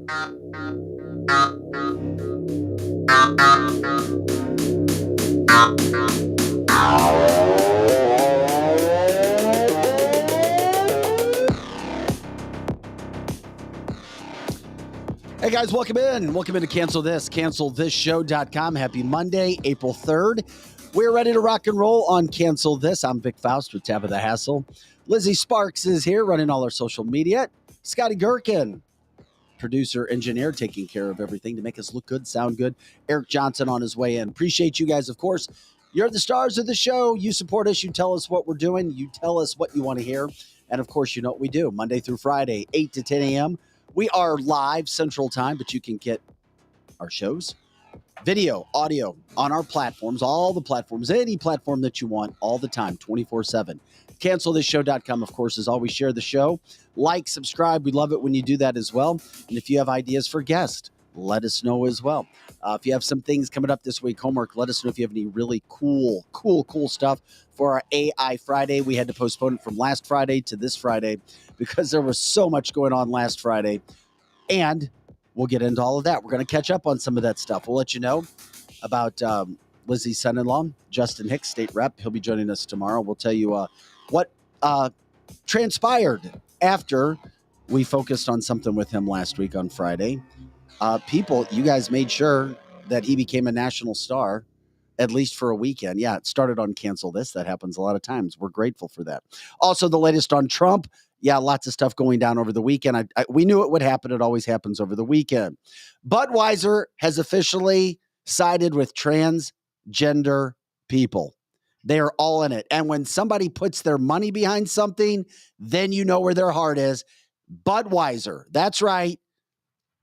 Hey guys, welcome in. Welcome into cancelthisshow.com. Happy Monday, April 3rd. We're ready to rock and roll on Cancel This. I'm Vic Faust with Tabitha Hassel. Lizzie Sparks is here running all our social media. Scotty Gherkin, producer, engineer, taking care of everything to make us look good, sound good. Eric Johnson on his way in. Appreciate you guys, of course. You're the stars of the show. You support us. You tell us what we're doing. You tell us what you want to hear. And, of course, you know what we do. Monday through Friday, 8 to 10 a.m. We are live Central Time, but you can get our shows, video, audio on our platforms, all the platforms, any platform that you want, all the time, 24/7. Cancelthisshow.com, of course, is always share the show. Like, subscribe. We love it when you do that as well. And if you have ideas for guests, let us know as well. If you have some things coming up this week, homework, let us know if you have any really cool stuff for our AI Friday. We had to postpone it from last Friday to this Friday because there was so much going on last Friday. And we'll get into all of that. We're going to catch up on some of that stuff. We'll let you know about Lizzie's son-in-law, Justin Hicks, state rep. He'll be joining us tomorrow. We'll tell you what transpired after we focused on something with him last week on Friday. People, you guys made sure that he became a national star, at least for a weekend. Yeah, it started on Cancel This. That happens a lot of times. We're grateful for that. Also, the latest on Trump. Yeah, lots of stuff going down over the weekend. We knew it would happen. It always happens over the weekend. Budweiser has officially sided with transgender people. They are all in it. And when somebody puts their money behind something, then you know where their heart is. Budweiser, that's right.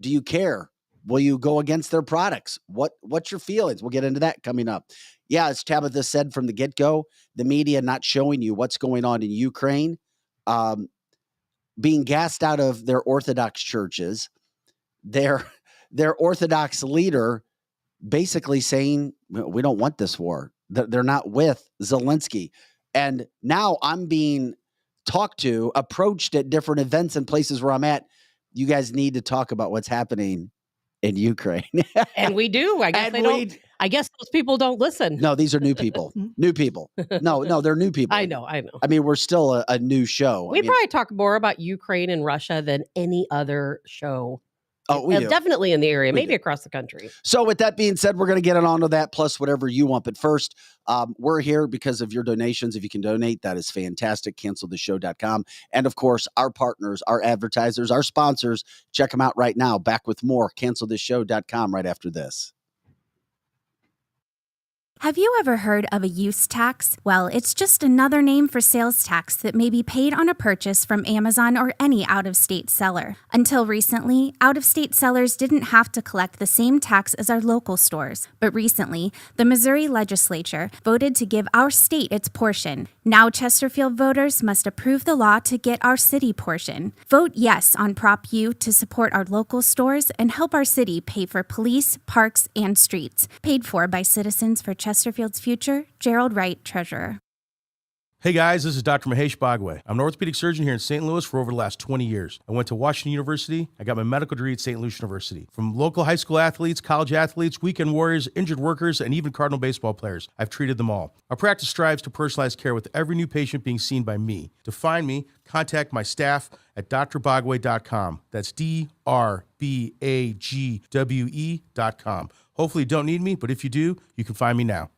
Do you care? Will you go against their products? What's your feelings? We'll get into that coming up. Yeah, as Tabitha said from the get-go, the media not showing you what's going on in Ukraine, being gassed out of their Orthodox churches, their Orthodox leader basically saying, we don't want this war. They're not with Zelensky. And now I'm being talked to, approached at different events and places where I'm at. You guys need to talk about what's happening in Ukraine. And we do. I guess those people don't listen. No, these are new people. New people. No, they're new people. I know. I mean, we're still a new show. We probably talk more about Ukraine and Russia than any other show. Oh, we do. Definitely in the area, maybe across the country. So with that being said, we're going to get on to that, plus whatever you want. But first, we're here because of your donations. If you can donate, that is fantastic. Cancelthisshow.com. And of course, our partners, our advertisers, our sponsors, check them out right now. Back with more. Cancelthisshow.com right after this. Have you ever heard of a use tax? Well, it's just another name for sales tax that may be paid on a purchase from Amazon or any out-of-state seller. Until recently, out-of-state sellers didn't have to collect the same tax as our local stores. But recently, the Missouri legislature voted to give our state its portion. Now Chesterfield voters must approve the law to get our city portion. Vote yes on Prop U to support our local stores and help our city pay for police, parks, and streets. Paid for by Citizens for Chesterfield's Future, Gerald Wright, Treasurer. Hey guys, this is Dr. Mahesh Bhagway. I'm an orthopedic surgeon here in St. Louis for over the last 20 years. I went to Washington University. I got my medical degree at St. Louis University. From local high school athletes, college athletes, weekend warriors, injured workers, and even Cardinal baseball players, I've treated them all. Our practice strives to personalize care with every new patient being seen by me. To find me, contact my staff at drbagwe.com. That's DRBAGWE.com. Hopefully you don't need me, but if you do, you can find me now.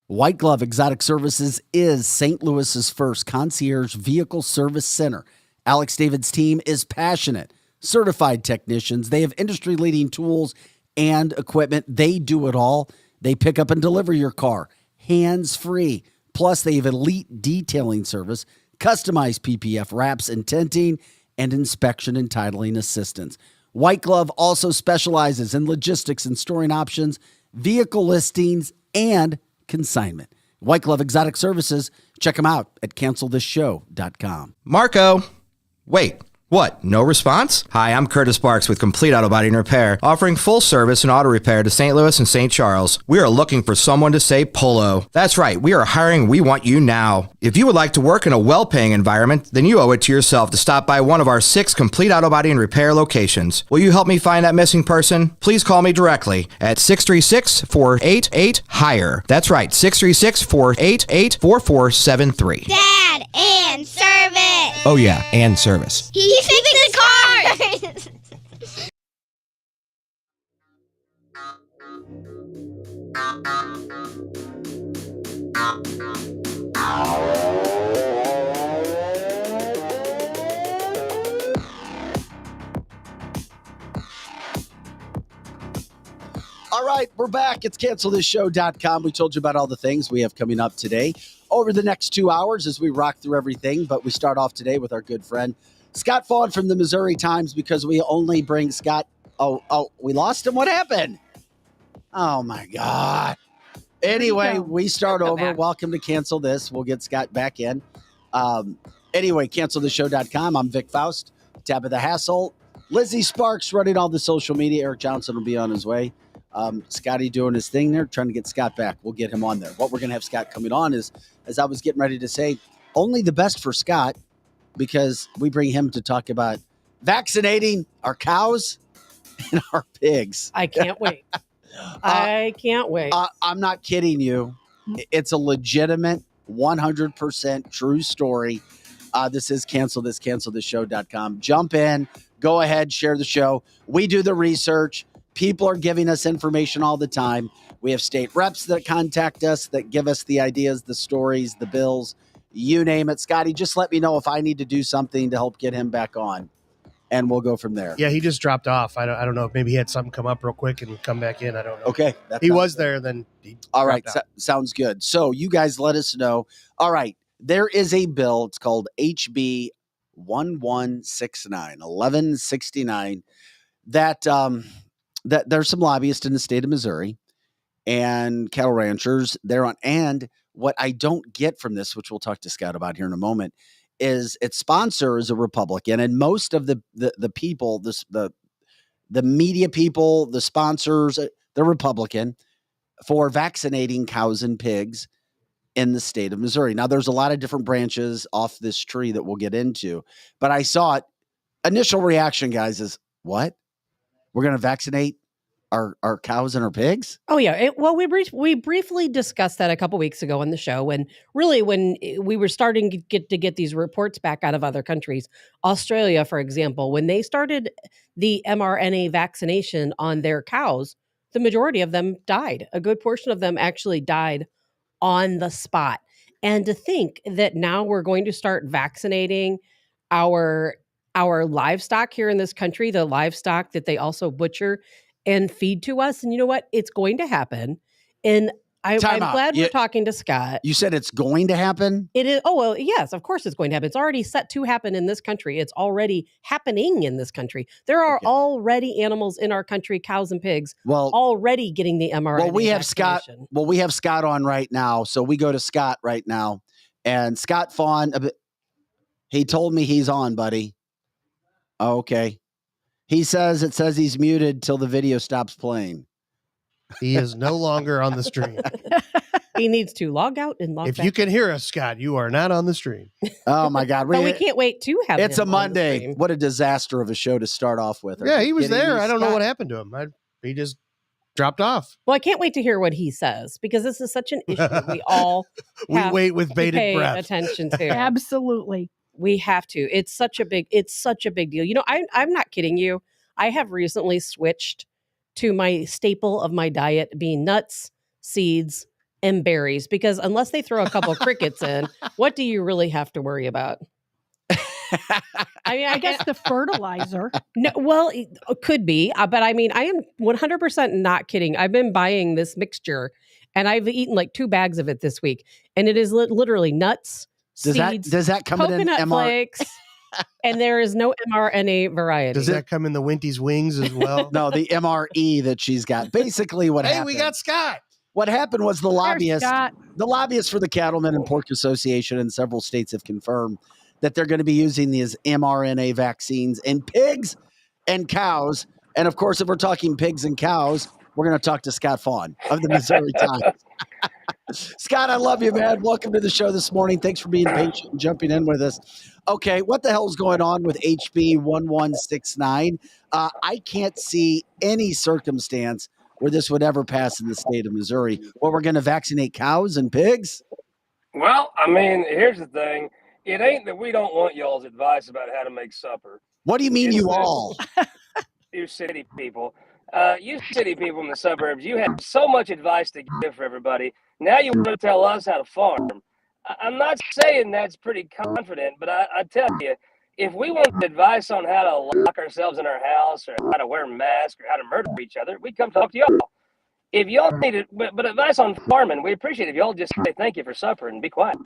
White Glove Exotic Services is St. Louis's first concierge vehicle service center. Alex David's team is passionate, certified technicians. They have industry-leading tools and equipment. They do it all. They pick up and deliver your car, hands-free. Plus, they have elite detailing service, customized PPF wraps and tinting, and inspection and titling assistance. White Glove also specializes in logistics and storing options, vehicle listings, and consignment. White Glove Exotic Services. Check them out at cancelthisshow.com. Marco, wait, What, no response? Hi, I'm Curtis Sparks with Complete Auto Body and Repair, offering full service and auto repair to St. Louis and St. Charles. We are looking for someone to say polo. That's right, we are hiring. We want you now. If you would like to work in a well-paying environment, then you owe it to yourself to stop by one of our 6 Complete Auto Body and Repair locations. Will you help me find that missing person? Please call me directly at 636-488-HIRE. That's right, 636-488-4473. Dad, and service. Oh yeah, and service. He fixes cars. All right, we're back. It's cancelthisshow.com. We told you about all the things we have coming up today over the next 2 hours as we rock through everything. But we start off today with our good friend, Scott Fawn from the Missouri Times, because we only bring Scott. Oh, we lost him. What happened? Oh, my God. Anyway, we start over. Welcome to Cancel This. We'll get Scott back in. Anyway, cancelthisshow.com. I'm Vic Faust, Tabitha Hassel, Lizzie Sparks running all the social media. Eric Johnson will be on his way. Scotty doing his thing there, trying to get Scott back. We'll get him on there. What we're going to have Scott coming on is, as I was getting ready to say, only the best for Scott, because we bring him to talk about vaccinating our cows and our pigs. I can't wait. I can't wait. I'm not kidding you. It's a legitimate 100% true story. This is cancelthisshow.com. Jump in, go ahead, share the show. We do the research. People are giving us information all the time. We have state reps that contact us, that give us the ideas, the stories, the bills, you name it. Scotty, just let me know if I need to do something to help get him back on, and we'll go from there. Yeah, he just dropped off. I don't know if maybe he had something come up real quick and come back in. I don't know. Okay. He was there, then he all right. dropped out. Sounds good. So you guys let us know. All right. There is a bill. It's called HB 1169 that that there's some lobbyists in the state of Missouri and cattle ranchers there on. And what I don't get from this, which we'll talk to Scott about here in a moment, is its sponsor is a Republican, and most of the people, the media people, the sponsors, they're Republican for vaccinating cows and pigs in the state of Missouri. Now, there's a lot of different branches off this tree that we'll get into, but I saw it. Initial reaction, guys, is what? We're going to vaccinate our cows and our pigs? Oh, yeah. We briefly discussed that a couple weeks ago on the show. And really, when we were starting to get these reports back out of other countries, Australia, for example, when they started the mRNA vaccination on their cows, the majority of them died. A good portion of them actually died on the spot. And to think that now we're going to start vaccinating our livestock here in this country, the livestock that they also butcher and feed to us. And you know what? It's going to happen. And I'm glad we're talking to Scott. You said it's going to happen? It is. Oh, well, yes, of course it's going to happen. It's already set to happen in this country. It's already happening in this country. There are already animals in our country, cows and pigs, already getting the mRNA. Well, we have Scott. Well, we have Scott on right now. So we go to Scott right now. And Scott Fawn, he told me he's on, buddy. Oh, okay. It says he's muted till the video stops playing. He is no longer on the stream. He needs to log out and log back. If you can hear us, Scott, you are not on the stream. Oh, my God. But we can't wait to have It's him a Monday. What a disaster of a show to start off with. Yeah, he was there. I don't know what happened to him. He just dropped off. Well, I can't wait to hear what he says, because this is such an issue we all wait with bated pay breath. attention to. Absolutely. We have to. It's such a big deal. You know, I'm not kidding you. I have recently switched to my staple of my diet being nuts, seeds, and berries, because unless they throw a couple crickets in, what do you really have to worry about? I mean, I guess the fertilizer. No, well, it could be, but I mean, I am 100% not kidding. I've been buying this mixture, and I've eaten like 2 bags of it this week, and it is literally nuts, seeds, does that come coconut in flakes, and there is no mRNA variety. Does that come in the Winty's wings as well? No, the MRE that she's got. Basically, what happened? Hey, we got Scott. What happened was the lobbyists Scott. for the Cattlemen and Pork Association in several states have confirmed that they're going to be using these mRNA vaccines in pigs and cows. And of course, if we're talking pigs and cows, we're going to talk to Scott Fawn of the Missouri Times. Scott, I love you, man. Welcome to the show this morning. Thanks for being patient and jumping in with us. Okay, what the hell's going on with HB 1169? I can't see any circumstance where this would ever pass in the state of Missouri. Well, we're going to vaccinate cows and pigs? Well, I mean, here's the thing. It ain't that we don't want y'all's advice about how to make supper. What do you mean, you all? You city people. You city people in the suburbs, you have so much advice to give for everybody. Now you want to tell us how to farm. I'm not saying that's pretty confident, but I tell you, if we want advice on how to lock ourselves in our house or how to wear masks or how to murder each other, we'd come talk to y'all. If y'all need it, but advice on farming, we appreciate it if y'all just say thank you for supper and be quiet.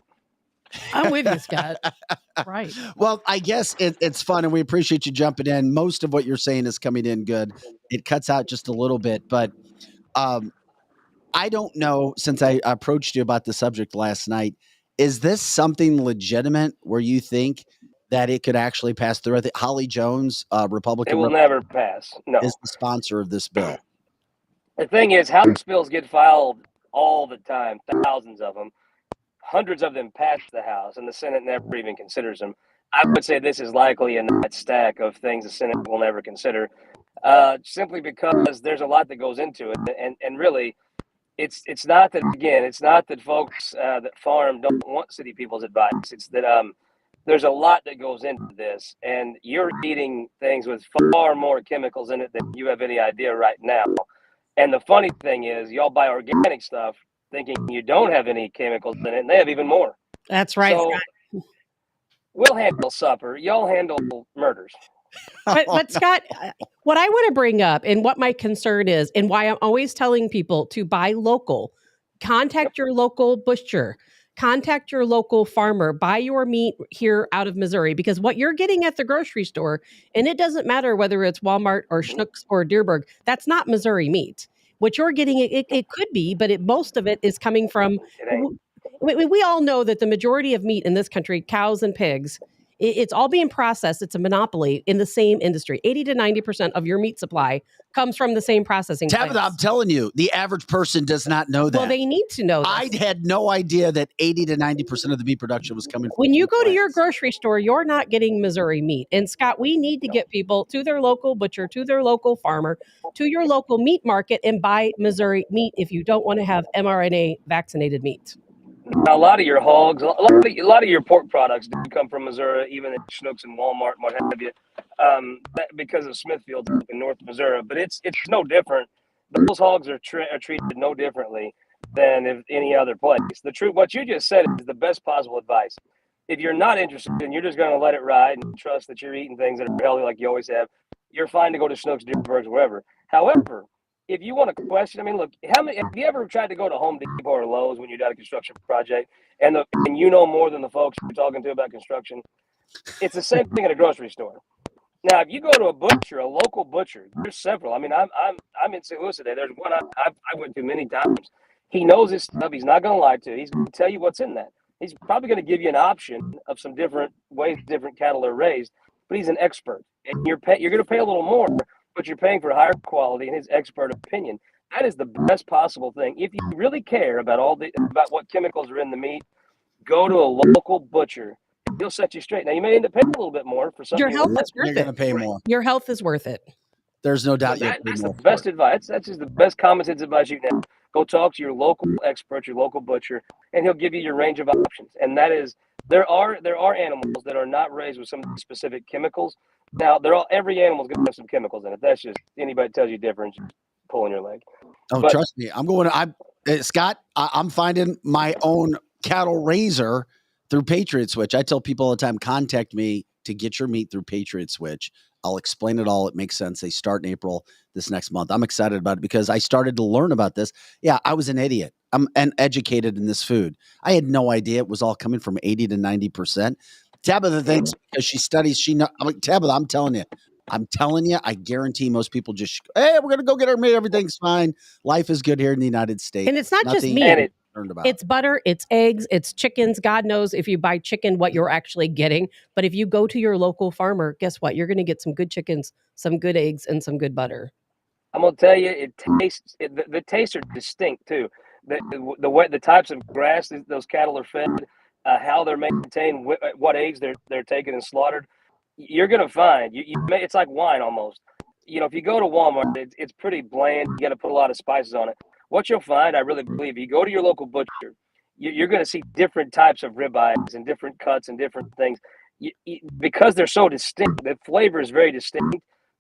I'm with you, Scott. Right. Well, I guess it's fun, and we appreciate you jumping in. Most of what you're saying is coming in good. It cuts out just a little bit, but I don't know, since I approached you about the subject last night, is this something legitimate where you think that it could actually pass through? I think Holly Jones, Republican, it will never pass. No, is the sponsor of this bill. The thing is, House bills get filed all the time, thousands of them. Hundreds of them pass the House, and the Senate never even considers them. I would say this is likely in that stack of things the Senate will never consider, simply because there's a lot that goes into it. And really, it's not that, again, it's not that folks that farm don't want city people's advice. It's that there's a lot that goes into this, and you're eating things with far more chemicals in it than you have any idea right now. And the funny thing is, y'all buy organic stuff thinking you don't have any chemicals in it, and they have even more. That's right. So we'll handle supper. Y'all handle murders. But Scott, what I want to bring up and what my concern is, and why I'm always telling people to buy local, contact your local butcher, contact your local farmer, buy your meat here out of Missouri, because what you're getting at the grocery store, and it doesn't matter whether it's Walmart or Schnucks or Deerberg, that's not Missouri meat. What you're getting, it could be, but most of it is coming from, we all know that the majority of meat in this country, cows and pigs, it's all being processed. It's a monopoly in the same industry. 80 to 90% of your meat supply comes from the same processing. Tabitha, I'm telling you, the average person does not know that. Well, they need to know this. I had no idea that 80 to 90% of the meat production was coming from when you go to your grocery store, you're not getting Missouri meat. And Scott, we need to get people to their local butcher, to their local farmer, to your local meat market and buy Missouri meat if you don't want to have mRNA vaccinated meat. Now, a lot of your hogs, a lot of your pork products do come from Missouri, even at Schnucks and Walmart and what have you, because of Smithfield in North Missouri. But it's no different. Those hogs are treated no differently than if any other place. What you just said is the best possible advice. If you're not interested and you're just going to let it ride and trust that you're eating things that are healthy like you always have, you're fine to go to Schnucks, Deerbergs, wherever. However, if you want to question, I mean, look, have you ever tried to go to Home Depot or Lowe's when you're doing a construction project and you know more than the folks you're talking to about construction? It's the same thing at a grocery store. Now, if you go to a butcher, a local butcher, there's several. I mean, I'm in St. Louis today. There's one I went to many times. He knows his stuff. He's not going to lie to you. He's going to tell you what's in that. He's probably going to give you an option of some different ways different cattle are raised, but he's an expert. And you're going to pay a little more, but you're paying for higher quality and his expert opinion. That is the best possible thing. If you really care about about what chemicals are in the meat, go to a local butcher. He'll set you straight. Now, you may end up paying a little bit more for something. Your health is worth it. You're going to pay more. Your health is worth it. There's no doubt. That's the best advice. That's just the best common sense advice you can have. Go talk to your local expert, your local butcher, and he'll give you your range of options. And that is, there are animals that are not raised with some specific chemicals. Now, every animal's going to have some chemicals in it. That's just, anybody tells you different, just pulling your leg. Oh, but trust me, Scott, I'm finding my own cattle raiser through Patriot Switch. I tell people all the time, contact me to get your meat through Patriot Switch. I'll explain it all. It makes sense. They start in April this next month. I'm excited about it because I started to learn about this. Yeah, I was an idiot. I'm uneducated in this food. I had no idea it was all coming from 80 to 90%. Tabitha thinks because she studies, I'm like, Tabitha, I'm telling you, I guarantee most people just, hey, we're going to go get our meat. Everything's fine. Life is good here in the United States. And it's not just meat. concerned about. It's butter, it's eggs, it's chickens. God knows if you buy chicken what you're actually getting. But if you go to your local farmer, guess what? You're going to get some good chickens, some good eggs, and some good butter. I'm gonna tell you, it tastes. The tastes are distinct too. The way the types of grass those cattle are fed, how they're maintained, what eggs they're taken and slaughtered. You're gonna find it's like wine almost. If you go to Walmart, it's pretty bland. You got to put a lot of spices on it. What you'll find, I really believe, you go to your local butcher, you're going to see different types of ribeyes and different cuts and different things. Because they're so distinct, the flavor is very distinct.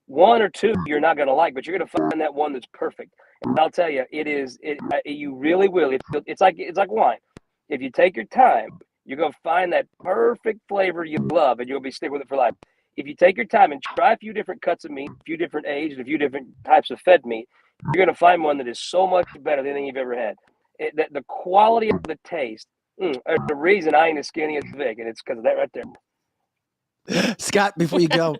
One or two you're not going to like, but you're going to find that one that's perfect. And I'll tell you, you really will. It's like wine. If you take your time, you're going to find that perfect flavor you love, and you'll be stick with it for life. If you take your time and try a few different cuts of meat, a few different aged, a few different types of fed meat, you're going to find one that is so much better than anything you've ever had. The quality of the taste, the reason I ain't as skinny as Vic, and it's because of that right there. Scott, before you go,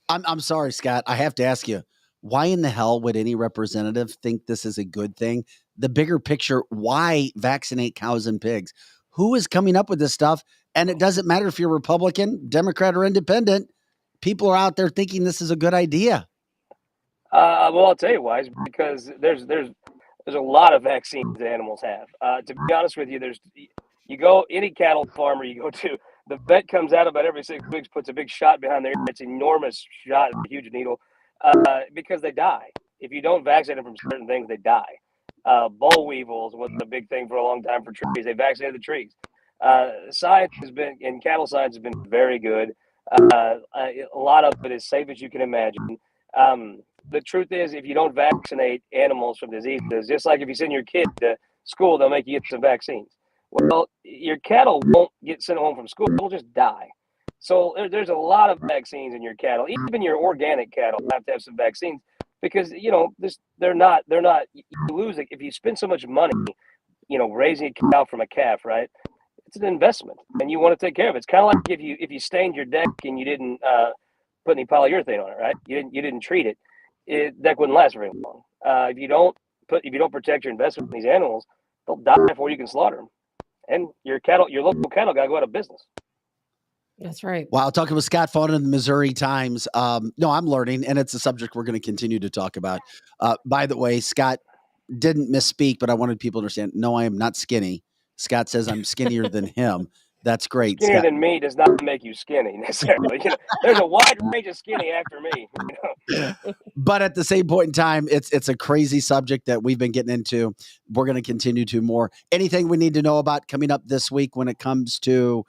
I'm sorry, Scott. I have to ask you, why in the hell would any representative think this is a good thing? The bigger picture, why vaccinate cows and pigs? Who is coming up with this stuff? And it doesn't matter if you're Republican, Democrat, or independent. People are out there thinking this is a good idea. Well, I'll tell you why. It's because there's a lot of vaccines that animals have. To be honest with you, you go any cattle farmer you go to, the vet comes out about every 6 weeks, puts a big shot behind their ear. It's an enormous shot, a huge needle, because they die. If you don't vaccinate them from certain things, they die. Boll weevils was a big thing for a long time for trees. They vaccinated the trees. Science and cattle science has been very good. A lot of it is safe as you can imagine. The truth is, if you don't vaccinate animals from diseases, just like if you send your kid to school, they'll make you get some vaccines. Well, your cattle won't get sent home from school. They'll just die. So there's a lot of vaccines in your cattle. Even your organic cattle have to have some vaccines because, they're not, you lose it. If you spend so much money, raising a cow from a calf, right? It's an investment and you want to take care of it. It's kind of like if you stained your deck and you didn't put any polyurethane on it, right? You didn't treat it. Deck wouldn't last very long. If you don't protect your investment in these animals, they'll die before you can slaughter them. And your local cattle got to go out of business. That's right. Wow. Talking with Scott Fawn in the Missouri Times. No, I'm learning, and it's a subject we're going to continue to talk about. By the way, Scott didn't misspeak, but I wanted people to understand, no, I am not skinny. Scott says I'm skinnier than him. That's great. Skinnier Scott. than me does not make you skinny necessarily. There's a wide range of skinny after me. But at the same point in time, it's a crazy subject that we've been getting into. We're going to continue to more. Anything we need to know about coming up this week when it comes to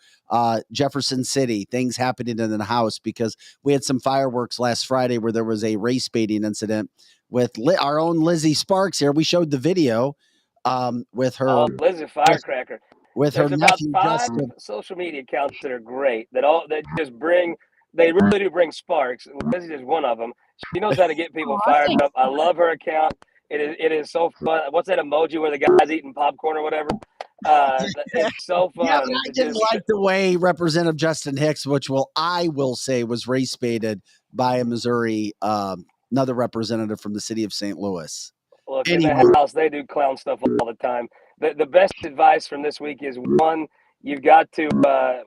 Jefferson City, things happening in the house, because we had some fireworks last Friday where there was a race baiting incident with our own Lizzie Sparks here. We showed the video with her. Lizzie Firecracker. With There's her about nephew, 5 Justin. social media accounts that are great. They really do bring sparks. Lizzie is one of them. She knows how to get people fired up. I love her account. It is so fun. What's that emoji where the guy's eating popcorn or whatever? It's so fun. Yeah, I just like the way Representative Justin Hicks, which I will say was race baited by a Missouri, another representative from the city of St. Louis. Look, in the House, they do clown stuff all the time. The best advice from this week is, one, you've got to, I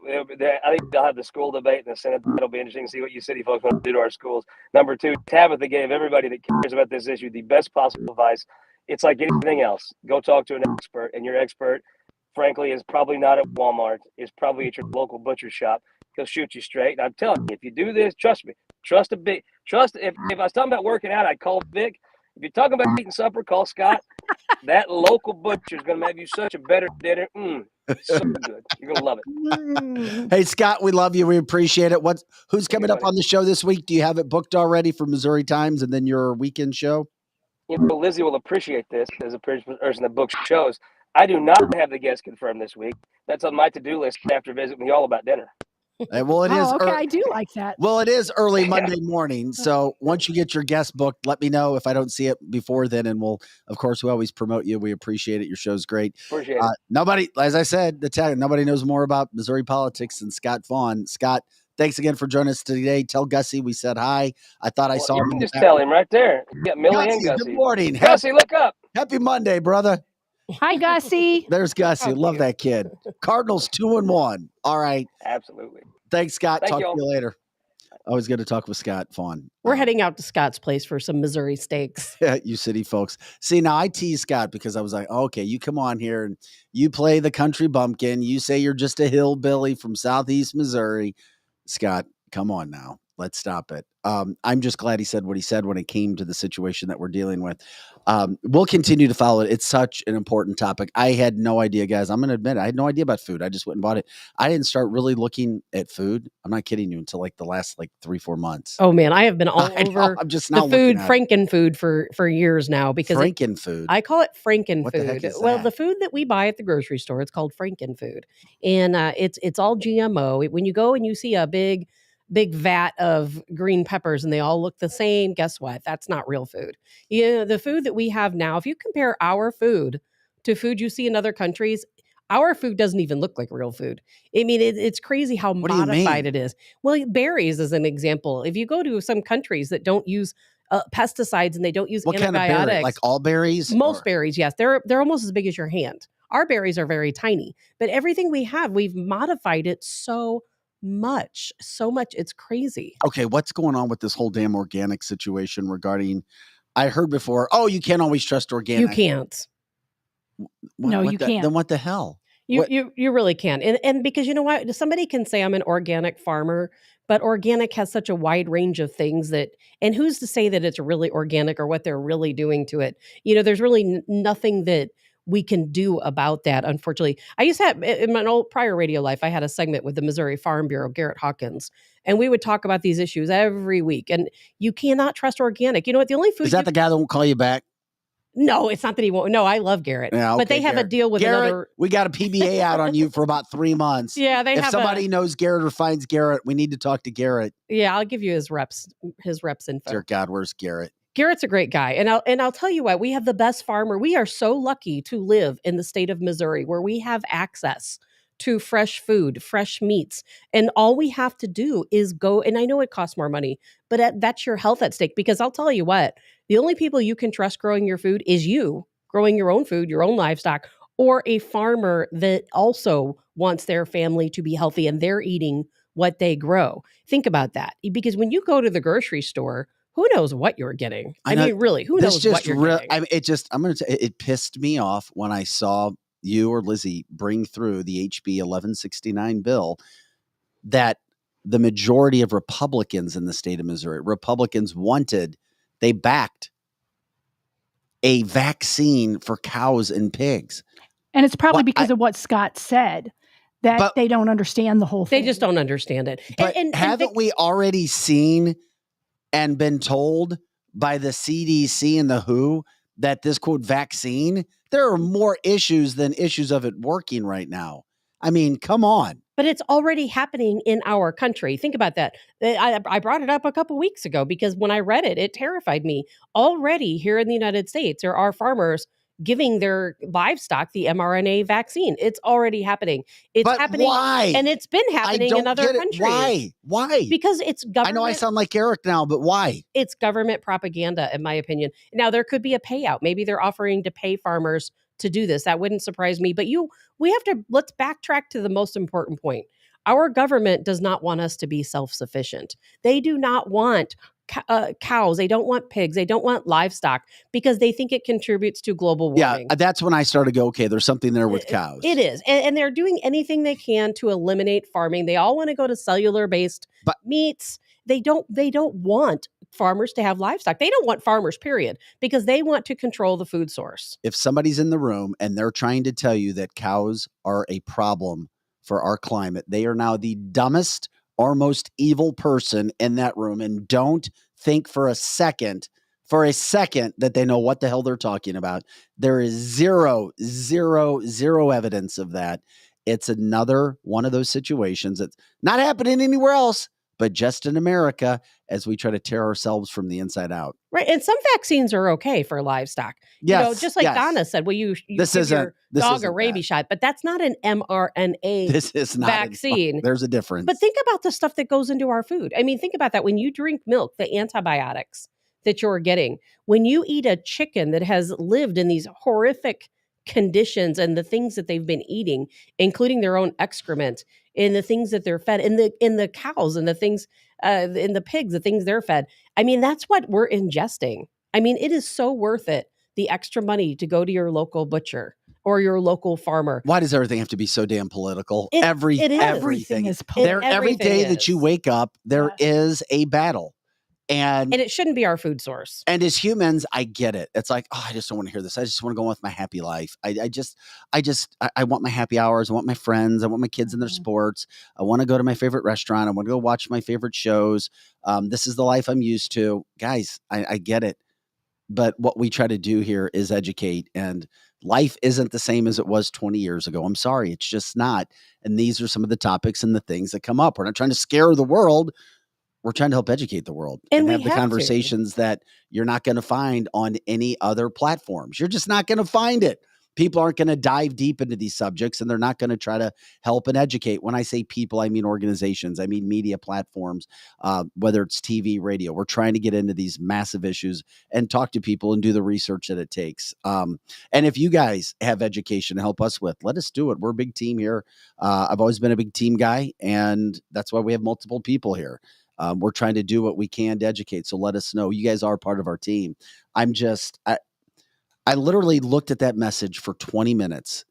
think they'll have the school debate in the Senate. It'll be interesting to see what you city folks want to do to our schools. Number two, Tabitha gave everybody that cares about this issue the best possible advice. It's like anything else. Go talk to an expert, and your expert, frankly, is probably not at Walmart. Is probably at your local butcher shop. He'll shoot you straight. And I'm telling you, if you do this, trust me. Trust. If I was talking about working out, I'd call Vic. If you're talking about eating supper, call Scott. That local butcher is going to have you such a better dinner. So good. You're going to love it. Hey, Scott, we love you. We appreciate it. Who's coming up on the show this week? Do you have it booked already for Missouri Times and then your weekend show? Lizzie will appreciate this as a person that books shows. I do not have the guest confirmed this week. That's on my to-do list after visiting y'all about dinner. Well, it is. Okay, I do like that. Well, it is early Monday morning. So once you get your guest booked, let me know if I don't see it before then. And of course, we always promote you. We appreciate it. Your show's great. Appreciate it. Nobody, as I said, nobody knows more about Missouri politics than Scott Fawn. Scott, thanks again for joining us today. Tell Gussie we said hi. I thought I saw him. You can just tell him right there. You got Millie and Gussie. Good morning. Gussie, look up. Happy Monday, brother. Hi, Gussie. There's Gussie. How Love cute. that kid. Cardinals 2-1. All right. Absolutely. Thanks, Scott. Thank Talk you to all. you later. Always good to talk with Scott. Fawn. We're heading out to Scott's place for some Missouri steaks. You city folks. See, now I tease Scott because I was like, okay, you come on here and you play the country bumpkin. You say you're just a hillbilly from Southeast Missouri. Scott, come on now. Let's stop it. I'm just glad he said what he said when it came to the situation that we're dealing with. We'll continue to follow it. It's such an important topic. I had no idea, guys. I'm going to admit, I had no idea about food. I just went and bought it. I didn't start really looking at food. I'm not kidding you, until like the last 3-4 months. Oh man, I have been all I know, over I'm just the now food, looking at Frankenfood for years now because Frankenfood. I call it Frankenfood. What the heck is Well, that? the food that we buy at the grocery store, it's called Frankenfood, and it's all GMO. When you go and you see a big vat of green peppers and they all look the same, guess what? That's not real food. The food that we have now, if you compare our food to food you see in other countries, our food doesn't even look like real food. I mean, it's crazy how What do you modified mean? it is. Well, berries is an example. If you go to some countries that don't use pesticides and they don't use What kind antibiotics, of berry? Like all berries? most Or- berries, yes, they're almost as big as your hand. Our berries are very tiny, but everything we have, we've modified it so much, it's crazy. Okay, what's going on with this whole damn organic situation regarding? I heard before, you can't always trust organic. You can't. No, you can't. Then what the hell? You What- you really can. And because you know what? Somebody can say I'm an organic farmer, but organic has such a wide range of things and who's to say that it's really organic or what they're really doing to it? There's really nothing that we can do about that, unfortunately. I used to have, in my old prior radio life, I had a segment with the Missouri Farm Bureau, Garrett Hawkins, and we would talk about these issues every week. And you cannot trust organic. You know what? The only food Is that the guy that won't call you back? No, it's not that he won't. No, I love Garrett. Yeah, but they okay, have a Garrett. deal with Garrett, another. we got a PBA out on you for about 3 months. Yeah, they If have somebody knows Garrett or finds Garrett, we need to talk to Garrett. Yeah, I'll give you his reps info. Dear God, where's Garrett? Garrett's a great guy. And I'll tell you what, we have the best farmer. We are so lucky to live in the state of Missouri where we have access to fresh food, fresh meats. And all we have to do is go, and I know it costs more money, but that's your health at stake. Because I'll tell you what, the only people you can trust growing your food is you growing your own food, your own livestock, or a farmer that also wants their family to be healthy and they're eating what they grow. Think about that. Because when you go to the grocery store, who knows what you're getting? I mean, really, who knows what you're getting? It pissed me off when I saw you or Lizzie bring through the HB 1169 bill that the majority of Republicans in the state of Missouri, they backed a vaccine for cows and pigs. And it's probably because of what Scott said, that they don't understand the whole thing. They just don't understand it. But haven't we already seen and been told by the CDC and the WHO that this quote vaccine, there are more issues than issues of it working right now? I mean, come on. But it's already happening in our country. Think about that. I brought it up a couple weeks ago because when I read it, it terrified me. Already here in the United States, there are farmers giving their livestock the mRNA vaccine. It's already happening. It's happening. Why? And it's been happening in other countries. Why? Because it's government. I know I sound like Eric now, but why? It's government propaganda, in my opinion. Now, there could be a payout. Maybe they're offering to pay farmers to do this. That wouldn't surprise me. But let's backtrack to the most important point. Our government does not want us to be self-sufficient. They do not want cows. They don't want pigs. They don't want livestock because they think it contributes to global warming. Yeah, that's when I started to go, okay, there's something there with cows. It is. And they're doing anything they can to eliminate farming. They all want to go to cellular-based meats. They don't want farmers to have livestock. They don't want farmers, period, because they want to control the food source. If somebody's in the room and they're trying to tell you that cows are a problem for our climate, they are now the dumbest or most evil person in that room. And don't think for a second that they know what the hell they're talking about. There is zero evidence of that. It's another one of those situations that's not happening anywhere else, but just in America as we try to tear ourselves from the inside out. Right. And some vaccines are okay for livestock. Yes, just like Donna said, well, you this give isn't, your this dog isn't a rabies shot, but that's not an mRNA This is not vaccine. There's a difference. But think about the stuff that goes into our food. I mean, think about that. When you drink milk, the antibiotics that you're getting, when you eat a chicken that has lived in these horrific conditions and the things that they've been eating, including their own excrement, in the things that they're fed, in the cows and the things in the pigs, the things they're fed. I mean, that's what we're ingesting. I mean, it is so worth it, the extra money to go to your local butcher or your local farmer. Why does everything have to be so damn political? It is. Everything is political. Every day that you wake up, there is a battle. And it shouldn't be our food source. And as humans, I get it. It's like, oh, I just don't want to hear this. I just want to go on with my happy life. I want my happy hours. I want my friends. I want my kids in their sports. I want to go to my favorite restaurant. I want to go watch my favorite shows. This is the life I'm used to. Guys, I get it. But what we try to do here is educate. And life isn't the same as it was 20 years ago. I'm sorry. It's just not. And these are some of the topics and the things that come up. We're not trying to scare the world. We're trying to help educate the world and have the conversations that you're not going to find on any other platforms. You're just not going to find it. People aren't going to dive deep into these subjects, and they're not going to try to help and educate. When I say people, I mean organizations. I mean media platforms, whether it's TV, radio. We're trying to get into these massive issues and talk to people and do the research that it takes. And if you guys have education to help us with, let us do it. We're a big team here. I've always been a big team guy, and that's why we have multiple people here. We're trying to do what we can to educate. So let us know. You guys are part of our team. I literally looked at that message for 20 minutes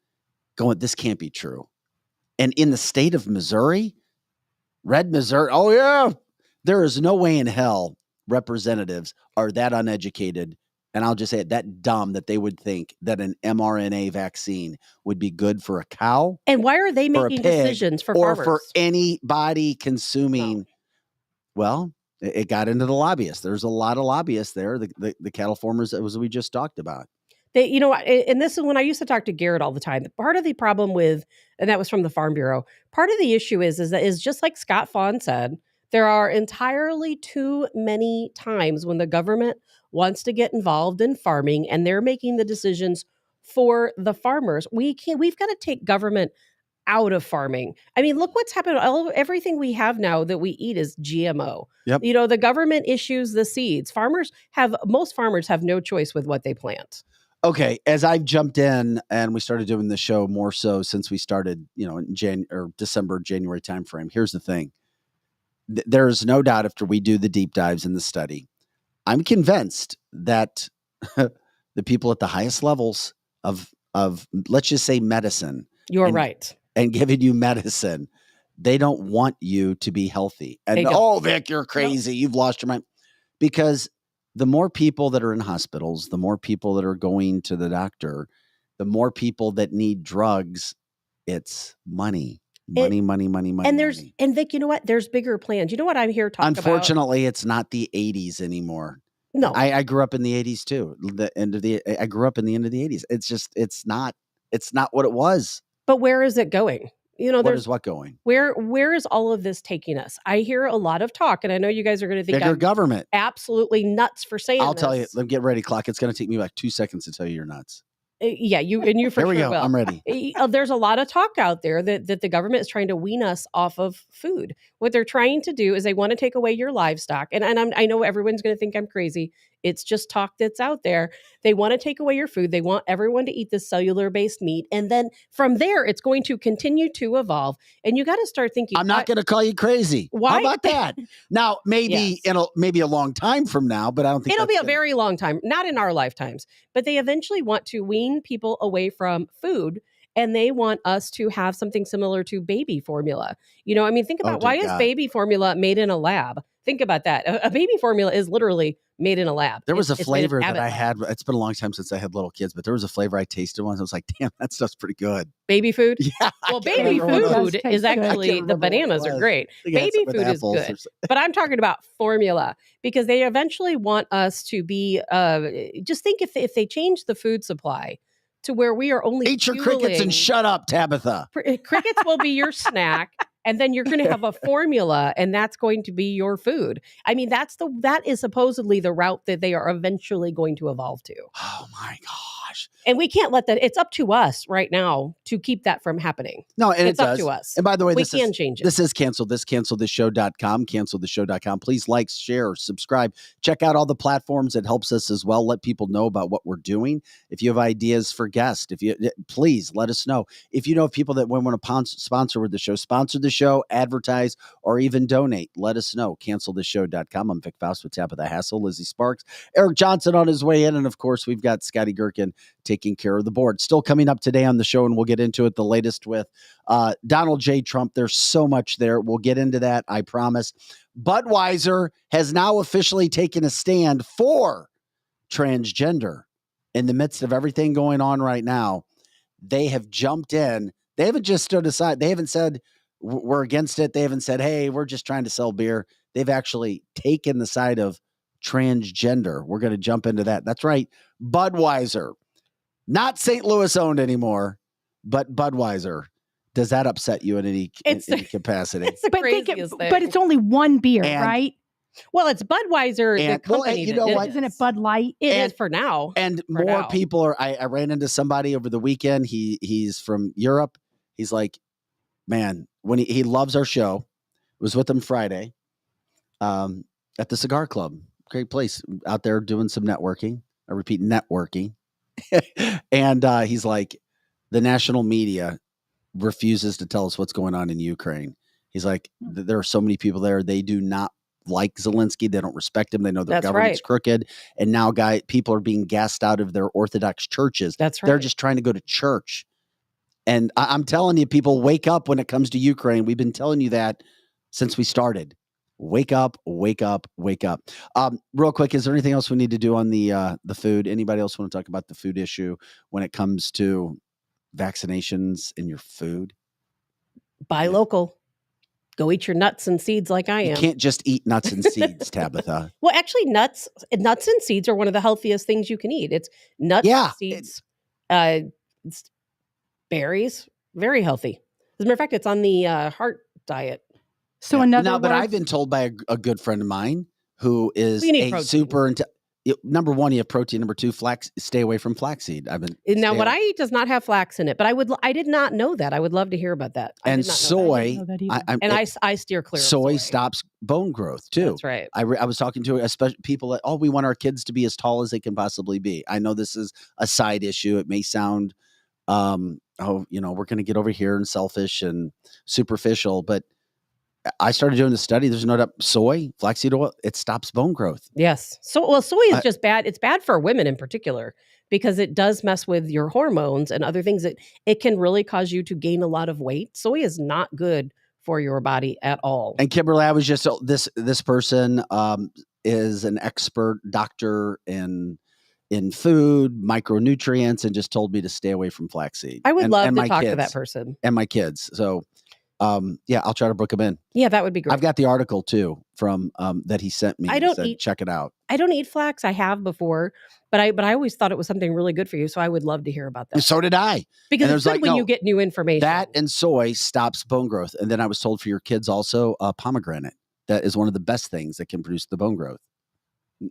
going, this can't be true. And in the state of Missouri, red Missouri, oh yeah, there is no way in hell representatives are that uneducated. And I'll just say it, that dumb that they would think that an mRNA vaccine would be good for a cow. And why are they making decisions for or farmers? for anybody consuming? No. Well, it got into the lobbyists. There's a lot of lobbyists there, the cattle farmers, as we just talked about. And this is when I used to talk to Garrett all the time. Part of the problem with, and that was from the Farm Bureau, part of the issue is just like Scott Fawn said, there are entirely too many times when the government wants to get involved in farming and they're making the decisions for the farmers. We've got to take government out of farming. I mean, look what's happened. Everything we have now that we eat is GMO. Yep. The government issues the seeds. Most farmers have no choice with what they plant. Okay, as I've jumped in and we started doing the show more so since we started, in December, January timeframe. Here's the thing. There is no doubt after we do the deep dives in the study, I'm convinced that the people at the highest levels of let's just say medicine. You're right. And giving you medicine, they don't want you to be healthy. And Vic, you're crazy. You've lost your mind. Because the more people that are in hospitals, the more people that are going to the doctor, the more people that need drugs, it's money. Money. And Vic, you know what? There's bigger plans. You know what I'm here talking about? Unfortunately, it's not the 80s anymore. No. I grew up in the 80s too. I grew up in the end of the 80s. It's not what it was. But where is it going? There's what going? Where is all of this taking us? I hear a lot of talk, and I know you guys are going to think bigger government. Absolutely nuts for saying I'll tell you. Let me get ready, clock. It's going to take me like 2 seconds to tell you you're nuts. Yeah, you for sure. Here we go. Will. I'm ready. There's a lot of talk out there that the government is trying to wean us off of food. What they're trying to do is they want to take away your livestock. And I know everyone's going to think I'm crazy. It's just talk that's out there. They want to take away your food. They want everyone to eat this cellular-based meat. And then from there, it's going to continue to evolve. And you got to start thinking. I'm not going to call you crazy. Why? How about that? Now, maybe maybe a long time from now, but I don't think it'll be a very long time. Not in our lifetimes. But they eventually want to wean people away from food. And they want us to have something similar to baby formula. Think about why is baby formula made in a lab? Think about that. A baby formula is literally made in a lab. There was a flavor that I had. It's been a long time since I had little kids, but there was a flavor I tasted once. I was like, damn, that stuff's pretty good. Baby food? Yeah. Well, baby food is actually, the bananas are great. Baby food is good. But I'm talking about formula because they eventually want us to be, just think if they change the food supply to where we are only eat your crickets and shut up, Tabitha. Crickets will be your snack. And then you're going to have a formula, and that's going to be your food. I mean, that is supposedly the route that they are eventually going to evolve to. Oh my God. gosh. And we can't let that. It's up to us right now to keep that from happening. No, and it's it up does. to us. And by the way, we can change it. This is cancelthisshow.com, cancelthisshow.com. Please like, share, subscribe. Check out all the platforms. It helps us as well. Let people know about what we're doing. If you have ideas for guests, please let us know. If you know of people that want to sponsor with the show, sponsor the show, advertise, or even donate, let us know. Cancelthisshow.com. I'm Vic Faust with Tabitha Hassel, Lizzie Sparks, Eric Johnson on his way in. And of course, we've got Scotty Gherkin taking care of the board. Still coming up today on the show, and we'll get into it. The latest with Donald J. Trump. There's so much there. We'll get into that, I promise. Budweiser has now officially taken a stand for transgender in the midst of everything going on right now. They have jumped in. They haven't just stood aside. They haven't said, we're against it. They haven't said, hey, we're just trying to sell beer. They've actually taken the side of transgender. We're going to jump into that. That's right. Budweiser, not St. Louis owned anymore, but Budweiser. Does that upset you in any capacity? It's the craziest thing. But it's only one beer, right? Well, it's Budweiser, the company. You know what? Isn't it Bud Light? It is for now. And more people are. I ran into somebody over the weekend. He's from Europe. He's like, man, when he loves our show. Was with him Friday, at the Cigar Club. Great place out there doing some networking. I repeat, networking. And he's like, the national media refuses to tell us what's going on in Ukraine. He's like, there are so many people there. They do not like Zelensky. They don't respect him. They know their government's crooked. And now people are being gassed out of their Orthodox churches. That's right. They're just trying to go to church. And I'm telling you, people, wake up when it comes to Ukraine. We've been telling you that since we started. Wake up, wake up, wake up. Real quick, is there anything else we need to do on the food? Anybody else want to talk about the food issue when it comes to vaccinations in your food? Buy local. Go eat your nuts and seeds like I am. You can't just eat nuts and seeds, Tabitha. Well, actually, nuts and seeds are one of the healthiest things you can eat. It's nuts, seeds, it's berries, very healthy. As a matter of fact, it's on the heart diet. So but I've been told by a good friend of mine who is number one, you have protein. Number two, stay away from flaxseed. Now what I eat does not have flax in it, but I did not know that. I would love to hear about that. And soy, I steer clear. Soy stops bone growth too. That's right. I was talking to especially people that, we want our kids to be as tall as they can possibly be. I know this is a side issue. It may sound, we're going to get over here and selfish and superficial, but I started doing the study. There's no doubt soy, flaxseed oil, it stops bone growth. Yes. Soy is just bad. It's bad for women in particular because it does mess with your hormones and other things. It can really cause you to gain a lot of weight. Soy is not good for your body at all. And Kimberly, I was just this person is an expert doctor in food, micronutrients, and just told me to stay away from flaxseed. I would love to talk to that person and my kids. So. I'll try to book him in. Yeah, that would be great. I've got the article too from that he sent me. Check it out. I don't eat flax. I have before, but I always thought it was something really good for you. So I would love to hear about that. So did I. Because it's good when you get new information. That and soy stops bone growth. And then I was told for your kids also, pomegranate. That is one of the best things that can produce the bone growth.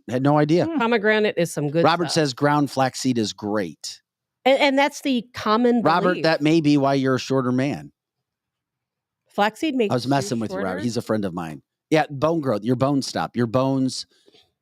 Had no idea. Pomegranate is some good Robert stuff. Says ground flaxseed is great. And that's the common belief. Robert, that may be why you're a shorter man. Flaxseed makes I was messing with you, Robert. He's a friend of mine. Yeah, bone growth. Your bones stop. Your bones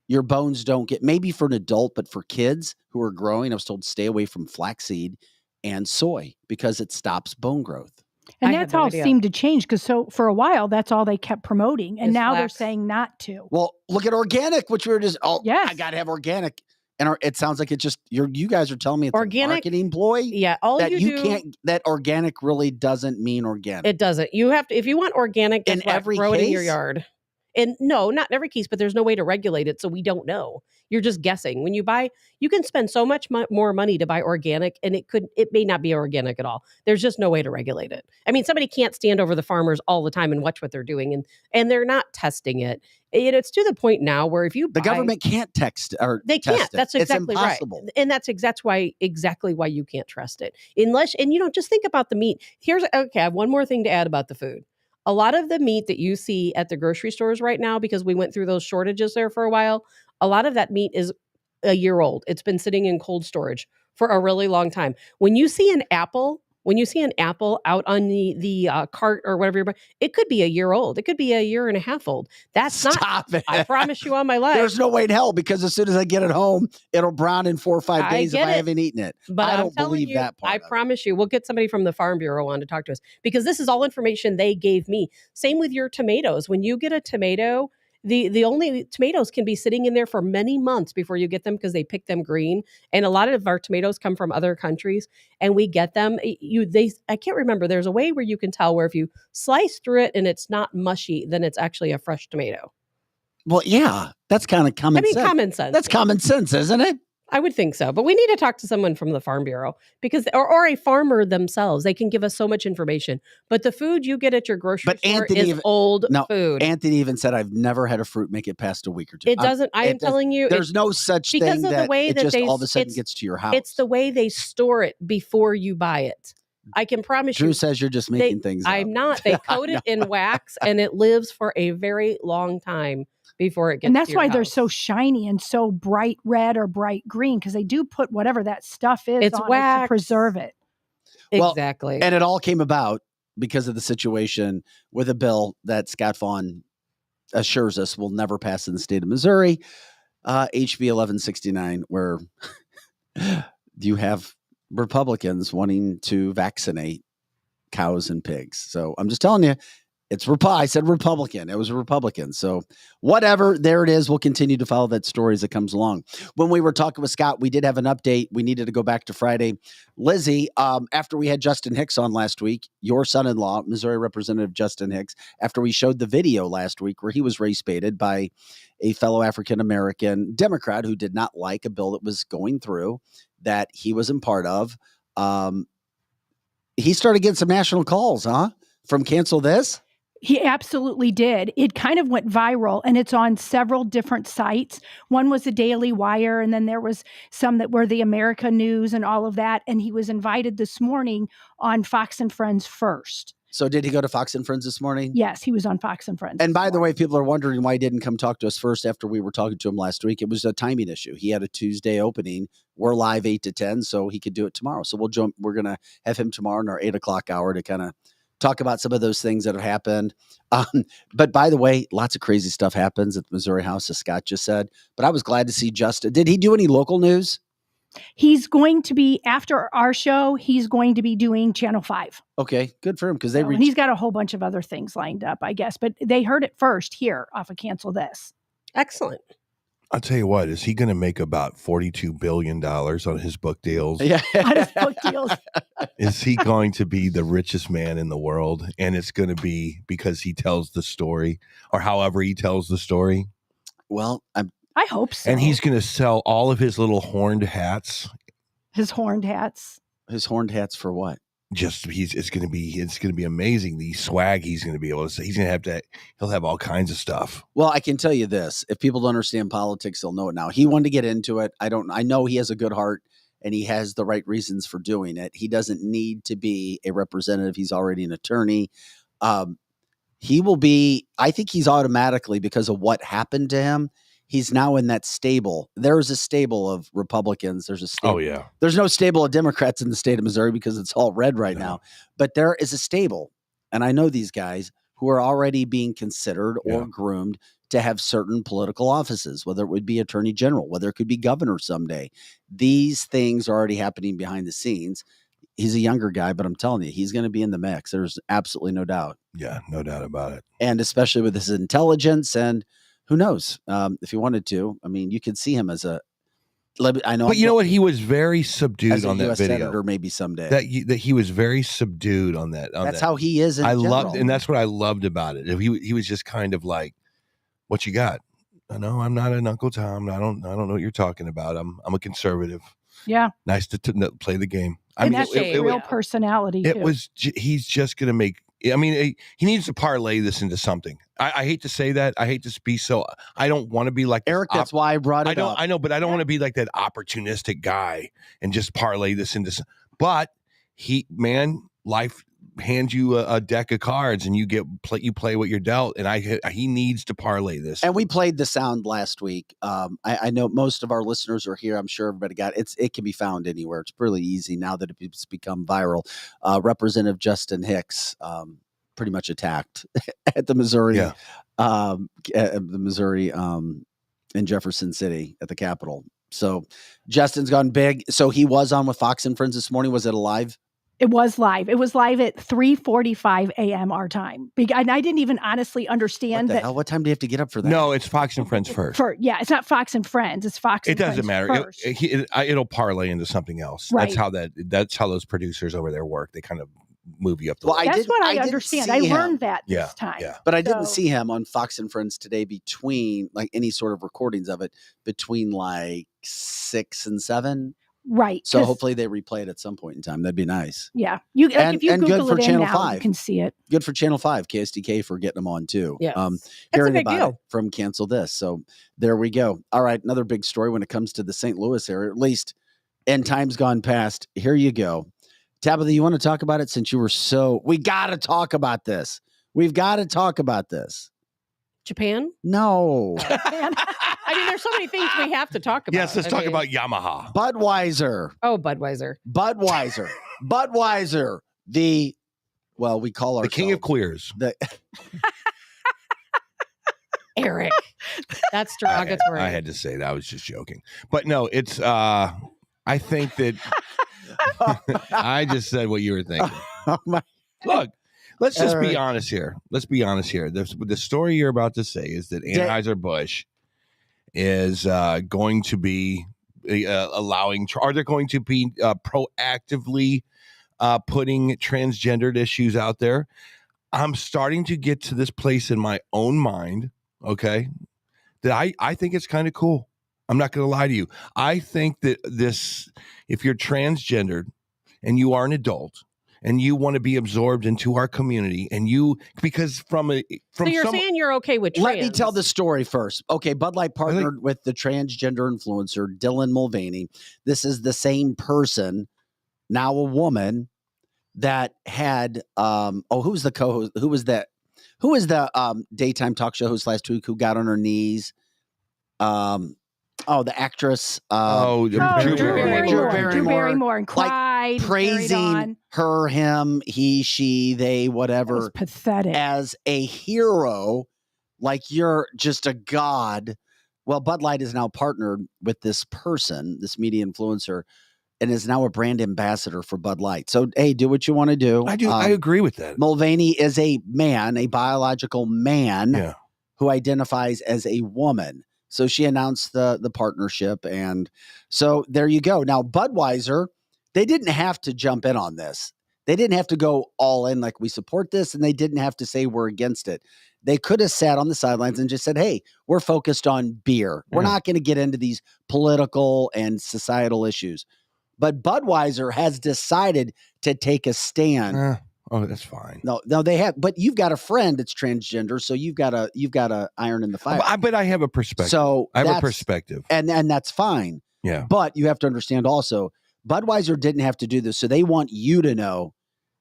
don't get, maybe for an adult, but for kids who are growing, I was told stay away from flaxseed and soy because it stops bone growth. And that's how it seemed to change because for a while, that's all they kept promoting. And now they're saying not to. Well, look at organic, which we were just, I got to have organic. And it sounds like it's just, you guys are telling me it's organic, a marketing ploy? Yeah. That organic really doesn't mean organic. It doesn't. You have to, if you want organic, in every grow case? It in your yard. And no, not in every case, but there's no way to regulate it. So we don't know. You're just guessing. When you buy, you can spend so much more money to buy organic and it may not be organic at all. There's just no way to regulate it. I mean, somebody can't stand over the farmers all the time and watch what they're doing. And they're not testing it. It's to the point now where if you the government can't they can't. That's exactly it's impossible. Right. And that's exactly why you can't trust it. Just think about the meat. I have one more thing to add about the food. A lot of the meat that you see at the grocery stores right now, because we went through those shortages there for a while, a lot of that meat is a year old. It's been sitting in cold storage for a really long time. When you see an apple out on the cart or whatever, it could be a year old. It could be a year and a half old. That's Stop it. I promise you on my life. There's no way in hell, because as soon as I get it home, it'll brown in 4 or 5 days if I haven't eaten it. But I don't believe that part. I promise you, we'll get somebody from the Farm Bureau on to talk to us, because this is all information they gave me. Same with your tomatoes. When you get a tomato, the only tomatoes can be sitting in there for many months before you get them, because they pick them green. And a lot of our tomatoes come from other countries, and we get them. I can't remember. There's a way where you can tell where if you slice through it and it's not mushy, then it's actually a fresh tomato. Well, yeah, that's kind of common sense. Common sense. That's common sense, isn't it? I would think so, but we need to talk to someone from the Farm Bureau, because, or a farmer themselves. They can give us so much information. But the food you get at your grocery store is old food. Anthony even said, "I've never had a fruit make it past a week or two." It doesn't. I am telling you, there's no such thing because of that the way it that just they all of a sudden gets to your house. It's the way they store it before you buy it. I can promise you. Drew says you're just making things up. I'm not. They coat it in wax, and it lives for a very long time before it gets. And that's to your why house. they're so shiny and so bright red or bright green, because they do put whatever that stuff is It's on wax it to preserve it. Exactly. And it all came about because of the situation with a bill that Scott Vaughn assures us will never pass in the state of Missouri, HB 1169, where you have Republicans wanting to vaccinate cows and pigs. So I'm just telling you, I said Republican. It was a Republican. So whatever, there it is. We'll continue to follow that story as it comes along. When we were talking with Scott, we did have an update. We needed to go back to Friday. Lizzie, after we had Justin Hicks on last week, your son-in-law, Missouri Representative Justin Hicks, after we showed the video last week where he was race baited by a fellow African-American Democrat who did not like a bill that was going through that he wasn't part of, he started getting some national calls, from Cancel This? He absolutely did. It kind of went viral, and it's on several different sites. One was the Daily Wire, and then there was some that were the America News and all of that. And he was invited this morning on Fox and Friends first. So did he go to Fox and Friends this morning? Yes, he was on Fox and Friends. And by the way, people are wondering why he didn't come talk to us first after we were talking to him last week. It was a timing issue. He had a Tuesday opening. We're live 8 to 10, so he could do it tomorrow. So we're going to have him tomorrow in our 8 o'clock hour to kind of talk about some of those things that have happened. But by the way, lots of crazy stuff happens at the Missouri House, as Scott just said. But I was glad to see Justin. Did he do any local news? He's going to be, after our show, he's going to be doing Channel 5. Okay, good for him, because and he's got a whole bunch of other things lined up, I guess. But they heard it first here off of Cancel This. Excellent. I'll tell you what, is he going to make about $42 billion on his book deals? Yeah. On his book deals. Is he going to be the richest man in the world? And it's going to be because he tells the story, or however he tells the story? Well, I hope so. And he's going to sell all of his little horned hats. His horned hats. His horned hats for what? It's going to be amazing. The swag he's going to be able to say. He'll have all kinds of stuff. Well, I can tell you this: if people don't understand politics, they'll know it now. He wanted to get into it. I know he has a good heart and he has the right reasons for doing it. He doesn't need to be a representative. He's already an attorney. He will be. I think he's automatically, because of what happened to him, he's now in that stable. There's a stable of Republicans. There's a stable. Oh, yeah. There's no stable of Democrats in the state of Missouri because it's all red right now. But there is a stable. And I know these guys who are already being considered or groomed to have certain political offices, whether it would be attorney general, whether it could be governor someday. These things are already happening behind the scenes. He's a younger guy, but I'm telling you, he's going to be in the mix. There's absolutely no doubt. Yeah, no doubt about it. And especially with his intelligence, and who knows, if he wanted to, I mean, you could see him as I know. But you know what? He was very subdued on that US video. Senator, maybe someday. That he was very subdued on that. That's how he is in general. And that's what I loved about it. He was just kind of like, what you got? I know I'm not an Uncle Tom. I don't know what you're talking about. I'm a conservative. Yeah. Nice to play the game. And that's a real personality. He's just going to make. I mean, he needs to parlay this into something. I hate to say that. I hate to be so. I don't want to be like Eric. That's why I brought it up. I know, but I don't want to be like that opportunistic guy and just parlay this into. But life hands you a deck of cards and you play what you're dealt, and he needs to parlay this. And we played the sound last week. I know most of our listeners are here. I'm sure everybody got it. It can be found anywhere. It's really easy now that it's become viral. Representative Justin Hicks pretty much attacked at the Missouri, in Jefferson City at the Capitol. So Justin's gone big. So he was on with Fox and Friends this morning. Was it live? It was live. It was live at 3:45 a.m. our time. And I didn't even honestly understand that. What time do you have to get up for that? No, it's Fox and Friends first. It's not Fox and Friends. It's Fox. It doesn't Friends matter. First. It'll parlay into something else. Right. That's how those producers over there work. They kind of move you up the Well, ladder. That's what I understand. I learned that this time. Yeah. But I didn't see him on Fox and Friends today between like any sort of recordings of it between like 6 and 7. Right. So hopefully they replay it at some point in time. That'd be nice. Yeah. If you Google good for it Channel now, 5. you can see it. Good for Channel 5, KSDK for getting them on too. Yes. That's hearing a big about deal. it from Cancel This. So there we go. All right. Another big story when it comes to the St. Louis area, at least in times gone past. Here you go. Tabitha, you want to talk about it since you were we got to talk about this. We've got to talk about this. Japan? No. I mean, there's so many things we have to talk about. Yes, let's talk about Yamaha. Budweiser. Oh, Budweiser. Budweiser. We call ourselves the king of queers. Eric. That's derogatory. I had to say that. I was just joking. But no, it's I think that I just said what you were thinking. Look, let's just be honest here. Let's be honest here. The story you're about to say is that Anheuser-Busch is going to be are they going to be proactively putting transgendered issues out there? I'm starting to get to this place in my own mind, okay, that I think it's kind of cool. I'm not going to lie to you. I think that if you're transgendered and you are an adult and you want to be absorbed into our community, and so you're saying you're okay with trans? Let me tell the story first. Okay, Bud Light partnered with the transgender influencer Dylan Mulvaney. This is the same person, now a woman, that had who's the co-host? Who was that? Who was the daytime talk show host last week who got on her knees? The actress. Drew Barrymore and cried, praising her, him, he, she, they, whatever. That was pathetic. As a hero, like you're just a god. Well, Bud Light is now partnered with this person, this media influencer, and is now a brand ambassador for Bud Light. So, hey, do what you want to do. I agree with that. Mulvaney is a man, a biological man who identifies as a woman. So she announced the partnership, and so there you go. Now, Budweiser, they didn't have to jump in on this. They didn't have to go all in like we support this, and they didn't have to say we're against it. They could have sat on the sidelines and just said, hey, we're focused on beer. We're not going to get into these political and societal issues. But Budweiser has decided to take a stand. Oh, that's fine. No, they have, but you've got a friend that's transgender, so you've got a iron in the fire. But I have a perspective. So I have a perspective, and that's fine. Yeah. But you have to understand also, Budweiser didn't have to do this, so they want you to know,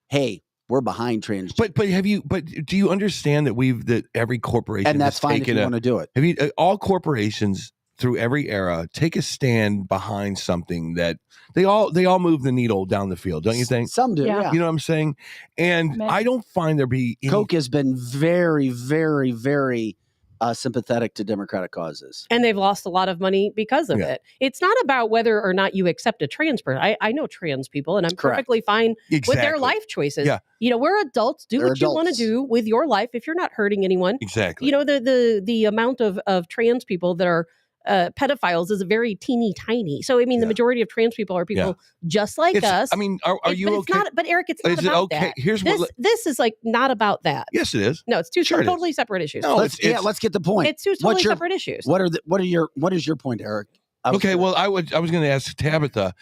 hey, we're behind transgender. But do you understand that every corporation, and that's fine if you want to do it. All corporations through every era take a stand behind something that they all move the needle down the field, don't you think? Some do, yeah. You know what I'm saying? And I don't find there be Coke has been very, very, very sympathetic to Democratic causes. And they've lost a lot of money because of it. It's not about whether or not you accept a trans person. I know trans people, and I'm perfectly fine with their life choices. Yeah. You know, we're adults. Do what you want to do with your life if you're not hurting anyone. Exactly. You know, the amount of trans people that are pedophiles is very teeny tiny. So I mean, the majority of trans people are people just like us. I mean, are you okay? But Eric, it's not about that. Here's this is like not about that. Yes, it is. No, it's two totally separate issues. No, let's get the point. It's two totally separate issues. What is your point, Eric? Okay, well, I was going to ask Tabitha.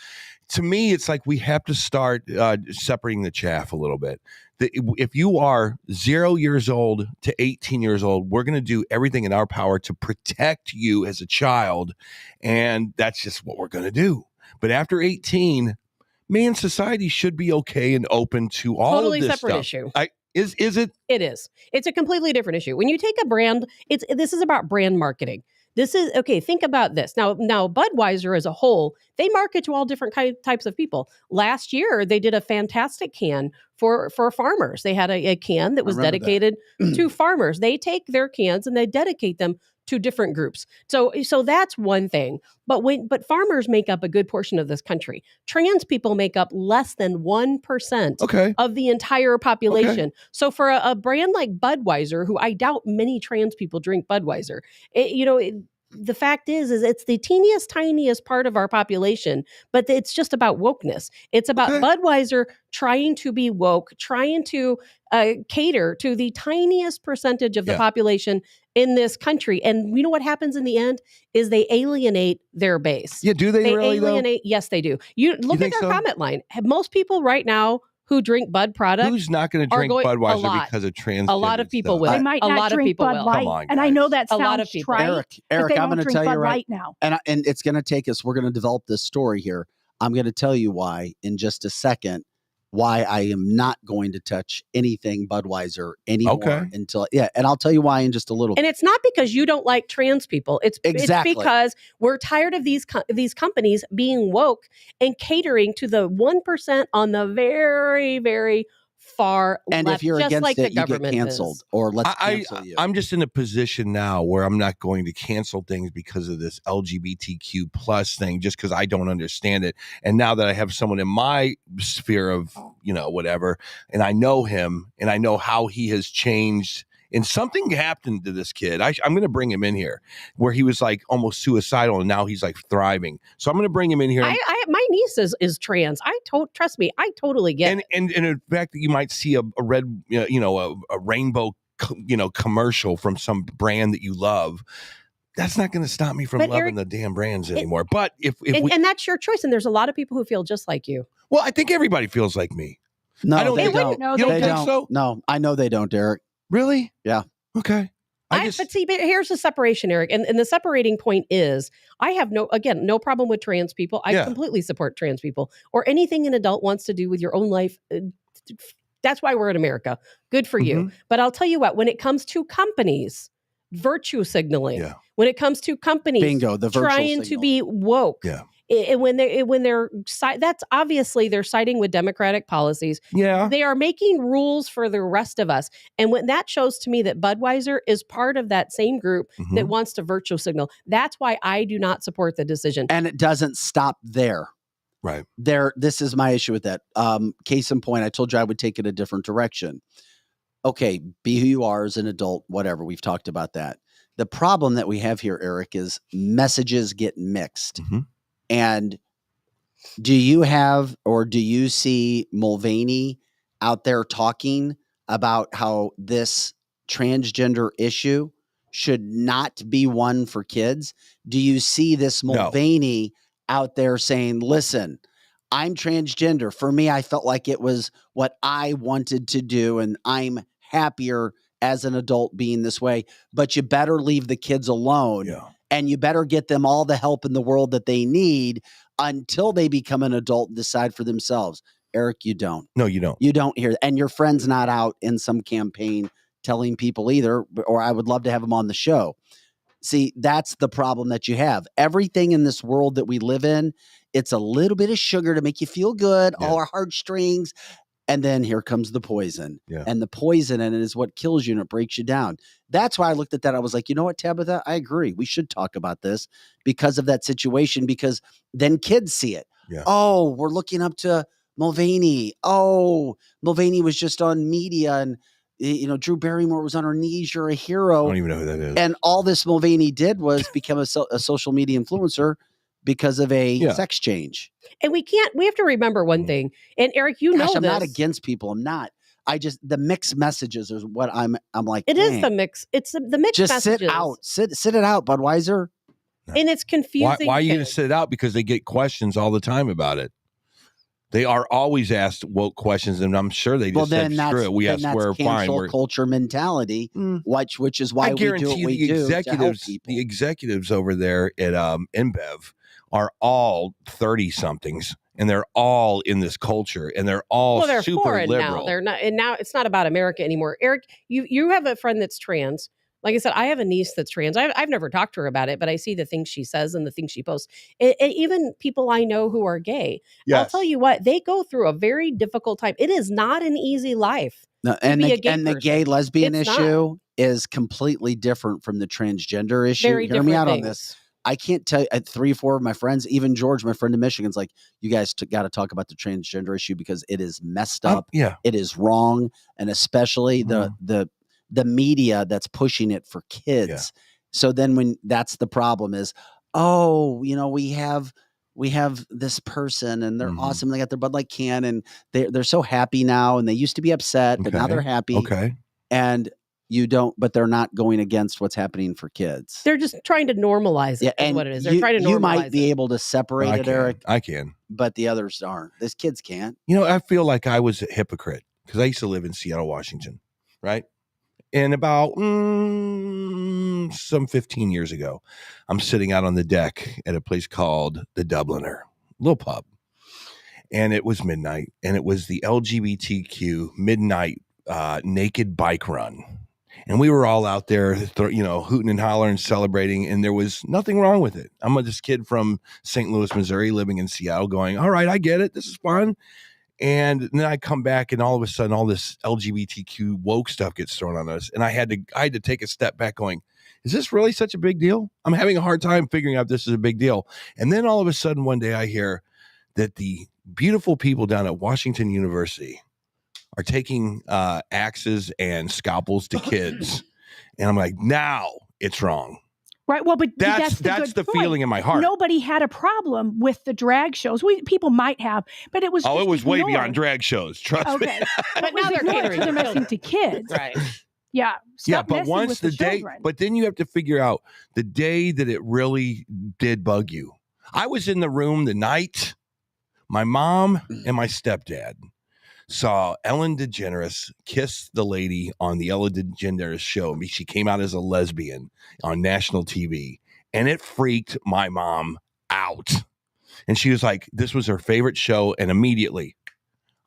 To me, it's like we have to start separating the chaff a little bit. If you are 0 years old to 18 years old, we're going to do everything in our power to protect you as a child, and that's just what we're going to do. But after 18, man, society should be okay and open to all Totally of this separate stuff. issue. Is it? It is. It's a completely different issue. When you take a brand, this is about brand marketing. This is okay. Think about this. Now Budweiser as a whole, they market to all different types of people. Last year, they did a fantastic can for farmers. They had a can that was dedicated to farmers. They take their cans and they dedicate them to different groups. So that's one thing. But farmers make up a good portion of this country. Trans people make up less than 1% of the entire population. So for a brand like Budweiser, who I doubt many trans people drink Budweiser, the fact is it's the teeniest, tiniest part of our population, but it's just about wokeness. It's about Budweiser trying to be woke, trying to cater to the tiniest percentage of the population in this country. And you know what happens in the end is they alienate their base. Yeah, do they really alienate? though? Yes, they do. You look at their comment line. Most people right now who drink Bud products. Who's not going to drink Budweiser because of transgender? A lot of people will. They might not drink Bud Light. Come on, and I know that sounds a lot of people. trite, Eric, I'm going to tell you right now. And it's going to take us. We're going to develop this story here. I'm going to tell you why in just a second. Why I am not going to touch anything Budweiser anymore until and I'll tell you why in just a little bit. And it's not because you don't like trans people. It's because we're tired of these companies being woke and catering to the 1% on the very, very far and left. If you're just against like it, the you get government canceled is. or let's cancel you. I'm just in a position now where I'm not going to cancel things because of this LGBTQ plus thing, just because I don't understand it. And now that I have someone in my sphere of, whatever, and I know him and I know how he has changed. And something happened to this kid. I'm going to bring him in here where he was like almost suicidal and now he's like thriving. So I'm going to bring him in here. My niece is trans. Trust me, I totally get it. And the fact that you might see a red, a rainbow, commercial from some brand that you love, that's not going to stop me from loving the damn brands anymore. But and that's your choice. And there's a lot of people who feel just like you. Well, I think everybody feels like me. No, they don't. No, you don't they think don't. so? No, I know they don't, Derek. Really? Yeah. Okay. But here's the separation, Eric. And the separating point is I have no problem with trans people. I completely support trans people or anything an adult wants to do with your own life. That's why we're in America. Good for you. But I'll tell you what, when it comes to companies, virtue signaling, when it comes to companies Bingo, the trying to be woke. And when they're that's obviously they're siding with democratic policies. Yeah, they are making rules for the rest of us. And when that shows to me that Budweiser is part of that same group that wants to virtue signal, that's why I do not support the decision. And it doesn't stop there. Right there. This is my issue with that. Case in point, I told you I would take it a different direction. Okay, be who you are as an adult, whatever. We've talked about that. The problem that we have here, Eric, is messages get mixed. And do you see Mulvaney out there talking about how this transgender issue should not be one for kids? Do you see this Mulvaney out there saying, listen, I'm transgender. For me, I felt like it was what I wanted to do, and I'm happier as an adult being this way, but you better leave the kids alone. And you better get them all the help in the world that they need until they become an adult and decide for themselves. Eric, you don't. No, you don't. You don't hear. And your friend's not out in some campaign telling people either, or I would love to have him on the show. See, that's the problem that you have. Everything in this world that we live in, it's a little bit of sugar to make you feel good, all our heartstrings. And then here comes the poison. And the poison in it is what kills you and it breaks you down. That's why I looked at that. I was like, you know what, Tabitha? I agree. We should talk about this because of that situation, because then kids see it. Oh, we're looking up to Mulvaney. Oh, Mulvaney was just on media and, Drew Barrymore was on her knees. You're a hero. I don't even know who that is. And all this Mulvaney did was become a social media influencer because of a sex change. And we have to remember one thing. And Eric, know I'm this. not against people. I'm not. The mixed messages is what I'm like. It is the mix. It's the mixed just messages. Sit it out, Budweiser. And it's confusing. Why are you going to sit it out? Because they get questions all the time about it. They are always asked woke questions, and I'm sure they just said, screw it. We're fine. We're culture mentality, which is why we do what we do to help people. The executives over there at InBev are all 30-somethings, and they're all in this culture, and they're all Well, they're super foreign liberal. now. They're not, and now it's not about America anymore. Eric, you have a friend that's trans. Like I said, I have a niece that's trans. I've never talked to her about it, but I see the things she says and the things she posts. Even people I know who are gay, Yes. I'll tell you what, they go through a very difficult time. It is not an easy life. No, and be a the gay and the person. gay lesbian It's issue is completely different from the transgender issue. Very Hear different me out things. on this. I can't tell you, 3 or 4 of my friends, even George, my friend in Michigan's like, you guys got to talk about the transgender issue because it is messed up. Yeah. It is wrong. And especially the media that's pushing it for kids. Yeah. So then when that's the problem is, oh, we have this person and they're awesome. They got their Bud Light can and they're so happy now. And they used to be upset, but now they're happy. Okay. And but they're not going against what's happening for kids. They're just trying to normalize it. Yeah, is and what it is. They're trying to normalize you might it. be able to separate it, Eric, I can. but the others aren't. These kids can't. I feel like I was a hypocrite because I used to live in Seattle, Washington, right? And about some 15 years ago, I'm sitting out on the deck at a place called the Dubliner, little pub. And it was midnight, and it was the LGBTQ midnight naked bike run. And we were all out there, hooting and hollering, celebrating, and there was nothing wrong with it. I'm this kid from St. Louis, Missouri, living in Seattle, going, all right, I get it. This is fun. And then I come back, and all of a sudden, all this LGBTQ woke stuff gets thrown on us. And I had to take a step back going, is this really such a big deal? I'm having a hard time figuring out if this is a big deal. And then all of a sudden, one day I hear that the beautiful people down at Washington University are taking axes and scalpels to kids. And I'm like, now it's wrong. Right. Well, but That's good the point. feeling in my heart. Nobody had a problem with the drag shows. People might have, but it was. Oh, just it was way ignored. beyond drag shows. Trust me. Okay. But now they're catering They're to messing to kids. Right. Yeah. Yeah, Stop but messing once with the day, children. but then you have to figure out the day that it really did bug you. I was in the room the night my mom and my stepdad saw Ellen DeGeneres kiss the lady on the Ellen DeGeneres show. She came out as a lesbian on national TV, and it freaked my mom out. And she was like, this was her favorite show. And immediately,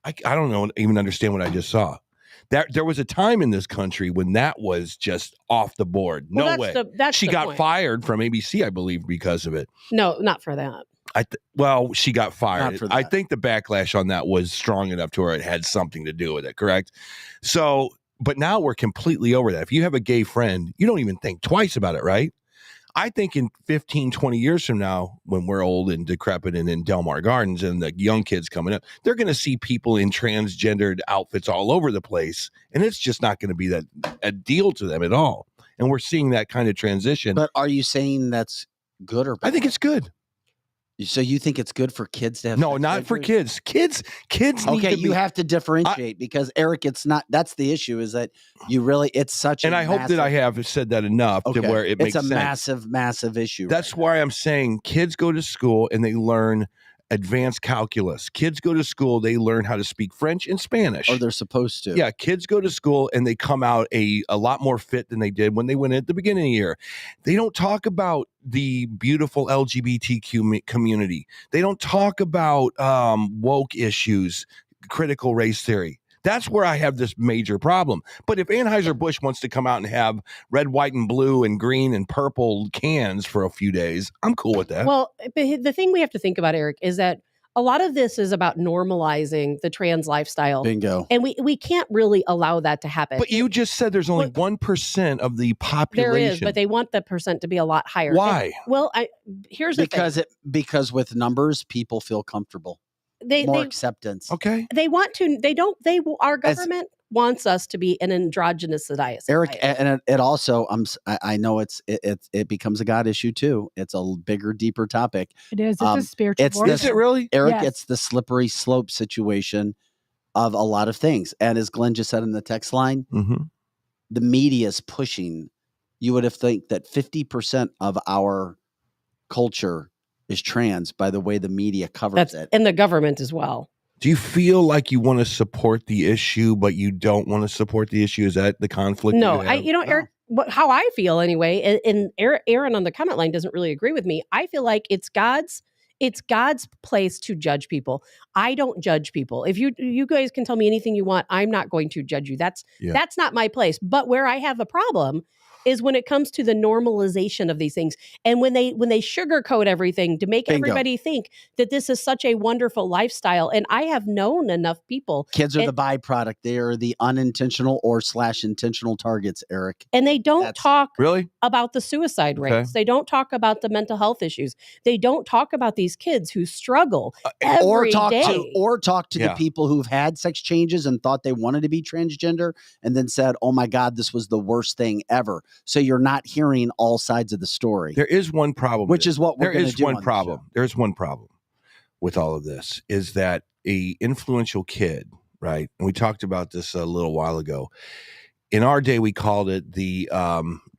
I don't even understand what I just saw. There was a time in this country when that was just off the board. No way. She got fired from ABC, I believe, because of it. No, not for that. She got fired. I think the backlash on that was strong enough to where it had something to do with it, correct? So, but now we're completely over that. If you have a gay friend, you don't even think twice about it, right? I think in 15, 20 years from now, when we're old and decrepit and in Del Mar Gardens and the young kids coming up, they're going to see people in transgendered outfits all over the place. And it's just not going to be a deal to them at all. And we're seeing that kind of transition. But are you saying that's good or bad? I think it's good. So you think it's good for kids to have? No, not for kids. Kids need okay, to you have to differentiate because Eric, it's not. That's the issue. Is that you really? It's such. And I hope that I have said that enough to where it makes sense. It's a massive, massive issue. That's why I'm saying kids go to school and they learn advanced calculus. Kids go to school, they learn how to speak French and Spanish. Or they're supposed to. Yeah, kids go to school and they come out a lot more fit than they did when they went at the beginning of the year. They don't talk about the beautiful LGBTQ community. They don't talk about woke issues, critical race theory. That's where I have this major problem. But if Anheuser-Busch wants to come out and have red, white, and blue and green and purple cans for a few days, I'm cool with that. Well, the thing we have to think about, Eric, is that a lot of this is about normalizing the trans lifestyle. Bingo. And we can't really allow that to happen. But you just said there's only 1% of the population. There is, but they want the percent to be a lot higher. Why? Here's the thing. Because with numbers, people feel comfortable. More acceptance. Okay. Our government wants us to be an androgynous society. Eric, and it also, I know it becomes a God issue too. It's a bigger, deeper topic. It is. It's a spiritual vortex. Is it really? Eric, Yes. It's the slippery slope situation of a lot of things. And as Glenn just said in the text line, the media is pushing. You would have think that 50% of our culture is trans by the way the media covers it. And the government as well. Do you feel like you want to support the issue, but you don't want to support the issue? Is that the conflict? No, Eric, how I feel anyway, and Aaron on the comment line doesn't really agree with me. I feel like it's God's It's God's place to judge people. I don't judge people. If you guys can tell me anything you want, I'm not going to judge you. That's not my place. But where I have a problem is when it comes to the normalization of these things. And when they sugarcoat everything to make everybody think that this is such a wonderful lifestyle. And I have known enough people. Kids are the byproduct. They are the unintentional or / intentional targets, Eric. And they don't talk really about the suicide rates. They don't talk about the mental health issues. They don't talk about these kids who struggle every day. Or talk to the people who've had sex changes and thought they wanted to be transgender and then said, oh my God, this was the worst thing ever. So you're not hearing all sides of the story. There is one problem. Which is what we're going to do. There's one problem with all of this is that a influential kid, right? And we talked about this a little while ago. In our day, we called it the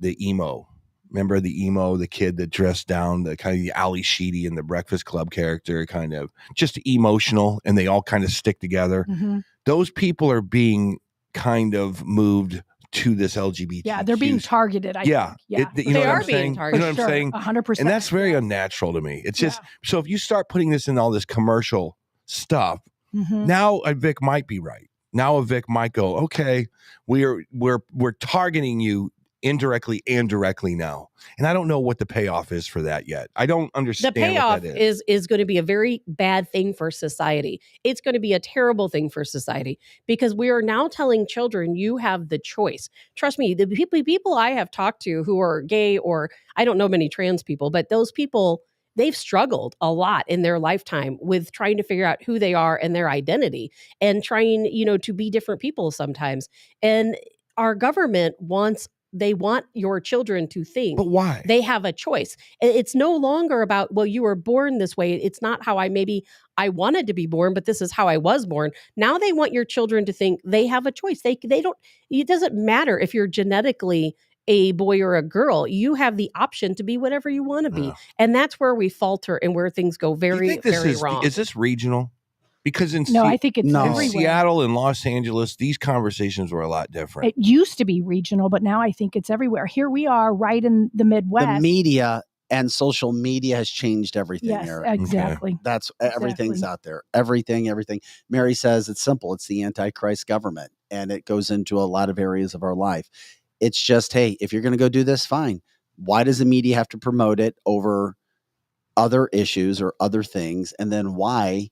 emo. Remember the emo, the kid that dressed down, the kind of the Ali Sheedy in the Breakfast Club character, kind of just emotional, and they all kind of stick together. Mm-hmm. Those people are being kind of moved to this LGBT. Yeah, they're being targeted. I think. You they know are what I'm being saying? targeted. You know what I'm saying? 100%. And that's very unnatural to me. It's just so if you start putting this in all this commercial stuff, now a Vic might be right. Now a Vic might go, okay, we're targeting you indirectly and directly now. And I don't know what the payoff is for that yet. I don't understand. The payoff what that is going to be a very bad thing for society. It's going to be a terrible thing for society because we are now telling children you have the choice. Trust me, the people I have talked to who are gay, or I don't know many trans people, but those people, they've struggled a lot in their lifetime with trying to figure out who they are and their identity and trying, to be different people sometimes. And our government they want your children to think. But why? They have a choice. It's no longer about, well, you were born this way. It's not how I wanted to be born, but this is how I was born. Now they want your children to think they have a choice. They don't, it doesn't matter if you're genetically a boy or a girl. You have the option to be whatever you want to be. And that's where we falter and where things go very, very wrong. Is this regional? Because I think it's everywhere. In Seattle and Los Angeles, these conversations were a lot different. It used to be regional, but now I think it's everywhere. Here we are right in the Midwest. The media and social media has changed everything. Yes, Eric. exactly. That's everything's out there. Everything. Mary says it's simple. It's the Antichrist government, and it goes into a lot of areas of our life. It's just, hey, if you're going to go do this, fine. Why does the media have to promote it over other issues or other things? And then why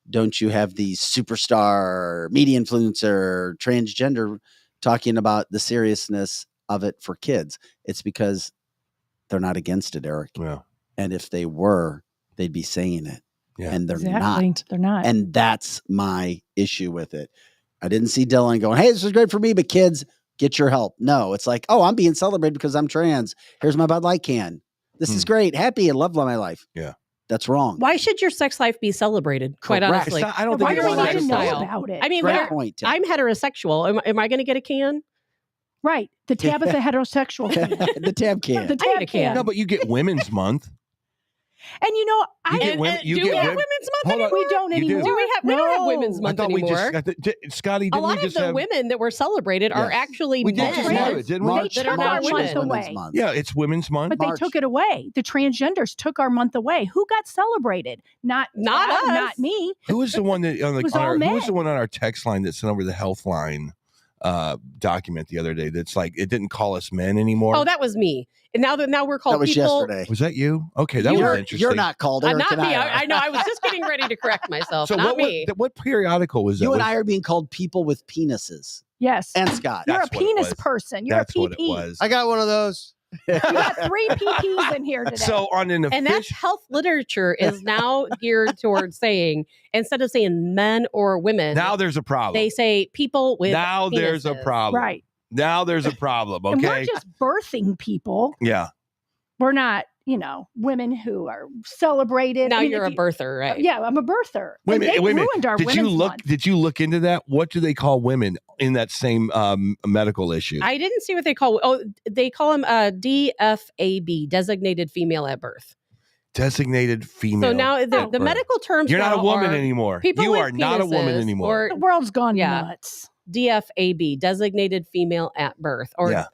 don't you have the superstar media influencer transgender talking about the seriousness of it for kids? It's because they're not against it, Eric. Yeah. And if they were, they'd be saying it. Yeah. And they're Exactly. not. They're not. And that's my issue with it. I didn't see Dylan going, hey, this is great for me, but kids, get your help. No, it's like, oh, I'm being celebrated because I'm trans. Here's my Bud Light can. This is great. Happy and love my life. Yeah. That's wrong. Why should your sex life be celebrated? Quite Correct. honestly. I don't Why think do we it's need to know lifestyle. about it? I mean, Great point, Tim. I'm heterosexual. Am I going to get a can? Right. The Tabitha heterosexual can. The tab can. The I need tab a can. No, but you get Women's Month. And You get women- you do get we have women- Women's Month Hold on. anymore? we don't You do. anymore. We don't have Women's No. Month I thought we anymore. just, Scotty, A didn't lot we of just the have? women that were celebrated are Yes. actually We did men. just have it, didn't we? They that took are not our women. month away. Month. Yeah, it's Women's Month. But they March. took it away. The transgenders took our month away. Who got celebrated? Not us. Not me. Who was the one that was all who was the men. one on our text line that sent over the health line document the other day? That's like it didn't call us men anymore. Oh, that was me. And now we're called That was people. yesterday. Was that you? Okay, that You're, was interesting. you're not called. Eric Not and me. I are. I know. I was just getting ready to correct myself. So not me. what periodical was that? You and I are being called people with penises. Yes. And Scott. You're That's a what it penis was. person. You're That's a PP. what it was. I got one of those. You got 3 PPs in here today. So on an And that's official, health literature is now geared towards saying, instead of saying men or women, now there's a problem. they say people with now there's a penises. problem. right. Now there's a problem. And we're Okay. just birthing people. Yeah. We're not, women who are celebrated. Now I mean, you're if a birther, right? Yeah, I'm a birther. Wait a And minute. they Wait a minute. ruined our Did you Women's look? Month. Did you look into that? What do they call women in that same medical issue? I didn't see what they call. Oh, they call them DFAB, designated female at birth. Designated female. So now the Right. medical terms. You're not a now woman are anymore. people You with are not a woman penises anymore. The world's gone Yeah. nuts. DFAB, designated female at birth, or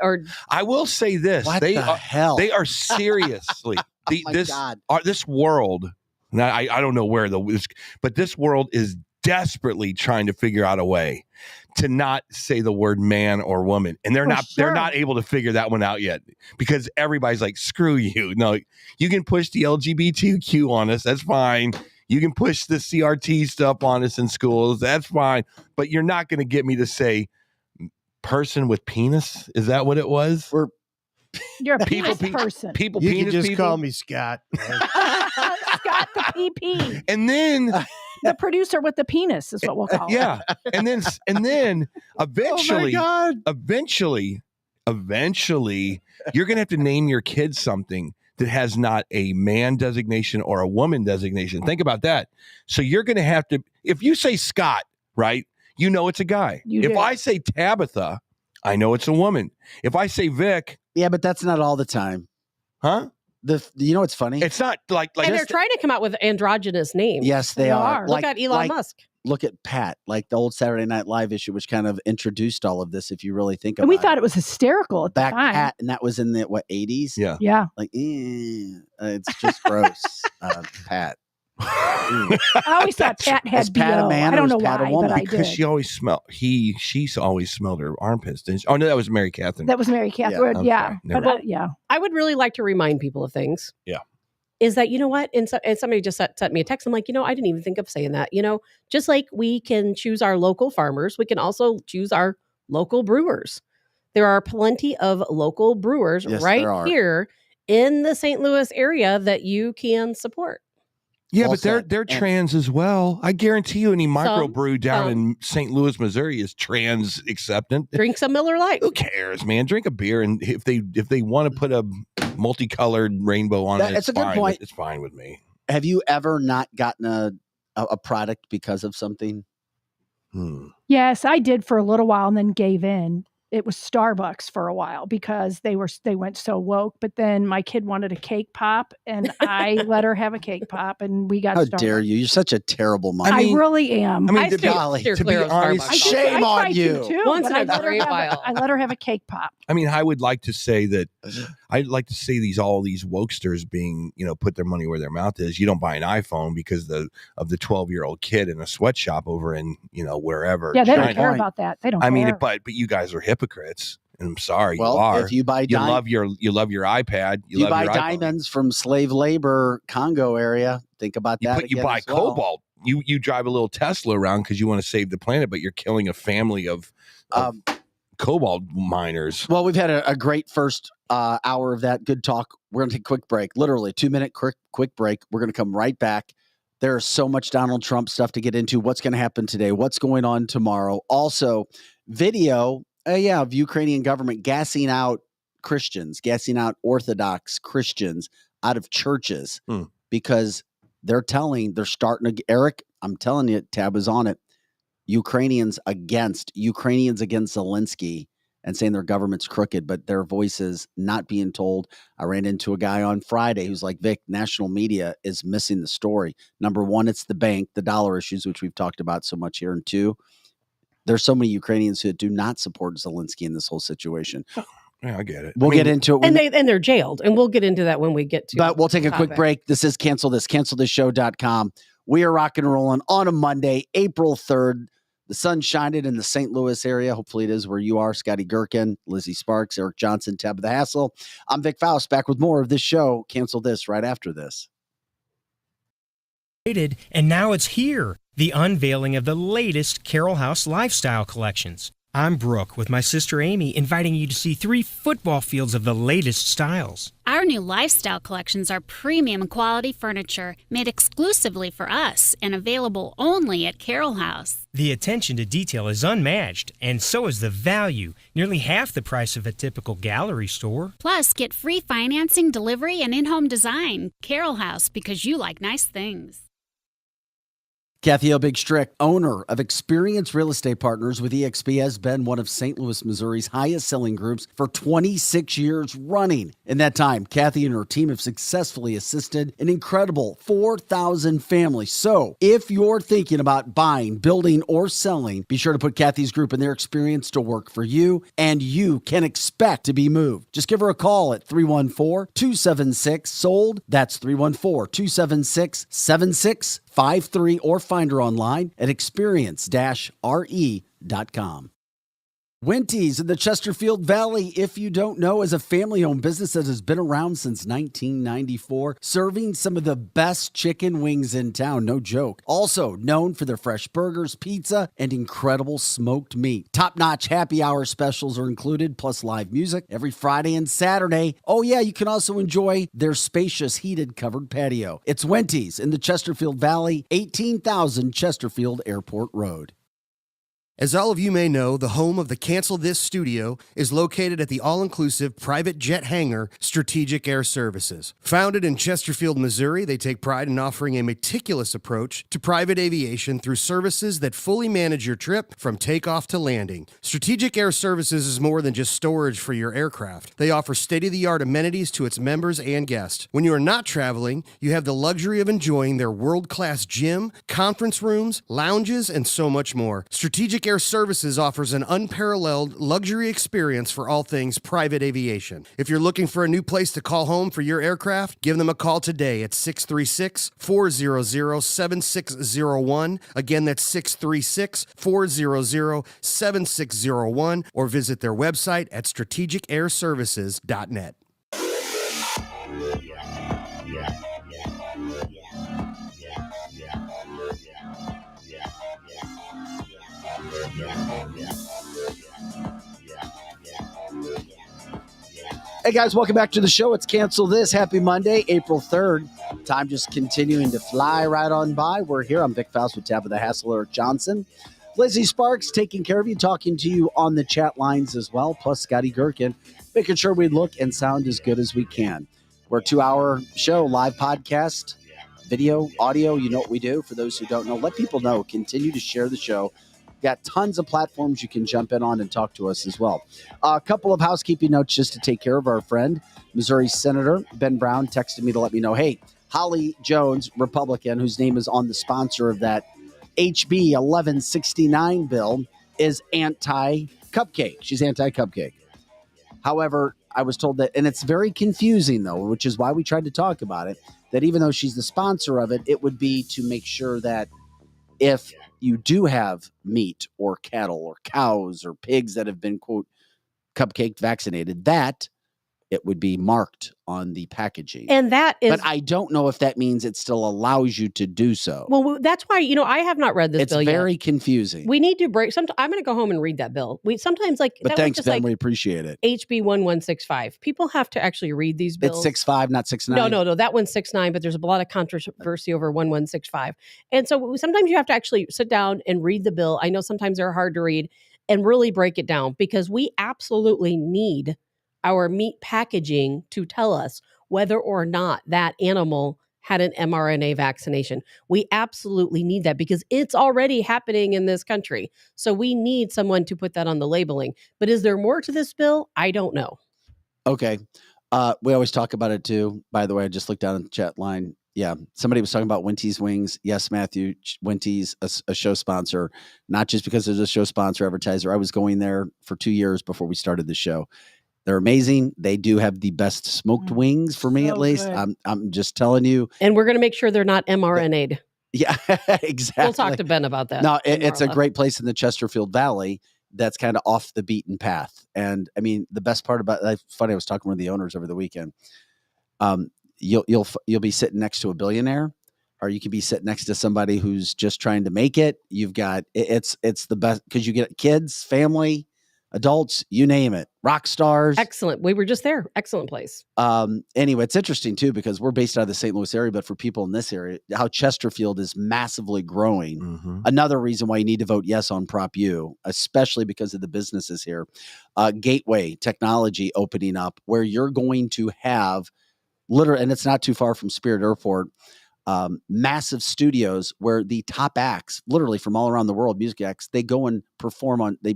I will say this: What they the are hell? they are seriously God. this world. Now I don't know where but this world is desperately trying to figure out a way to not say the word man or woman, and they're not able to figure that one out yet, because everybody's like, screw you. No, you can push the LGBTQ on us, that's fine. You can push the CRT stuff on us in schools, that's fine, but you're not going to get me to say person with penis. Is that what it was? You're a penis person. People, You penis can just people? call me Scott. Scott the PP. And then the producer with the penis is what we'll call it. And then eventually, oh my God. eventually, you're going to have to name your kid something that has not a man designation or a woman designation. Think about that. So you're going to have to, if you say Scott, right, you know it's a guy. If I say Tabitha, I know it's a woman. If I say Vic. Yeah, but that's not all the time. Huh? You know what's funny? It's not like and they're trying to come out with androgynous names. Yes, they are. Look at Elon Musk. Look at Pat, like the old Saturday Night Live issue, which kind of introduced all of this, if you really think about it. And we thought it was hysterical at the time. Pat, and that was in the, 80s? Yeah. Like, it's just gross, Pat. I always thought Pat had BO. I don't know why, but I did. Because she always smelled, she's always smelled her armpits. Didn't she? Oh, no, that was Mary Catherine. That was Mary Catherine, yeah. But, I would really like to remind people of things. Yeah. Is that, you know what? And somebody just sent me a text. I'm like, I didn't even think of saying that. Just like we can choose our local farmers, we can also choose our local brewers. There are plenty of local brewers here in the St. Louis area that you can support. Yeah, but they're trans as well. I guarantee you any microbrew down in St. Louis, Missouri is trans acceptant. Drink some Miller Lite. Who cares, man? Drink a beer, and if they want to put a multicolored rainbow on it, it's a good point. It's fine with me. Have you ever not gotten a product because of something? Yes, I did for a little while and then gave in. It was Starbucks for a while because they went so woke. But then my kid wanted a cake pop, and I let her have a cake pop, and we got. How Starbucks. dare you? You're such a terrible mom. I really am. I mean, to be honest, shame on you. Too, Once in a I great while. I let her have a cake pop. I mean, I would like to say that I'd like to see all these wokesters being, put their money where their mouth is. You don't buy an iPhone because of the 12-year-old kid in a sweatshop over in, wherever. Yeah, they don't care about that. They don't. I mean, care. but you guys are hypocrites. And I'm sorry, well, you are. If you buy you love your iPad. You buy diamonds from slave labor Congo area. Think about that. You buy cobalt. You drive a little Tesla around because you want to save the planet, but you're killing a family of cobalt miners. Well, we've had a great first hour of that. Good talk. We're going to take a quick break. Literally 2-minute quick break. We're going to come right back. There's so much Donald Trump stuff to get into. What's going to happen today? What's going on tomorrow? Also, video. Of Ukrainian government gassing out Christians, gassing out Orthodox Christians out of churches because they're starting to, Eric, I'm telling you, Tab is on it. Ukrainians against Zelensky and saying their government's crooked, but their voices not being told. I ran into a guy on Friday who's like, Vic, national media is missing the story. Number one, it's the bank, the dollar issues, which we've talked about so much here. And two, there's so many Ukrainians who do not support Zelensky in this whole situation. Yeah, I get it. We'll get into it. And they're jailed. And we'll get into that when we get to it. But we'll take a quick break. This is cancelthisshow.com. We are rocking and rolling on a Monday, April 3rd. The sun's shining in the St. Louis area. Hopefully it is where you are. Scotty Gherkin, Lizzie Sparks, Eric Johnson, Tabitha Hassel. I'm Vic Faust, back with more of this show. Cancel This right after this. And now it's here. The unveiling of the latest Carroll House lifestyle collections. I'm Brooke with my sister Amy, inviting you to see 3 football fields of the latest styles. Our new lifestyle collections are premium quality furniture made exclusively for us and available only at Carroll House. The attention to detail is unmatched, and so is the value, nearly half the price of a typical gallery store. Plus, get free financing, delivery, and in-home design. Carroll House, because you like nice things. Kathy O. Big Strick, owner of Experience Real Estate Partners with eXp, has been one of St. Louis, Missouri's highest selling groups for 26 years running. In that time, Kathy and her team have successfully assisted an incredible 4,000 families. So if you're thinking about buying, building, or selling, be sure to put Kathy's group and their experience to work for you, and you can expect to be moved. Just give her a call at 314-276-SOLD. That's 314-276-7653, or find her online at experience-re.com. Winty's in the Chesterfield Valley, if you don't know, is a family-owned business that has been around since 1994, serving some of the best chicken wings in town, no joke. Also known for their fresh burgers, pizza, and incredible smoked meat. Top-notch happy hour specials are included, plus live music every Friday and Saturday. Oh yeah, you can also enjoy their spacious heated covered patio. It's Winty's in the Chesterfield Valley, 18,000 Chesterfield Airport Road. As all of you may know, the home of the Cancel This studio is located at the all-inclusive private jet hangar, Strategic Air Services. Founded in Chesterfield, Missouri, they take pride in offering a meticulous approach to private aviation through services that fully manage your trip from takeoff to landing. Strategic Air Services is more than just storage for your aircraft. They offer state-of-the-art amenities to its members and guests. When you are not traveling, you have the luxury of enjoying their world-class gym, conference rooms, lounges, and so much more. Strategic Air Services offers an unparalleled luxury experience for all things private aviation. If you're looking for a new place to call home for your aircraft, give them a call today at 636-400-7601. Again, that's 636-400-7601, or visit their website at strategicairservices.net. Hey guys, welcome back to the show. It's Cancel This. Happy Monday, April 3rd. Time just continuing to fly right on by. We're here. I'm Vic Faust with Tabitha Hassler Johnson. Lizzie Sparks taking care of you, talking to you on the chat lines as well, plus Scotty Gherkin, making sure we look and sound as good as we can. We're a 2-hour show, live podcast, video, audio. You know what we do. For those who don't know, let people know. Continue to share the show. Got tons of platforms you can jump in on and talk to us as well. A couple of housekeeping notes just to take care of. Our friend, Missouri Senator Ben Brown, texted me to let me know, hey, Holly Jones, Republican, whose name is on the sponsor of that HB 1169 bill, is anti-cupcake. She's anti-cupcake. However, I was told that, and it's very confusing, though, which is why we tried to talk about it, that even though she's the sponsor of it, it would be to make sure that if you do have meat or cattle or cows or pigs that have been, quote, cupcake vaccinated, that it would be marked on the packaging. And that is... But I don't know if that means it still allows you to do so. Well, that's why, I have not read this bill yet. It's very confusing. We need to break... I'm going to go home and read that bill. But thanks, Ben. We appreciate it. HB 1165. People have to actually read these bills. It's 6.5, not 6.9. No. That one's 6.9, but there's a lot of controversy over 1165. And so sometimes you have to actually sit down and read the bill. I know sometimes they're hard to read, and really break it down, because we absolutely need our meat packaging to tell us whether or not that animal had an mRNA vaccination. We absolutely need that, because it's already happening in this country. So we need someone to put that on the labeling. But is there more to this bill? I don't know. Okay. We always talk about it too. By the way, I just looked down at the chat line. Yeah. Somebody was talking about Winty's Wings. Yes, Matthew, Winty's a show sponsor, not just because there's a show sponsor advertiser. I was going there for 2 years before we started the show. They're amazing. They do have the best smoked wings for me, at least. I'm just telling you. And we're going to make sure they're not mRNA'd. Yeah, exactly. We'll talk to Ben about that. No, it's a great place in the Chesterfield Valley that's kind of off the beaten path. And I mean, the best part about it's funny. I was talking with the owners over the weekend. You'll be sitting next to a billionaire, or you can be sitting next to somebody who's just trying to make it. You've got it's the best, because you get kids, family, adults, you name it, rock stars. Excellent. We were just there. Excellent place. Anyway, it's interesting too, because we're based out of the St. Louis area, but for people in this area, how Chesterfield is massively growing. Mm-hmm. Another reason why you need to vote yes on Prop U, especially because of the businesses here. Gateway technology opening up, where you're going to have literally, and it's not too far from Spirit Airport, massive studios where the top acts, literally from all around the world, music acts, they go and they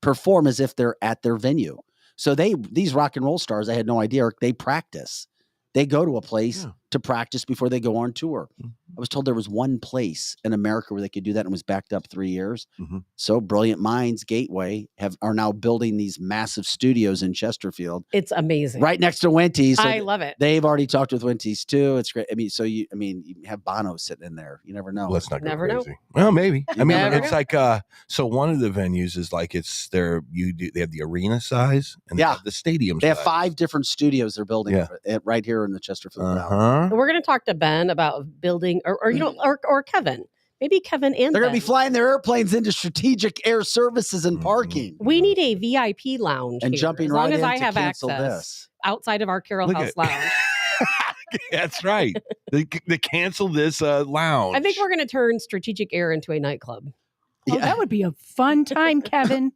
perform as if they're at their venue. So these rock and roll stars, I had no idea, they practice. They go to a place to practice before they go on tour. I was told there was one place in America where they could do that and it was backed up 3 years. So Brilliant Minds Gateway are now building these massive studios in Chesterfield. It's amazing. Right next to Winty's. So I love it. They've already talked with Winty's too. It's great. I mean, you have Bono sitting in there. You never know. Let's not go Never crazy. know. Well, maybe. I mean, never it's know. like so one of the venues is like they have the arena size and they have the stadium They size. have 5 different studios they're building right here in the Chesterfield Valley. We're going to talk to Ben about building, or Kevin. Maybe Kevin and They're going Ben. to be flying their airplanes into Strategic Air Services and parking. We need a VIP lounge And here, jumping as long right as in I to have cancel access this. outside of our Carroll Look House at- lounge. That's right. They cancel this lounge. I think we're going to turn Strategic Air into a nightclub. Oh, that would be a fun time, Kevin.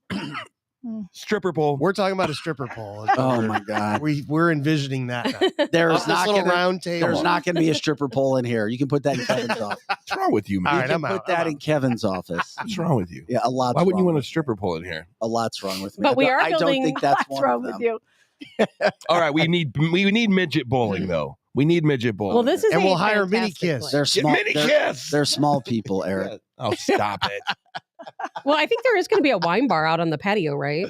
Stripper pole. We're talking about a stripper pole. Oh my God. We're envisioning that. Now. There's Off this not little gonna, round table. There's not going to be a stripper pole in here. You can put that in Kevin's office. What's wrong with you, man? All You right, can I'm put out. that in Kevin's office. What's wrong with you? Yeah, a lot's Why wouldn't you wrong want a with stripper pole in here? A lot's wrong with me. But we are I don't building- think that's What's one wrong of with them. you? All right, we need midget bowling though. We need midget bowling. Well, this is And a we'll hire fantastic Mini Kiss. place. They're small. Mini they're, Kiss. they're small people, Eric. Oh, stop it. Well, I think there is going to be a wine bar out on the patio, right?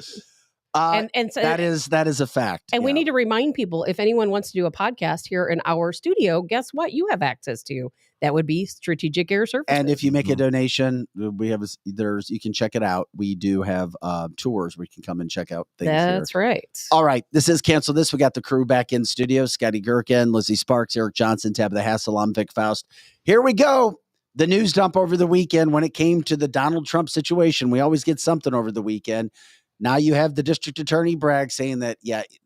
And so that is a fact. And we need to remind people, if anyone wants to do a podcast here in our studio, guess what you have access to? That would be Strategic Air Services. And if you make a donation, we have you can check it out. We do have tours where you can come and check out things. That's right. All right, this is Cancel This. We got the crew back in studio. Scotty Gherkin, Lizzie Sparks, Eric Johnson, Tabitha Hassel. I'm Vic Faust. Here we go. The news dump over the weekend when it came to the Donald Trump situation. We always get something over the weekend. Now you have the district attorney Bragg saying that,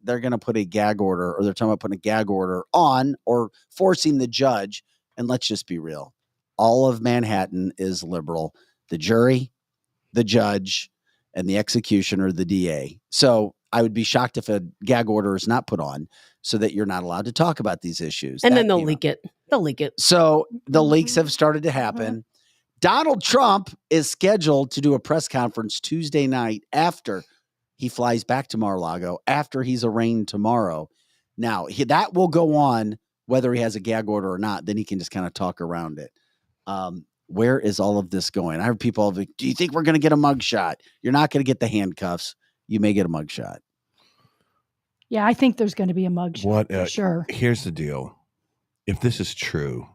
they're going to put a gag order, or they're talking about putting a gag order on or forcing the judge. And let's just be real. All of Manhattan is liberal. The jury, the judge, and the executioner, the DA. So I would be shocked if a gag order is not put on so that you're not allowed to talk about these issues. And then they'll leak it. They'll leak it. So the leaks have started to happen. Donald Trump is scheduled to do a press conference Tuesday night after he flies back to Mar-a-Lago, after he's arraigned tomorrow. Now, that will go on whether he has a gag order or not. Then he can just kind of talk around it. Where is all of this going? I heard people, do you think we're going to get a mugshot? You're not going to get the handcuffs. You may get a mugshot. Yeah, I think there's going to be a mugshot. for sure. Here's the deal. If this is true,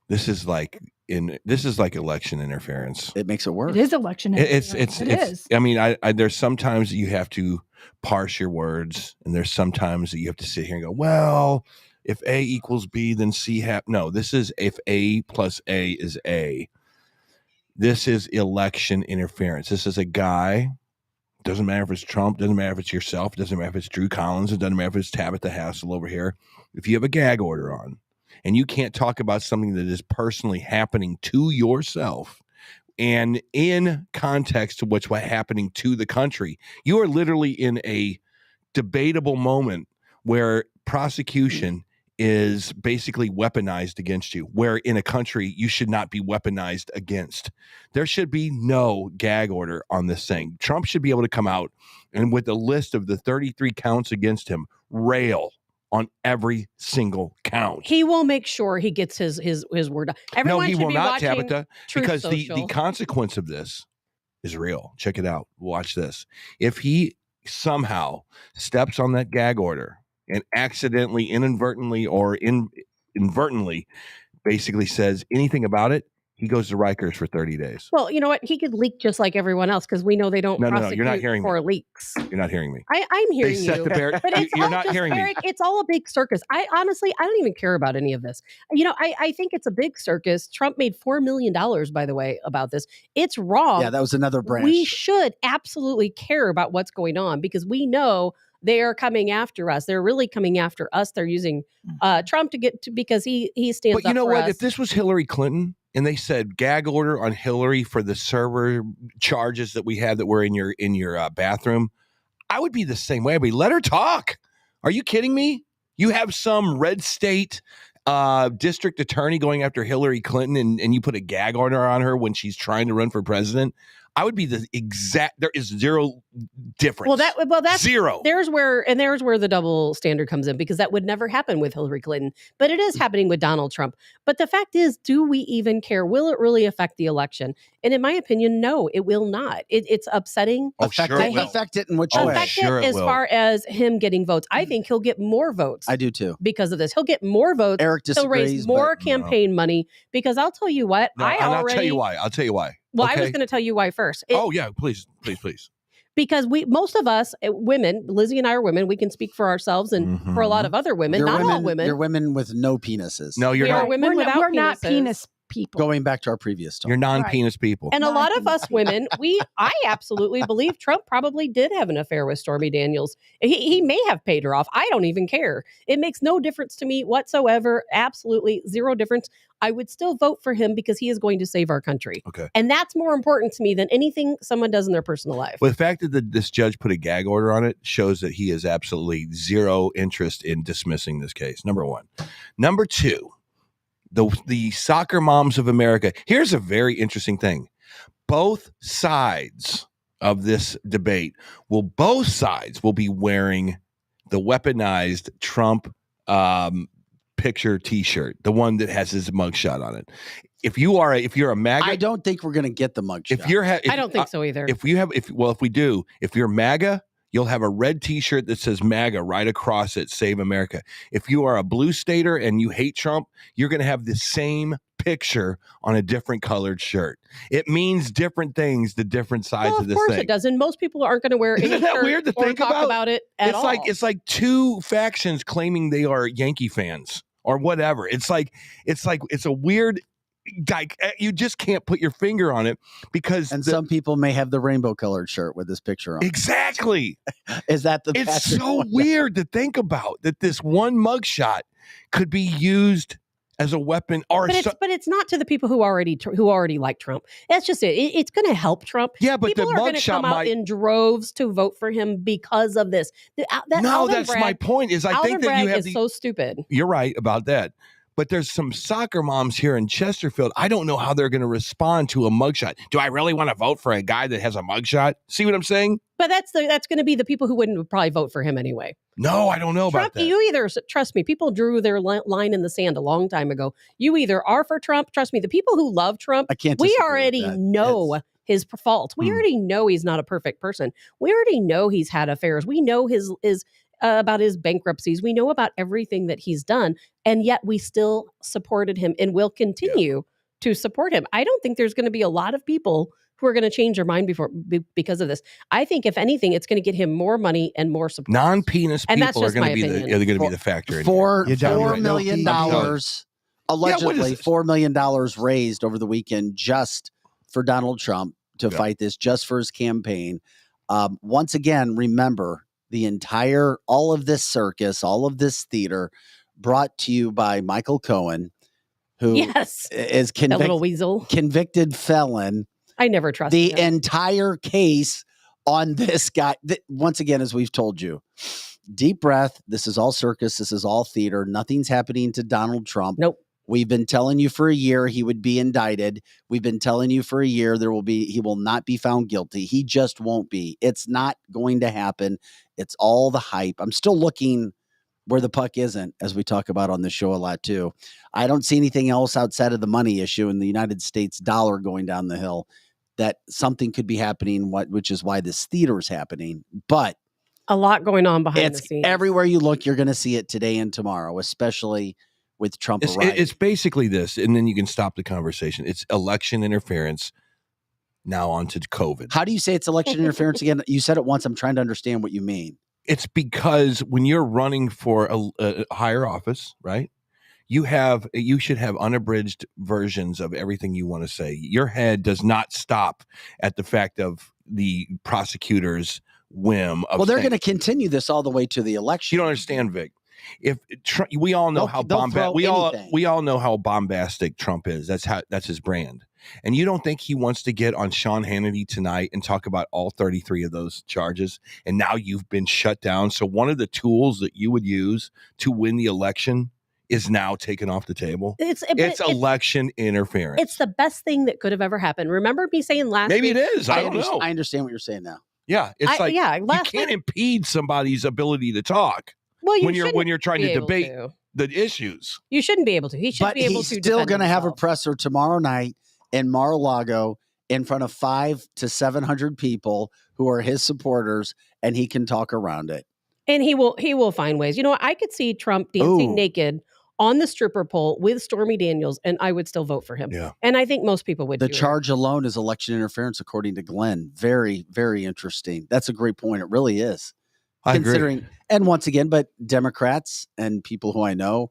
this is like election interference. It makes it worse. It is election. It interference. is. I mean, I there's sometimes you have to parse your words, and there's sometimes that you have to sit here and go, well, if A equals B, then C no, this is if A plus A is A. This is election interference. This is a guy. Doesn't matter if it's Trump. Doesn't matter if it's yourself. Doesn't matter if it's Drew Collins. It doesn't matter if it's Tabitha Hassel over here. If you have a gag order on, and you can't talk about something that is personally happening to yourself and in context to what's happening to the country, you are literally in a debatable moment where prosecution is basically weaponized against you, where in a country you should not be weaponized against. There should be no gag order on this thing. Trump should be able to come out and with a list of the 33 counts against him, rail on every single count. He will make sure he gets his word. Everyone No, he should will be not, watching Tabitha, Truth because the Social. consequence of this is real. Check it out. Watch this. If he somehow steps on that gag order and accidentally, inadvertently, or inadvertently basically says anything about it, he goes to Rikers for 30 days. Well, you know what? He could leak just like everyone else because we know they don't No, prosecute you're not hearing for me. leaks. You're not hearing me. I'm hearing They set you. the bear. But it's You're all not just, hearing Eric, me. it's all a big circus. I don't even care about any of this. You know, I think it's a big circus. Trump made $4 million, by the way, about this. It's wrong. Yeah, that was another branch. We should absolutely care about what's going on because we know they are coming after us. They're really coming after us. They're using Trump to get to because he stands up But you know for what? us. If this was Hillary Clinton and they said gag order on Hillary for the server charges that we had that were in your bathroom, I would be the same way. I'd be, let her talk. Are you kidding me? You have some red state district attorney going after Hillary Clinton and you put a gag order on her when she's trying to run for president, I would be the exact. There is zero difference. That's zero. There's where the double standard comes in, because that would never happen with Hillary Clinton, but it is happening with Donald Trump. But the fact is, do we even care? Will it really affect the election? And in my opinion, no, it will not. It's upsetting. Affect it in which way? Affect it as far as him getting votes. I think he'll get more votes. I do too. Because of this, he'll get more votes. Eric disagrees. He'll raise more campaign money, because I'll tell you what. I'll tell you why. Well, okay? I was going to tell you why first. Please. Because most of us women, Lizzie and I are women. We can speak for ourselves and for a lot of other women. All women. You're women with no penises. No, you're not. Women without we're penises. not penis people. Going back to our previous talk. You're non-penis people. And a lot of us women, I absolutely believe Trump probably did have an affair with Stormy Daniels. He may have paid her off. I don't even care. It makes no difference to me whatsoever. Absolutely zero difference. I would still vote for him because he is going to save our country. Okay. And that's more important to me than anything someone does in their personal life. Well, the fact that this judge put a gag order on it shows that he has absolutely zero interest in dismissing this case. Number one. Number two, the soccer moms of America. Here's a very interesting thing. Both sides of this debate will be wearing the weaponized Trump picture T-shirt, the one that has his mugshot on it. If you're a MAGA, I don't think we're going to get the mugshot. I don't think so either. If you're MAGA, you'll have a red T-shirt that says MAGA right across it, Save America. If you are a blue stater and you hate Trump, you're going to have the same picture on a different colored shirt. It means different things to different sides of this thing. Of course it does. And most people aren't going to wear any Isn't that shirt weird to or think talk about it at all. It's like two factions claiming they are Yankee fans or whatever. It's a weird, like, you just can't put your finger on it because some people may have the rainbow colored shirt with this picture on. Exactly. Is that the? It's so weird to think about that this one mugshot could be used as a weapon, but it's not to the people who already like Trump. That's just it. It's going to help Trump. Yeah, but people the are going to come out in droves to vote for him because of this. That's my point. Is I think that you have so stupid. You're right about that. But there's some soccer moms here in Chesterfield. I don't know how they're going to respond to a mugshot. Do I really want to vote for a guy that has a mugshot? See what I'm saying? But that's going to be the people who wouldn't probably vote for him anyway. No, I don't know about that. You either, trust me, people drew their line in the sand a long time ago. You either are for Trump. Trust me, the people who love Trump, we already know his faults. We already know he's not a perfect person. We already know he's had affairs. We know his about his bankruptcies. We know about everything that he's done, and yet we still supported him and will continue to support him. I don't think there's going to be a lot of people who are going to change their mind because of this. I think, if anything, it's going to get him more money and more support. Non-penis people are going to be the factor. $4 million, allegedly $4 million raised over the weekend just for Donald Trump to fight this, just for his campaign. Once again, remember, all of this circus, all of this theater, brought to you by Michael Cohen, who is convicted felon. I never trust the him. Entire case on this guy. Once again, as we've told you, deep breath. This is all circus. This is all theater. Nothing's happening to Donald Trump. Nope. We've been telling you for a year he would be indicted. We've been telling you for a year he will not be found guilty. He just won't be. It's not going to happen. It's all the hype. I'm still looking where the puck isn't, as we talk about on the show a lot too. I don't see anything else outside of the money issue and the United States dollar going down the hill that something could be happening, which is why this theater is happening. But a lot going on behind the scenes. Everywhere you look, you're going to see it today and tomorrow, especially with Trump arriving. It's basically this, and then you can stop the conversation. It's election interference. Now on to COVID. How do you say it's election interference again? You said it once. I'm trying to understand what you mean. It's because when you're running for a higher office, right? You should have unabridged versions of everything you want to say. Your head does not stop at the fact of the prosecutor's whim. They're going to continue this all the way to the election. You don't understand, Vic. We all know how bombastic Trump is. That's his brand. And you don't think he wants to get on Sean Hannity tonight and talk about all 33 of those charges? And now you've been shut down. So one of the tools that you would use to win the election is now taken off the table. It's election interference. It's the best thing that could have ever happened. Remember me saying last Maybe week? it is. I don't know. I understand what you're saying now. Yeah, it's you can't impede somebody's ability to talk when you're trying to debate the issues. You shouldn't be able to. He should be able to. He's still going to have a presser tomorrow night in Mar-a-Lago in front of 500 to 700 people who are his supporters, and he can talk around it. And he will find ways. I could see Trump dancing naked on the stripper pole with Stormy Daniels, and I would still vote for him. Yeah. And I think most people would. The charge alone is election interference, according to Glenn. Very, very interesting. That's a great point. It really is. I agree. And once again, but Democrats and people who I know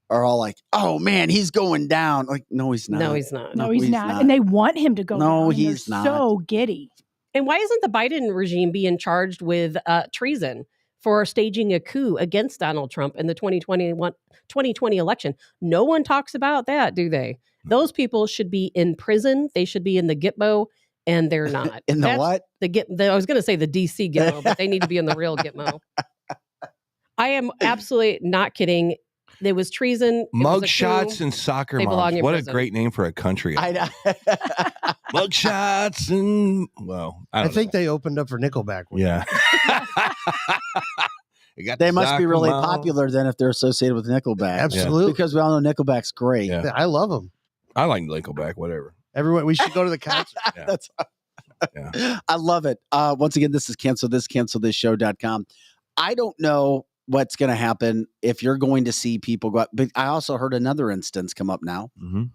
are all like, "Oh man, he's going down." Like, no, he's not. No, he's not. No, he's not. And they want him to go down. No, he's not. So giddy. And why isn't the Biden regime being charged with treason for staging a coup against Donald Trump in the 2020 election? No one talks about that, do they? Those people should be in prison. They should be in the Gitmo, and they're not. In the what? I was going to say the DC Gitmo, but they need to be in the real Gitmo. I am absolutely not kidding. There was treason. Mugshots and soccer moms. What prison. A great name for a country. I know. Mugshots and I think they opened up for Nickelback. Yeah. They must be really popular then if they're associated with Nickelback. Absolutely. Because we all know Nickelback's great. Yeah. I love them. I like Nickelback, whatever. Everyone, we should go to the concert. I love it. Once again, this is cancelthisshow.com. I don't know what's going to happen if you're going to see people go out. But I also heard another instance come up now. Mm-hmm.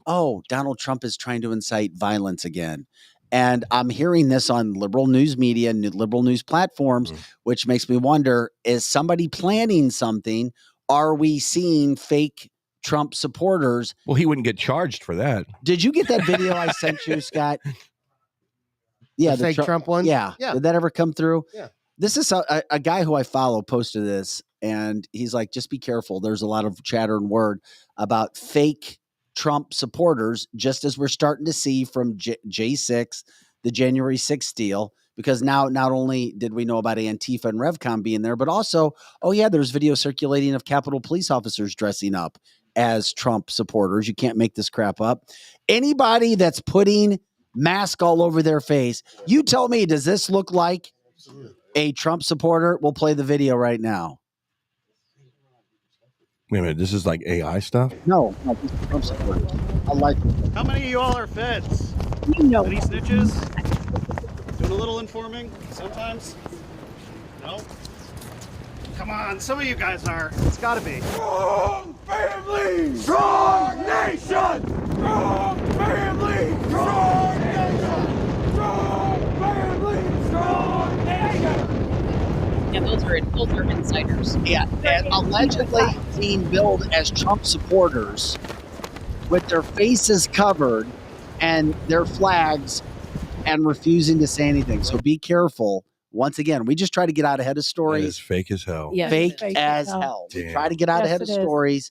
Oh, Donald Trump is trying to incite violence again. And I'm hearing this on liberal news media and liberal news platforms, which makes me wonder, is somebody planning something? Are we seeing fake Trump supporters? Well, he wouldn't get charged for that. Did you get that video I sent you, Scott? Yeah. The fake Trump one? Yeah. Did that ever come through? Yeah. This is a guy who I follow posted this, and he's like, just be careful. There's a lot of chatter and word about fake Trump supporters, just as we're starting to see from J6, the January 6th deal, because now not only did we know about Antifa and Revcom being there, but also, there's video circulating of Capitol police officers dressing up as Trump supporters. You can't make this crap up. Anybody that's putting mask all over their face, you tell me, does this look like a Trump supporter? We'll play the video right now. Wait a minute, this is like AI stuff? No, this is Trump supporter. I like it. How many of you all are feds? Any snitches? Doing a little informing sometimes? No? Come on, some of you guys are. It's gotta be. Strong family! Strong nation! Strong family! Strong nation! Strong family! Strong nation! Yeah, those are insiders. Yeah, and allegedly being billed as Trump supporters with their faces covered and their flags and refusing to say anything. So be careful. Once again, we just try to get out ahead of stories. It's fake as hell. Yeah, fake as hell. We Damn. try to get out ahead of stories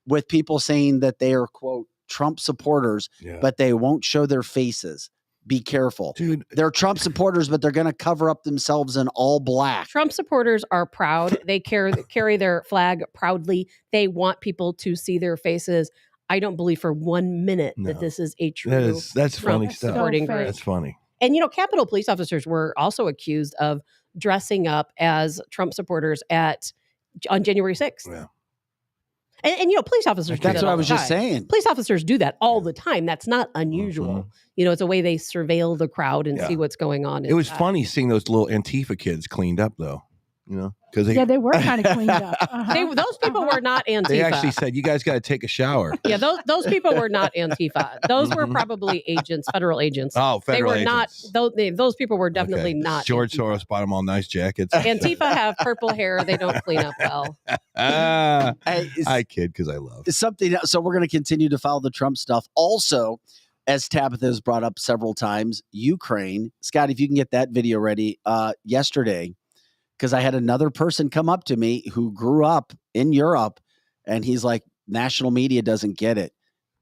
with people saying that they are, quote, Trump supporters, but they won't show their faces. Be careful. Dude. They're Trump supporters, but they're going to cover up themselves in all black. Trump supporters are proud. They carry their flag proudly. They want people to see their faces. I don't believe for 1 minute that this is a true that's Trump funny stuff. supporting group. That's funny. And, Capitol police officers were also accused of dressing up as Trump supporters on January 6th. Yeah. And police officers do that That's what all I was the just time. saying. Police officers do that all the time. That's not unusual. It's a way they surveil the crowd and see what's going on. It was funny seeing those little Antifa kids cleaned up, though. Because they were kind of cleaned up. Those people were not Antifa. They actually said, "You guys got to take a shower." Yeah, those people were not Antifa. Those were probably agents, federal agents. Oh, federal They were agents. not. Those people were definitely not. George Soros bought them all nice jackets. Antifa have purple hair. They don't clean up well. I kid because I love something else. So we're going to continue to follow the Trump stuff. Also, as Tabitha has brought up several times, Ukraine. Scott, if you can get that video ready. Yesterday, because I had another person come up to me who grew up in Europe, and he's like, national media doesn't get it.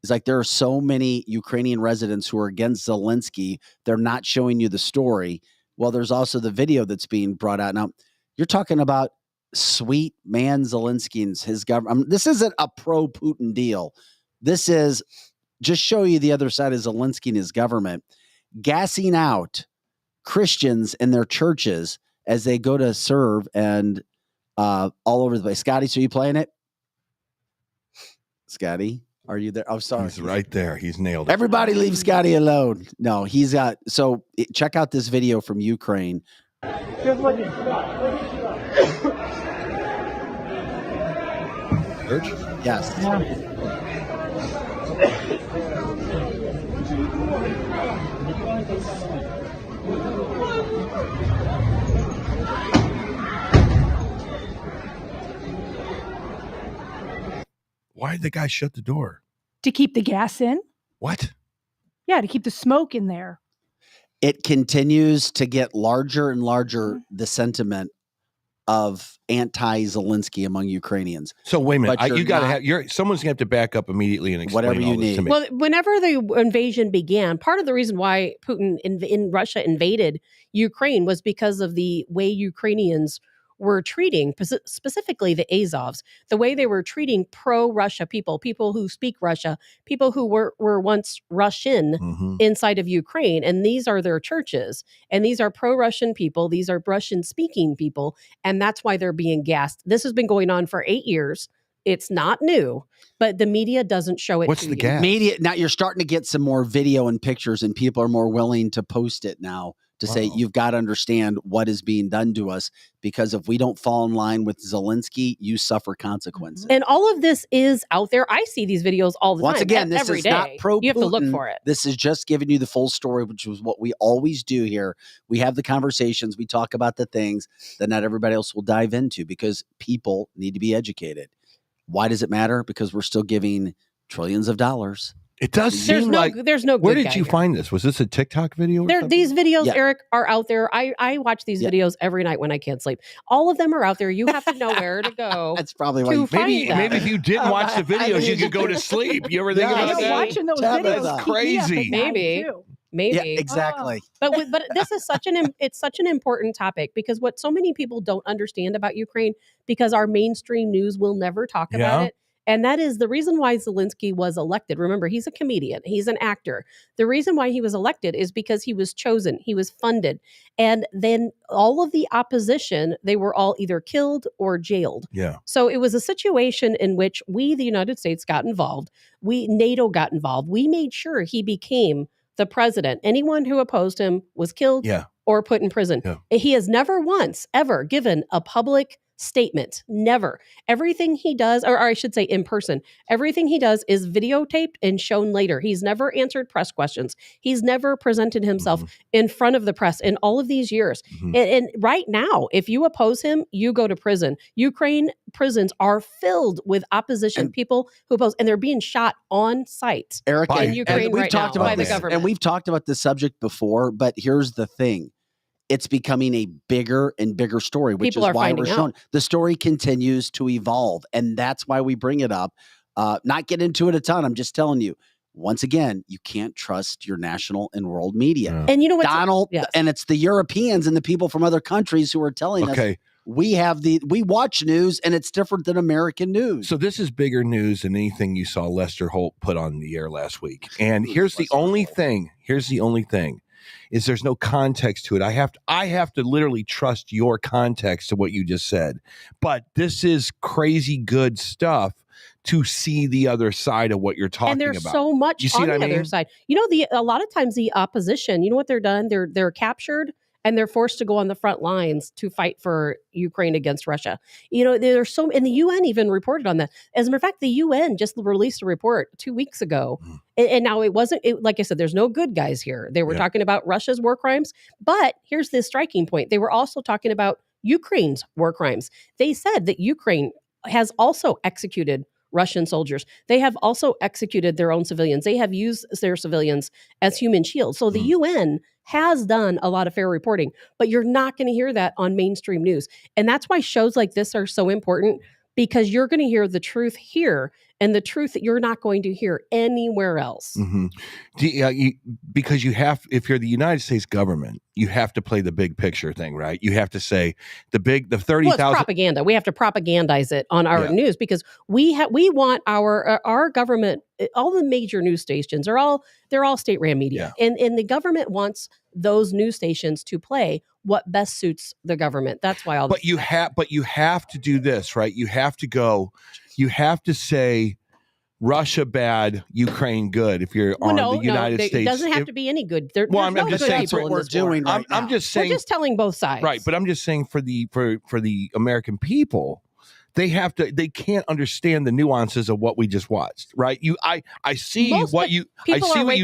He's like, there are so many Ukrainian residents who are against Zelensky. They're not showing you the story. Well, there's also the video that's being brought out. Now, you're talking about sweet man Zelensky and his government. This isn't a pro-Putin deal. This is just show you the other side of Zelensky and his government gassing out Christians in their churches as they go to serve and all over the place. Scotty, so you playing it? Scotty, are you there? Oh, sorry. He's right there. He's nailed it. Everybody leave Scotty alone. No, he's got. So check out this video from Ukraine. Church? Yes. Why did the guy shut the door? To keep the gas in? What? Yeah, to keep the smoke in there. It continues to get larger and larger, the sentiment of anti-Zelensky among Ukrainians. So wait a minute. But You got to have someone's going to have to back up immediately and explain Whatever you all this need. to me. Well, whenever the invasion began, part of the reason why Putin in Russia invaded Ukraine was because of the way Ukrainians were treating, specifically the Azovs, the way they were treating pro-Russia people who speak Russia, people who were once Russian inside of Ukraine. And these are their churches. And these are pro-Russian people. These are Russian-speaking people. And that's why they're being gassed. This has been going on for 8 years. It's not new, but the media doesn't show it. What's the gas? Media, now you're starting to get some more video and pictures, and people are more willing to post it now to say, you've got to understand what is being done to us, because if we don't fall in line with Zelensky, you suffer consequences. And all of this is out there. I see these videos all the time. Once again, this every is day. not pro-Putin. You have to look for it. This is just giving you the full story, which is what we always do here. We have the conversations. We talk about the things that not everybody else will dive into, because people need to be educated. Why does it matter? Because we're still giving trillions of dollars. It does seem like there's no. Where good did guy you here. find this? Was this a TikTok video? Or something? These videos, Yeah. Eric, are out there. I watch these videos every night when I can't sleep. All of them are out there. You have to know where to go. That's probably why to you find Maybe them. if you didn't watch the videos, you could go to sleep. You ever think Yeah, about I know, that? watching those Tabitha. videos That's keep me up at crazy. night, Maybe. too. Maybe. Yeah, exactly. But this is such an important topic, because what so many people don't understand about Ukraine, because our mainstream news will never talk about Yeah. it. And that is the reason why Zelensky was elected. Remember, he's a comedian. He's an actor. The reason why he was elected is because he was chosen. He was funded. And then all of the opposition, they were all either killed or jailed. Yeah. So it was a situation in which we, the United States, got involved. NATO got involved. We made sure he became the president. Anyone who opposed him was killed Yeah. or put in prison. Yeah. He has never once ever given a public statement. Never. Everything he does, or I should say in person, everything he does is videotaped and shown later. He's never answered press questions. He's never presented himself in front of the press in all of these years. And right now, if you oppose him, you go to prison. Ukraine prisons are filled with opposition, people who oppose, and they're being shot on site Eric, in and Ukraine we've right talked now about by the this, government. and we've talked about this subject before, but here's the thing. It's becoming a bigger and bigger story, which People is are why finding we're showing out. the story continues to evolve. And that's why we bring it up. Not get into it a ton. I'm just telling you, once again, you can't trust your national and world media. And you know what? Donald, Yes. and it's the Europeans and the people from other countries who are telling us we watch news and it's different than American news. So this is bigger news than anything you saw Lester Holt put on the air last week. And here's the only thing. Is there's no context to it. I have to literally trust your context to what you just said. But this is crazy good stuff to see the other side of what you're talking and there's about. so much You see on what the I mean? other side. You know, a lot of times the opposition, you know what they're done? They're captured and they're forced to go on the front lines to fight for Ukraine against Russia. You know, there's so, and the UN even reported on that. As a matter of fact, the UN just released a report 2 weeks ago. And now it wasn't, like I said, there's no good guys here. They were talking about Russia's war crimes, but here's the striking point. They were also talking about Ukraine's war crimes. They said that Ukraine has also executed Russian soldiers. They have also executed their own civilians. They have used their civilians as human shields. So the UN has done a lot of fair reporting, but you're not going to hear that on mainstream news. And that's why shows like this are so important, because you're going to hear the truth here and the truth that you're not going to hear anywhere else. Mm-hmm. Because you have, if you're the United States government, you have to play the big picture thing, right? You have to say the 30,000. Well, it's propaganda. We have to propagandize it on our news because we want our government. All the major news stations they're all state-ran media, and the government wants those news stations to play what best suits the government. That's why all. But you have to do this, right? You have to say Russia bad, Ukraine good. If you're on the United States, it doesn't have to be any good. I'm just saying that's what we're doing. Right I'm just saying, we're just telling both sides, right? But I'm just saying for the American people, they can't understand the nuances of what we just watched, right? I see what you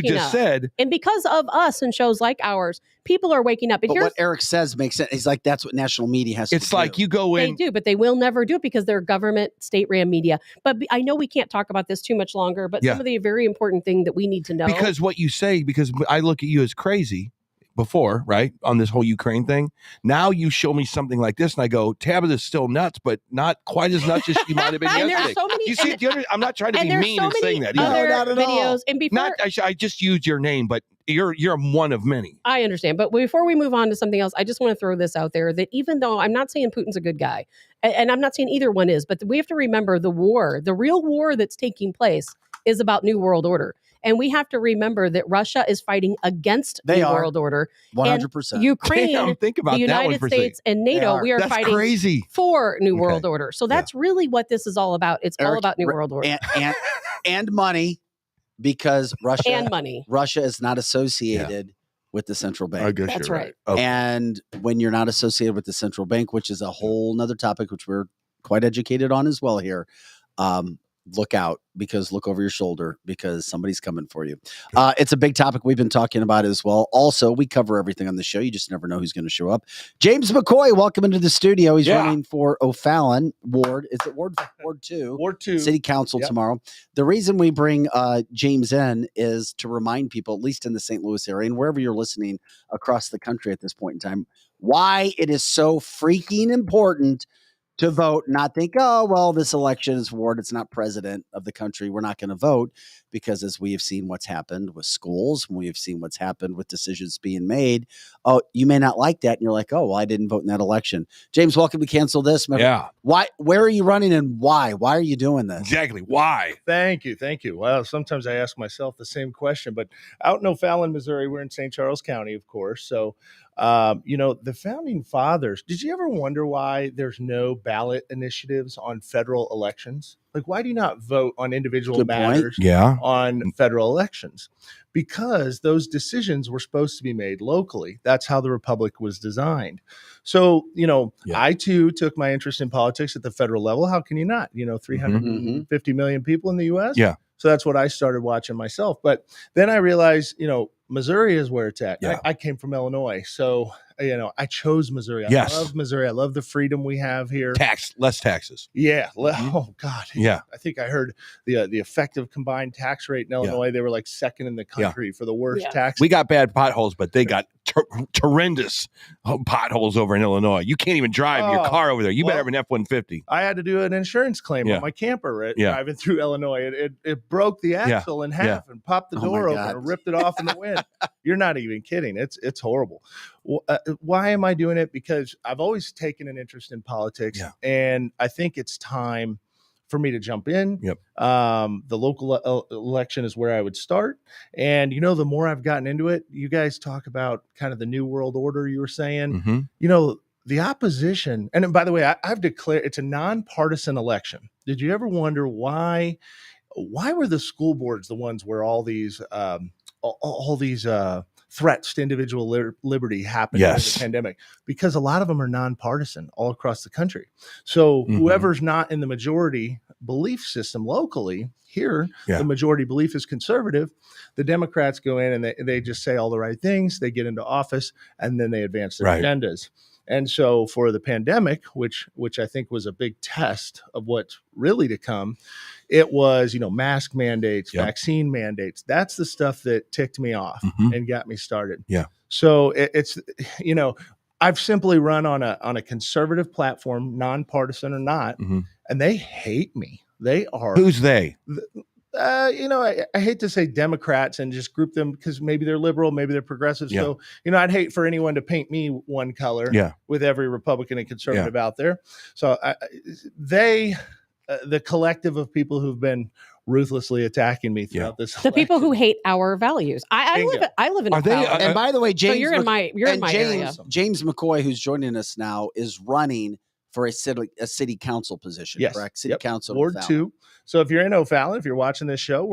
just said, and because of us and shows like ours, people are waking up. And but what Eric says makes sense. He's like, that's what national media has to do. It's like you go in. They do, but they will never do it because they're government, state-ran media. But I know we can't talk about this too much longer, but some of the very important thing that we need to know. Because what you say, because I look at you as crazy before, right, on this whole Ukraine thing. Now you show me something like this, and I go, Tabitha's still nuts, but not quite as nuts as she might have been yesterday. So many, you see, I'm not trying to be mean in saying that. Other videos, and before I just used your name, but you're one of many. I understand, but before we move on to something else, I just want to throw this out there that even though I'm not saying Putin's a good guy, and I'm not saying either one is, but we have to remember the real war that's taking place is about New World Order. And we have to remember that Russia is fighting against the world order. 100%. And Ukraine, think about the United States, and NATO, we are fighting crazy. For New World Order. So that's really what this is all about. It's all about New World Order. And money, because Russia and money. Russia is not associated with the central bank. That's right. Okay. And when you're not associated with the central bank, which is a whole nother topic, which we're quite educated on as well here, look out, because look over your shoulder, because somebody's coming for you. It's a big topic we've been talking about as well. Also, we cover everything on the show. You just never know who's going to show up. James McCoy, welcome into the studio. He's running for O'Fallon Ward. Is it Ward 2? Ward 2. City Council tomorrow. The reason we bring James in is to remind people, at least in the St. Louis area and wherever you're listening across the country at this point in time, why it is so freaking important to vote, not think, oh, well, this election is Ward. It's not president of the country. We're not going to vote, because as we have seen what's happened with schools, we have seen what's happened with decisions being made. Oh, you may not like that. And you're like, oh, well, I didn't vote in that election. James, welcome to Cancel This. Why? Where are you running and why? Why are you doing this? Exactly. Why? Thank you. Well, sometimes I ask myself the same question, but out in O'Fallon, Missouri, we're in St. Charles County, of course. So, the founding fathers, did you ever wonder why there's no ballot initiatives on federal elections? Like, why do you not vote on individual matters on federal elections? Because those decisions were supposed to be made locally. That's how the republic was designed. So, I too took my interest in politics at the federal level. How can you not? 350 million people in the U.S. Yeah. So that's what I started watching myself. But then I realized, Missouri is where it's at. Yeah. I came from Illinois. So, I chose Missouri. I love Missouri. I love the freedom we have here. Less taxes. Yeah. Oh, God. Yeah. I think I heard the effective combined tax rate in Illinois. They were like second in the country for the worst tax. We got bad potholes, but they got horrendous potholes over in Illinois. You can't even drive your car over there. You better have an F-150. I had to do an insurance claim on my camper driving through Illinois. It broke the axle in half and popped the door open and ripped it off in the wind. You're not even kidding. It's horrible. Why am I doing it? Because I've always taken an interest in politics, and I think it's time for me to jump in. The local election is where I would start. And, the more I've gotten into it, you guys talk about kind of the New World Order you were saying, the opposition. And by the way, I've declared it's a nonpartisan election. Did you ever wonder why were the school boards the ones where all these threats to individual liberty happened during the pandemic? Because a lot of them are nonpartisan all across the country. So whoever's not in the majority belief system locally here, the majority belief is conservative. The Democrats go in and they just say all the right things. They get into office and then they advance their agendas. And so for the pandemic, which I think was a big test of what's really to come, it was, mask mandates, vaccine mandates. That's the stuff that ticked me off and got me started. Yeah. So it's, I've simply run on a conservative platform, nonpartisan or not, and they hate me. They are. Who's they? I hate to say Democrats and just group them because maybe they're liberal, maybe they're progressive. Yeah. So, I'd hate for anyone to paint me one color with every Republican and conservative out there. So the collective of people who've been ruthlessly attacking me throughout this. The people who hate our values. I live in. And by the way, James, so you're in my area. James McCoy, who's joining us now, is running for a city council position. Yes. Correct. City council, Ward O'Fallon. 2. So if you're in O'Fallon, if you're watching this show,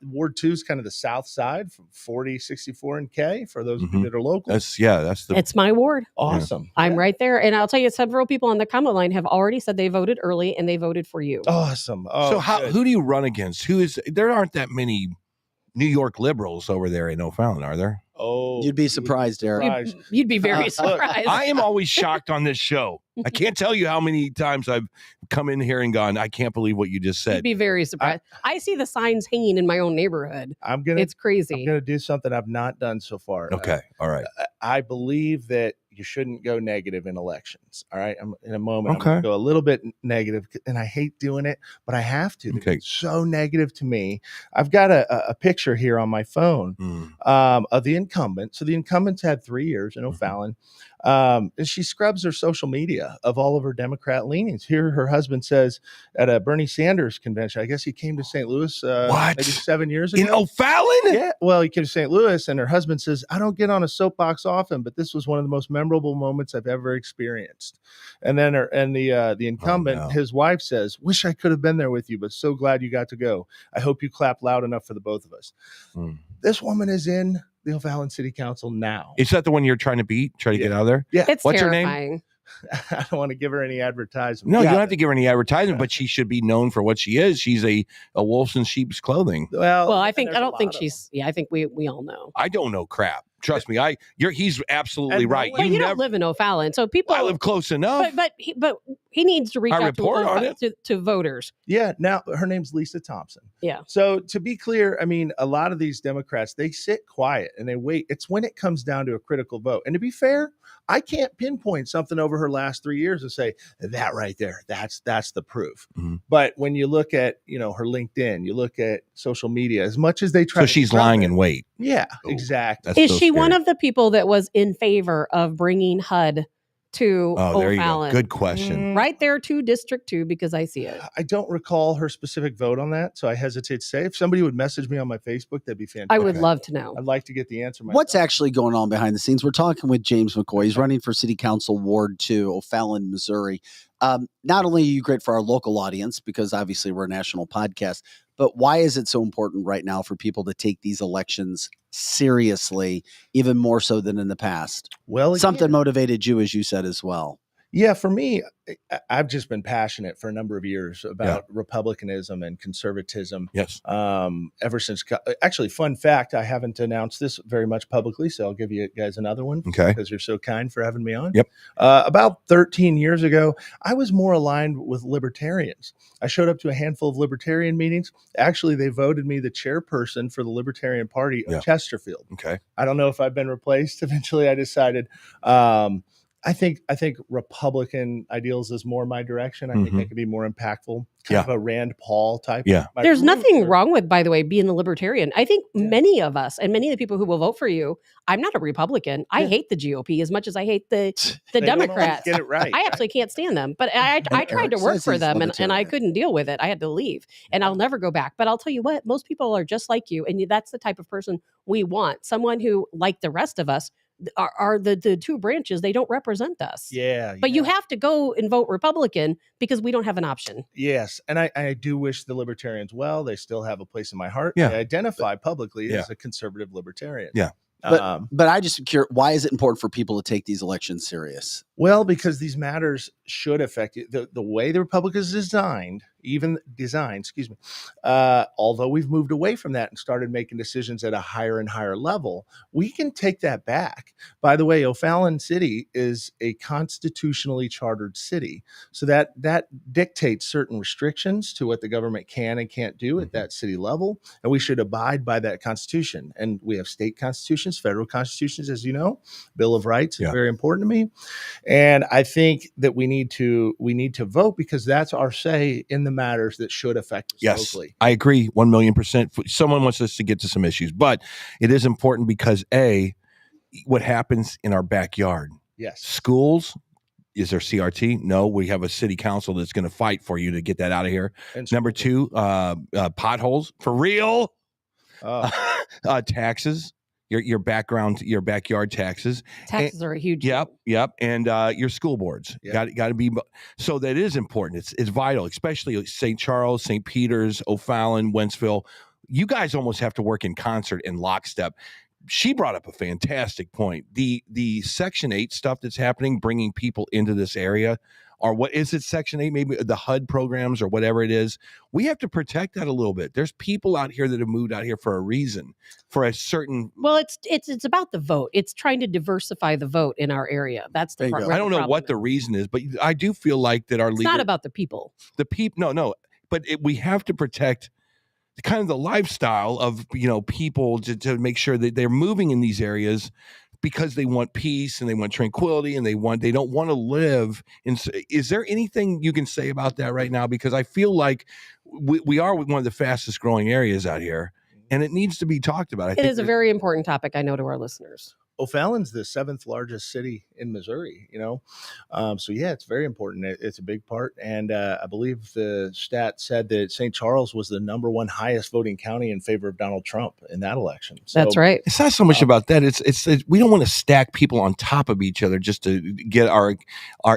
Ward 2 is kind of the south side from 4064 and K for those of you that are local. It's my ward. Awesome. I'm right there. And I'll tell you, several people on the comment line have already said they voted early and they voted for you. Awesome. So who do you run against? There aren't that many New York liberals over there in O'Fallon, are there? Oh, you'd be surprised, Eric. You'd be very surprised. I am always shocked on this show. I can't tell you how many times I've come in here and gone, I can't believe what you just said. You'd be very surprised. I see the signs hanging in my own neighborhood. It's crazy. I'm going to do something I've not done so far. Okay. All right. I believe that you shouldn't go negative in elections. All right. In a moment, I'm going to go a little bit negative, and I hate doing it, but I have to. It's so negative to me. I've got a picture here on my phone of the incumbent. So the incumbent's had 3 years in O'Fallon. And she scrubs her social media of all of her Democrat leanings. Here, her husband says at a Bernie Sanders convention, I guess he came to St. Louis maybe 7 years ago. In O'Fallon? Yeah. Well, he came to St. Louis, and her husband says, I don't get on a soapbox often, but this was one of the most memorable moments I've ever experienced. And then the incumbent, his wife says, wish I could have been there with you, but so glad you got to go. I hope you clapped loud enough for the both of us. This woman is in the O'Fallon City Council now. Is that the one you're trying to beat? Try to get out of there? Yeah. What's terrifying. her name? I don't want to give her any advertisement. No, you don't have to give her any advertisement, but she should be known for what she is. She's a wolf in sheep's clothing. Well, I don't think she's. Yeah, I think we all know. I don't know crap. Trust me. He's absolutely right. But you don't live in O'Fallon, so people. I live close enough. But he needs to reach out to voters. Yeah. Now her name's Lisa Thompson. Yeah. So to be clear, I mean, a lot of these Democrats, they sit quiet and they wait. It's when it comes down to a critical vote. And to be fair, I can't pinpoint something over her last 3 years and say that right there, that's the proof. But when you look at her LinkedIn, you look at social media, as much as they try. So she's lying in wait. Yeah, exactly. Is she one of the people that was in favor of bringing HUD to there you go. O'Fallon? Good question. Right there to District 2 because I see it. I don't recall her specific vote on that, so I hesitate to say. If somebody would message me on my Facebook, that'd be fantastic. I would love to know. I'd like to get the answer myself. What's actually going on behind the scenes? We're talking with James McCoy. He's running for City Council Ward 2, O'Fallon, Missouri. Not only are you great for our local audience, because obviously we're a national podcast, but why is it so important right now for people to take these elections seriously, even more so than in the past? Well, something motivated you, as you said, as well. Yeah, for me, I've just been passionate for a number of years about republicanism and conservatism. Yes. Ever since, actually, fun fact, I haven't announced this very much publicly, so I'll give you guys another one. Okay. Because you're so kind for having me on. Yep. About 13 years ago, I was more aligned with libertarians. I showed up to a handful of libertarian meetings. Actually, they voted me the chairperson for the Libertarian Party of Chesterfield. Okay. I don't know if I've been replaced. Eventually, I decided I think Republican ideals is more my direction. I think they could be more impactful. Kind of a Rand Paul type. Yeah. There's nothing wrong with, by the way, being a libertarian. I think many of us and many of the people who will vote for you, I'm not a Republican. I hate the GOP as much as I hate the Democrats. Get it right. I actually can't stand them. But I tried to work for them and I couldn't deal with it. I had to leave and I'll never go back. But I'll tell you what, most people are just like you. And that's the type of person we want. Someone who, like the rest of us, are the two branches. They don't represent us. Yeah. But you have to go and vote Republican because we don't have an option. Yes. And I do wish the libertarians well. They still have a place in my heart. Yeah. I identify publicly as a conservative libertarian. Yeah. But I just curious, why is it important for people to take these elections serious? Well, because these matters should affect you. The way the Republic is designed, although we've moved away from that and started making decisions at a higher and higher level, we can take that back. By the way, O'Fallon City is a constitutionally chartered city. So that dictates certain restrictions to what the government can and can't do at that city level. And we should abide by that constitution. And we have state constitutions, federal constitutions, as you know. Bill of Rights is very important to me. And I think that we need to vote because that's our say in the matters that should affect us Yes, locally. I agree 1,000,000%. Someone wants us to get to some issues, but it is important because what happens in our backyard. Yes. Schools, is there CRT? No, we have a city council that's going to fight for you to get that out of here. And Number two, potholes for real. Taxes, your backyard taxes. Taxes are a huge. Yep. And your school boards got to be. So that is important. It's vital, especially St. Charles, St. Peter's, O'Fallon, Wentzville. You guys almost have to work in concert in lockstep. She brought up a fantastic point. The Section 8 stuff that's happening, bringing people into this area, or what is it, Section 8, maybe the HUD programs or whatever it is. We have to protect that a little bit. There's people out here that have moved out here for a reason, for a certain. Well, it's about the vote. It's trying to diversify the vote in our area. That's the problem. I don't know what the reason is, but I do feel like that our It's not about the people. The people, no, but we have to protect kind of the lifestyle of people to make sure that they're moving in these areas because they want peace and they want tranquility and they don't want to live in. Is there anything you can say about that right now? Because I feel like we are one of the fastest growing areas out here, and it needs to be talked about. It is a very important topic, I know, to our listeners. O'Fallon's the 7th largest city in Missouri, so yeah, it's very important. It's a big part. And I believe the stat said that St. Charles was the number 1 highest voting county in favor of Donald Trump in that election. So, that's right. It's not so much about that. It's we don't want to stack people on top of each other just to get our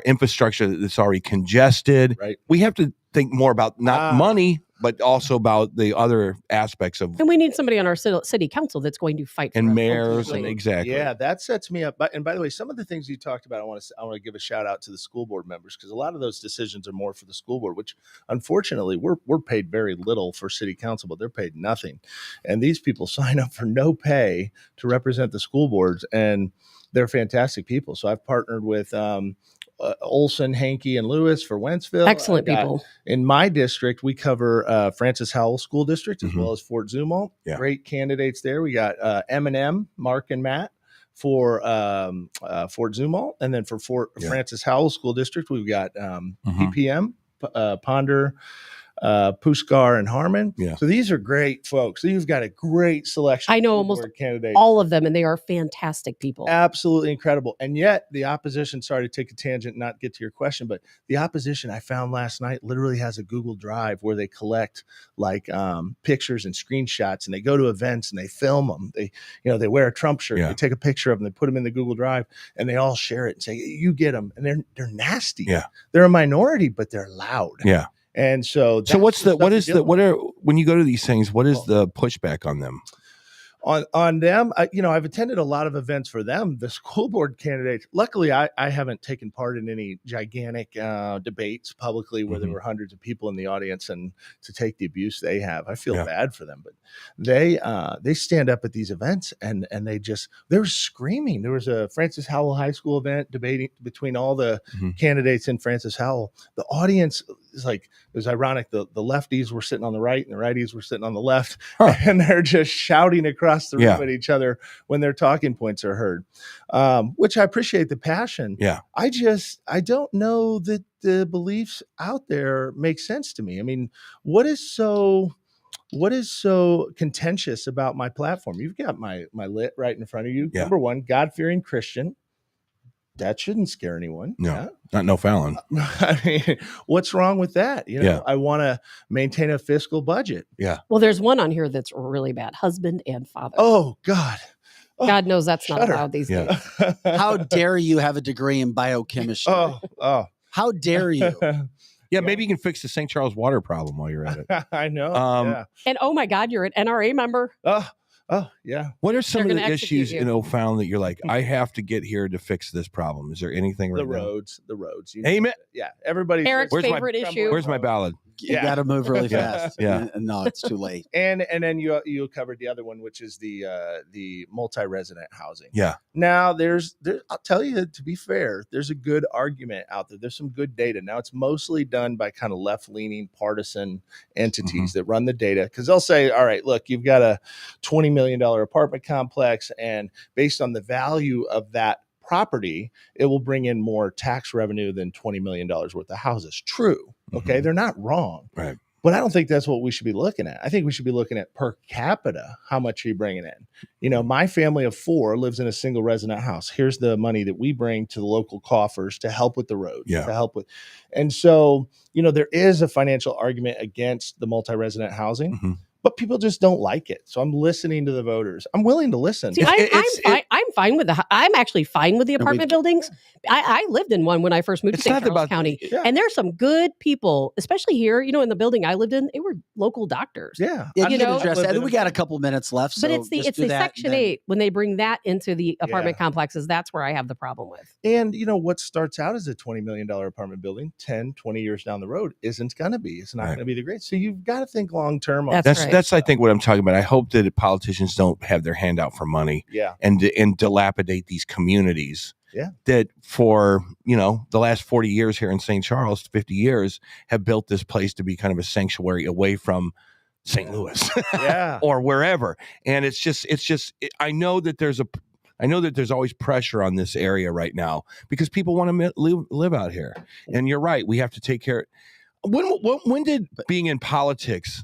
infrastructure that's already congested. Right. We have to think more about not money, but also about the other aspects of. And we need somebody on our city council that's going to fight for and us. mayors and exactly. Yeah, that sets me up. And by the way, some of the things you talked about, I want to give a shout out to the school board members, because a lot of those decisions are more for the school board, which unfortunately we're paid very little for city council, but they're paid nothing. And these people sign up for no pay to represent the school boards, and they're fantastic people. So I've partnered with Olson, Hankey, and Lewis for Wentzville. Excellent people. In my district, we cover Francis Howell School District as well as Fort Zumwalt. Yeah. Great candidates there. We got M&M, Mark and Matt for Fort Zumwalt. And then for Francis Howell School District, we've got PPM, Ponder, Puskar, and Harmon. Yeah. So these are great folks. You've got a great selection. I know of almost candidates. all of them, and they are fantastic people. Absolutely incredible. And yet the opposition, sorry to take a tangent, not get to your question, but the opposition I found last night literally has a Google Drive where they collect pictures and screenshots, and they go to events and they film them. They wear a Trump shirt, they take a picture of them, they put them in the Google Drive, and they all share it and say, you get them. And they're nasty. Yeah. They're a minority, but they're loud. Yeah. And so when you go to these things, what is the pushback on them? On them, I've attended a lot of events for them. The school board candidates, luckily, I haven't taken part in any gigantic debates publicly where there were hundreds of people in the audience, and to take the abuse they have, I feel bad for them. But they stand up at these events and they're screaming. There was a Francis Howell High School event debating between all the candidates in Francis Howell. The audience is it was ironic. The lefties were sitting on the right and the righties were sitting on the left, and they're just shouting across the room at each other when their talking points are heard, which I appreciate the passion. Yeah. I don't know that the beliefs out there make sense to me. I mean, what is so contentious about my platform? You've got my lit right in front of you. Yeah. Number one, God-fearing Christian. That shouldn't scare anyone. No, not no Fallon. I mean, what's wrong with that? I want to maintain a fiscal budget. Yeah. Well, there's one on here that's really bad. Husband and father. Oh, God. God knows that's not allowed these days. How dare you have a degree in biochemistry? Oh. How dare you? Yeah, maybe you can fix the St. Charles water problem while you're at it. I know. And oh my God, you're an NRA member. Oh, yeah. What are some They're of the gonna execute issues you. in O'Fallon that you're like, I have to get here to fix this problem? Is there anything right now? The roads. Amen. Yeah, everybody. Eric's favorite issue. Where's my ballad? You got to move really fast. Yeah. No, it's too late. And then you covered the other one, which is the multi-resident housing. Yeah. Now I'll tell you, to be fair, there's a good argument out there. There's some good data. Now it's mostly done by kind of left-leaning partisan entities that run the data, because they'll say, all right, look, you've got a $20 million apartment complex, and based on the value of that property, it will bring in more tax revenue than $20 million worth of houses. True. Okay. They're not wrong. Right. But I don't think that's what we should be looking at. I think we should be looking at per capita, how much are you bringing in? You know, my family of 4 lives in a single resident house. Here's the money that we bring to the local coffers to help with the roads, to help with. And so, you know, there is a financial argument against the multi-resident housing. But people just don't like it. So I'm listening to the voters. I'm willing to listen. See, I'm fine with I'm actually fine with the apartment buildings. I lived in one when I first moved to St. Charles County. And there's some good people, especially here, you know, in the building I lived in, they were local doctors. Yeah. You know, address that. We got a couple minutes left. So but it's the Section 8, when they bring that into the apartment complexes, that's where I have the problem with. And, you know, what starts out as a $20 million apartment building, 10, 20 years down the road, isn't going to be. It's not going to be the great. So you've got to think long term. That's I think what I'm talking about. I hope that politicians don't have their hand out for money and dilapidate these communities that for, you know, the last 40 years here in St. Charles, 50 years, have built this place to be kind of a sanctuary away from St. Louis or wherever. And I know that there's always pressure on this area right now because people want to live out here. And you're right. We have to take care. When did being in politics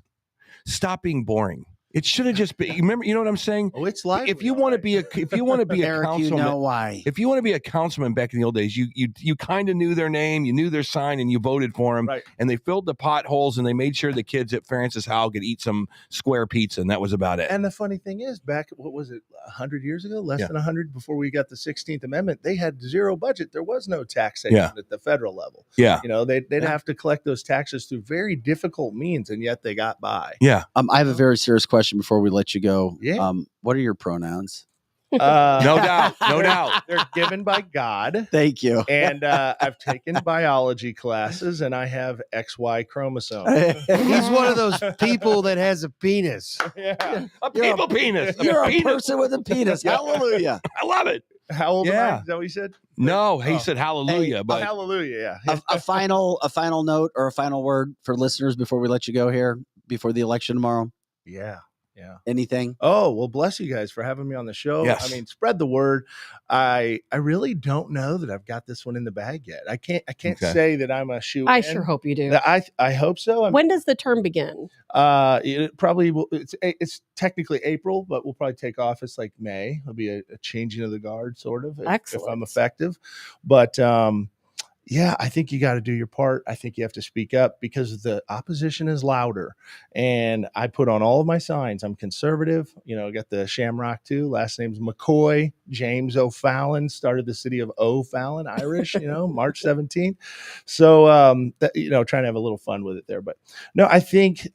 stop being boring? It should have just been. Remember, you know what I'm saying? Oh, it's like if you want to be a Eric, councilman, you know why? If you want to be a councilman back in the old days, you kind of knew their name, you knew their sign, and you voted for them. Right. And they filled the potholes, and they made sure the kids at Francis Howell could eat some square pizza, and that was about it. And the funny thing is, back what was it, 100 years ago, less than 100 before we got the 16th Amendment, they had zero budget. There was no taxation at the federal level. Yeah, you know, they'd have to collect those taxes through very difficult means, and yet they got by. Yeah. I have a very serious question before we let you go. Yeah. What are your pronouns? No doubt. They're given by God. Thank you. And I've taken biology classes, and I have XY chromosome. He's one of those people that has a penis. A people penis. You're a person with a penis. Hallelujah. I love it. How old am I? Is that what you said? No, he said hallelujah. Hey, but hallelujah. Yeah. a final note or a final word for listeners before we let you go here before the election tomorrow. Yeah. Anything? Oh, well, bless you guys for having me on the show. Yes. I mean, spread the word. I really don't know that I've got this one in the bag yet. I can't say that I'm a shoe. I sure hope you do. I hope so. When does the term begin? It probably will. It's technically April, but we'll probably take office like May. It'll be a changing of the guard, sort of, if I'm effective. But yeah, I think you got to do your part. I think you have to speak up because the opposition is louder. And I put on all of my signs. I'm conservative. You know, got the Shamrock too. Last name's McCoy. James O'Fallon started the city of O'Fallon, Irish, you know, March 17th. So, you know, trying to have a little fun with it there. But no, I think,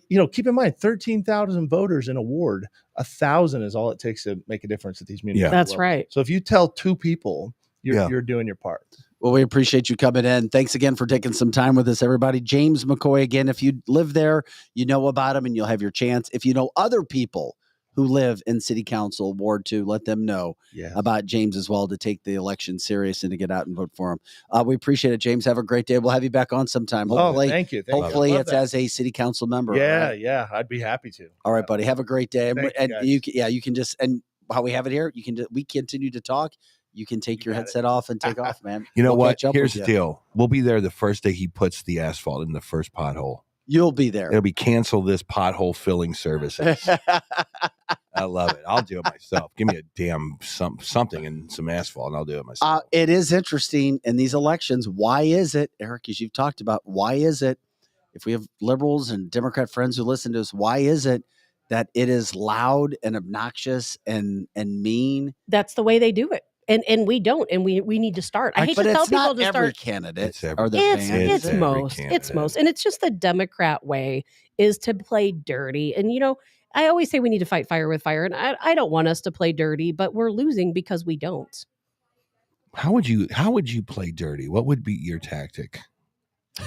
you know, keep in mind, 13,000 voters in a ward, 1,000 is all it takes to make a difference at these municipal That's levels. right. So if you tell 2 people, you're doing your part. Well, we appreciate you coming in. Thanks again for taking some time with us, everybody. James McCoy, again, if you live there, you know about him and you'll have your chance. If you know other people who live in City Council, Ward 2, let them know about James as well to take the election serious and to get out and vote for him. We appreciate it, James. Have a great day. We'll have you back on sometime. Hopefully, thank you. Hopefully it's as a City Council member. Yeah, I'd be happy to. All right, buddy. Have a great day. Thank you, You can just, and how we have it here, we continue to talk. You can take your headset off and take off, man. You know We'll what? catch up Here's with the you. deal. We'll be there the first day he puts the asphalt in the first pothole. You'll be there. It'll be cancel this pothole filling services. I love it. I'll do it myself. Give me a damn something and some asphalt, and I'll do it myself. It is interesting in these elections. Why is it, Eric, as you've talked about, why is it, if we have liberals and Democrat friends who listen to us, why is it that it is loud and obnoxious and mean? That's the way they do it. And we don't, and we need to start. I hate to tell people to every start. Candidate It's most, and it's just the Democrat way is to play dirty. And you know, I always say we need to fight fire with fire, and I don't want us to play dirty, but we're losing because we don't. How would you play dirty? What would be your tactic?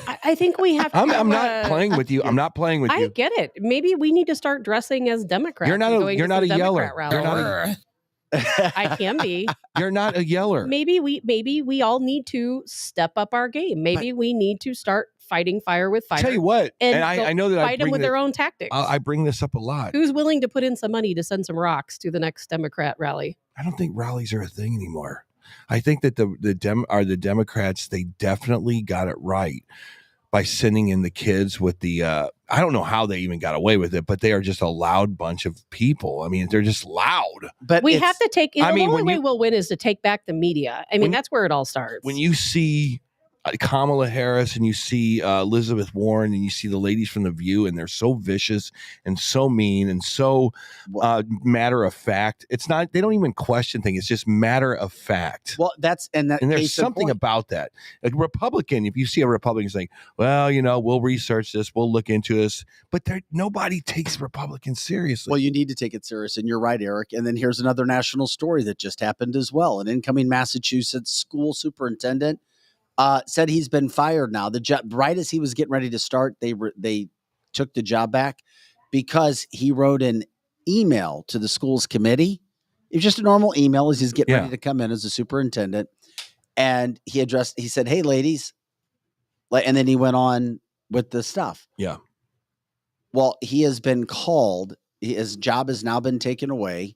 I think we have to. I'm not playing with you. I'm not playing with you. I get it. Maybe we need to start dressing as Democrats. You're not a yeller. I can be. You're not a yeller. Maybe we all need to step up our game. Maybe we need to start fighting fire with fire. Tell you what, and I know that fight them with their own tactics. I bring this up a lot. Who's willing to put in some money to send some rocks to the next Democrat rally? I don't think rallies are a thing anymore. I think that the Democrats, they definitely got it right by sending in the kids with the I don't know how they even got away with it, but they are just a loud bunch of people. I mean, they're just loud. But we have to take. The only way you, we'll win is to take back the media. I mean, that's where it all starts. When you see Kamala Harris and you see Elizabeth Warren and you see the ladies from The View, and they're so vicious and so mean and so matter of fact. It's not, they don't even question things. It's just matter of fact. Well, and there's something about that. A Republican, if you see a Republican saying, well, we'll research this, we'll look into this, but nobody takes Republicans seriously. Well, you need to take it serious. And you're right, Eric. And then here's another national story that just happened as well. An incoming Massachusetts school superintendent said he's been fired now. Right as he was getting ready to start, they took the job back because he wrote an email to the school's committee. It was just a normal email as he's getting ready to come in as a superintendent. And he said, hey, ladies. And then he went on with the stuff. Yeah. Well, he has been called. His job has now been taken away.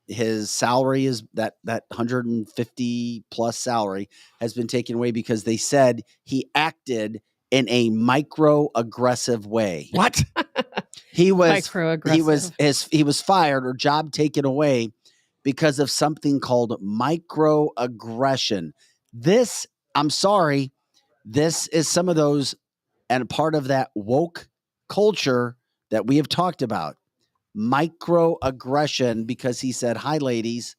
His salary is that 150 plus salary has been taken away because they said he acted in a microaggressive way. What? He was microaggressive. He was fired or job taken away because of something called microaggression. This, I'm sorry, this is some of those and a part of that woke culture that we have talked about. Microaggression because he said, hi, ladies,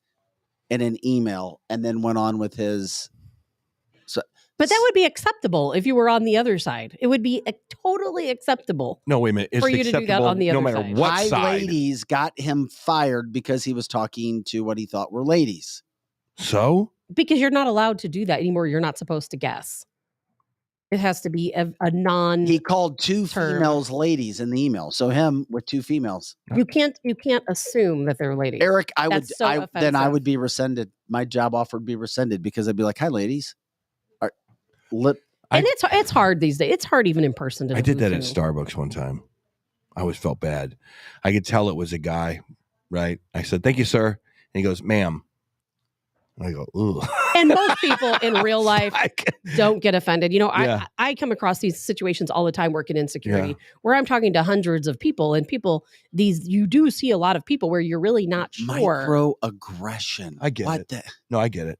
in an email and then went on with his. But that would be acceptable if you were on the other side. It would be totally acceptable. No, wait a minute. It's for you to do that on the other no matter side. what Hi, side. ladies got him fired because he was talking to what he thought were ladies. So? Because you're not allowed to do that anymore. You're not supposed to guess. It has to be a non. He called two females ladies in the email. So him with two females. You can't assume that they're ladies. Eric, I That's would be rescinded. My job offer would be rescinded because I'd be like, hi, ladies. And it's hard these days. It's hard even in person. I did that at Starbucks one time. I always felt bad. I could tell it was a guy, right? I said, thank you, sir. And he goes, ma'am. And I go, ooh. And most people in real life don't get offended. I come across these situations all the time working in security where I'm talking to hundreds of people and you do see a lot of people where you're really not sure. Microaggression. I get it. No, I get it.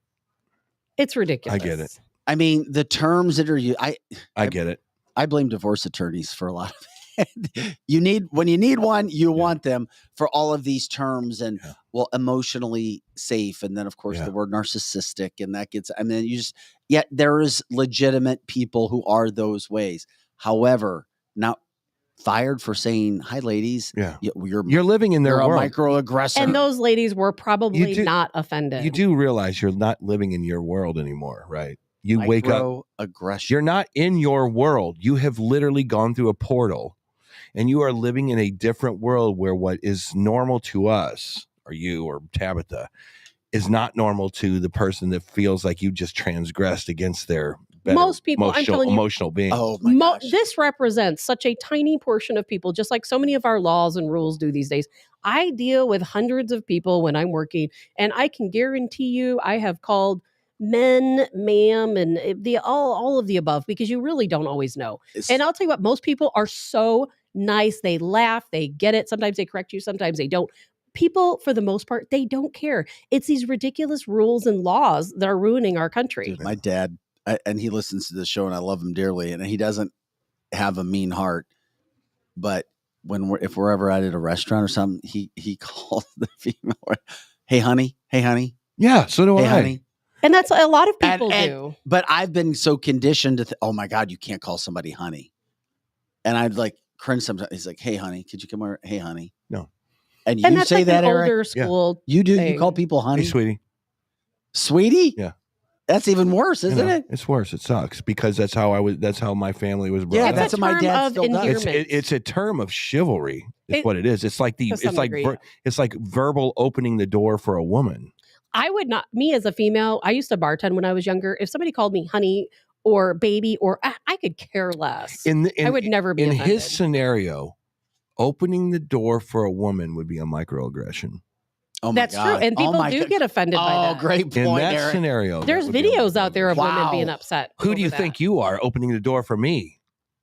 It's ridiculous. I get it. I mean, the terms that are used, I get it. I blame divorce attorneys for a lot of it. When you need one, you want them for all of these terms and emotionally safe. And then of course the word narcissistic and that gets, yet there is legitimate people who are those ways. However, not fired for saying, hi ladies. Yeah. You're living in their world. Microaggressor. And those ladies were probably not offended. You do realize you're not living in your world anymore, right? You wake up. Aggression. You're not in your world. You have literally gone through a portal and you are living in a different world where what is normal to us or you or Tabitha is not normal to the person that feels like you just transgressed against their most people, emotional being. Oh my gosh. This represents such a tiny portion of people, just like so many of our laws and rules do these days. I deal with hundreds of people when I'm working, and I can guarantee you I have called men, ma'am, and all of the above because you really don't always know. And I'll tell you what, most people are so nice. They laugh, they get it. Sometimes they correct you, sometimes they don't. People, for the most part, they don't care. It's these ridiculous rules and laws that are ruining our country. Dude, my dad, and he listens to this show and I love him dearly, and he doesn't have a mean heart, but if we're ever at a restaurant or something, he calls the female, hey honey. Yeah, so do hey, I. Honey. And that's a lot of people do. But I've been so conditioned to oh my God, you can't call somebody honey. And I'd like cringe sometimes. He's like, hey honey, could you come over? Hey honey. No. And you that's say like that, an Eric? Older school You do. thing. You call people honey? Hey, sweetie. Sweetie? Yeah. That's even worse, isn't it? It's worse. It sucks because that's how my family was brought Yeah, up. that's what my dad still does. It's a term of chivalry. Is what it is. It's like it's like verbal opening the door for a woman. I would not, me as a female, I used to bartend when I was younger. If somebody called me honey or baby, or I could care less. I would never be offended. His scenario, opening the door for a woman would be a microaggression. Oh my That's God. true. And people my do God. get offended by that. Great point, In that Eric. scenario, There's videos out there of women being upset. Who do you over that. think you are opening the door for me?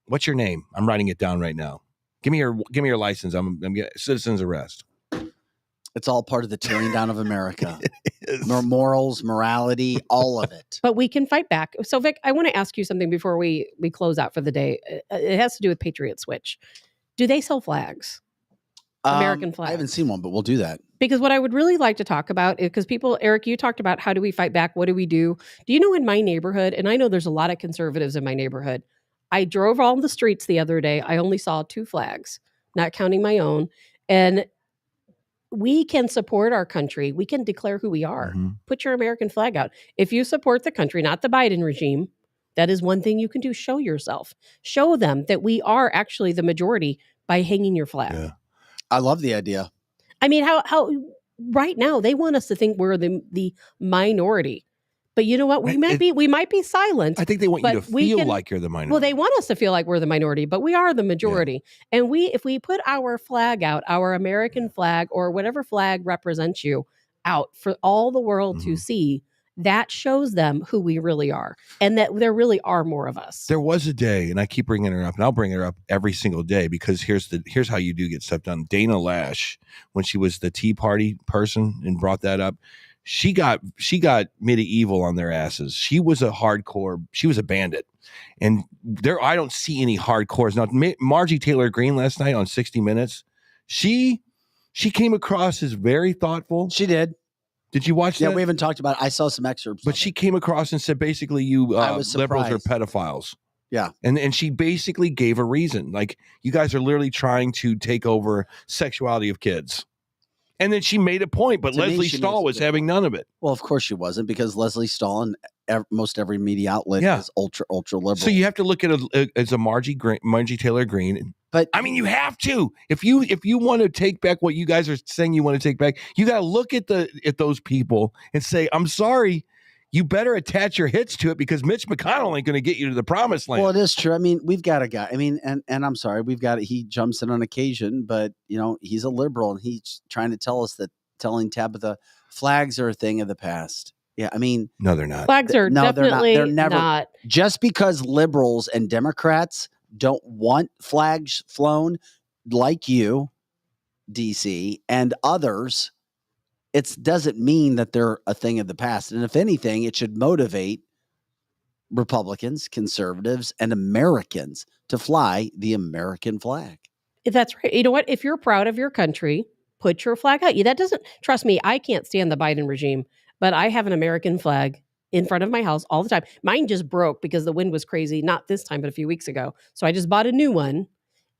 What's your name? I'm writing it down right now. Give me your license. I'm getting citizen's arrest. It's all part of the tearing down of America. Morals, morality, all of it. But we can fight back. So, Vic, I want to ask you something before we close out for the day. It has to do with Patriot Switch. Do they sell flags? American flags? I haven't seen one, but we'll do that. Because what I would really like to talk about is because people, Eric, you talked about how do we fight back? What do we do? Do you know in my neighborhood, and I know there's a lot of conservatives in my neighborhood, I drove on the streets the other day. I only saw 2 flags, not counting my own. And we can support our country. We can declare who we are. Mm-hmm. Put your American flag out. If you support the country, not the Biden regime, that is one thing you can do. Show yourself. Show them that we are actually the majority by hanging your flag. Yeah. I love the idea. I mean, how right now they want us to think we're the minority. But you know what? We might be silent. I think they want you to but we feel can- like you're the minority. Well, they want us to feel like we're the minority, but we are the majority. Yeah. And if we put our flag out, our American flag or whatever flag represents you out for all the world to see, that shows them who we really are and that there really are more of us. There was a day, and I keep bringing her up, and I'll bring her up every single day because here's how you do get stuff done. Dana Lash, when she was the Tea Party person and brought that up, she got medieval on their asses. She was a bandit. And I don't see any hardcores. Now, Margie Taylor Greene last night on 60 Minutes, she came across as very thoughtful. She did. Did you watch that? Yeah, we haven't talked about it. I saw some excerpts. But she came across and said, basically, you liberals are pedophiles. Yeah. And she basically gave a reason. Like, you guys are literally trying to take over sexuality of kids. And then she made a point, but Leslie Stahl was having none of it. Well, of course she wasn't, because Leslie Stahl and most every media outlet is ultra liberal. So you have to look at it as a Margie Taylor Greene. But I mean, you have to. If you want to take back what you guys are saying you want to take back, you got to look at those people and say, I'm sorry. You better attach your hits to it because Mitch McConnell ain't going to get you to the promised land. Well, it is true. I mean, we've got a guy. I mean, and I'm sorry, he jumps in on occasion, but he's a liberal and he's trying to tell us that telling Tabitha flags are a thing of the past. Yeah, I mean, no, they're not. Flags are definitely they're never not. Just because liberals and Democrats don't want flags flown like you, DC, and others, it doesn't mean that they're a thing of the past. And if anything, it should motivate Republicans, conservatives, and Americans to fly the American flag. That's right. You know what? If you're proud of your country, put your flag out. That doesn't, trust me, I can't stand the Biden regime, but I have an American flag in front of my house all the time. Mine just broke because the wind was crazy. Not this time, but a few weeks ago. So I just bought a new one.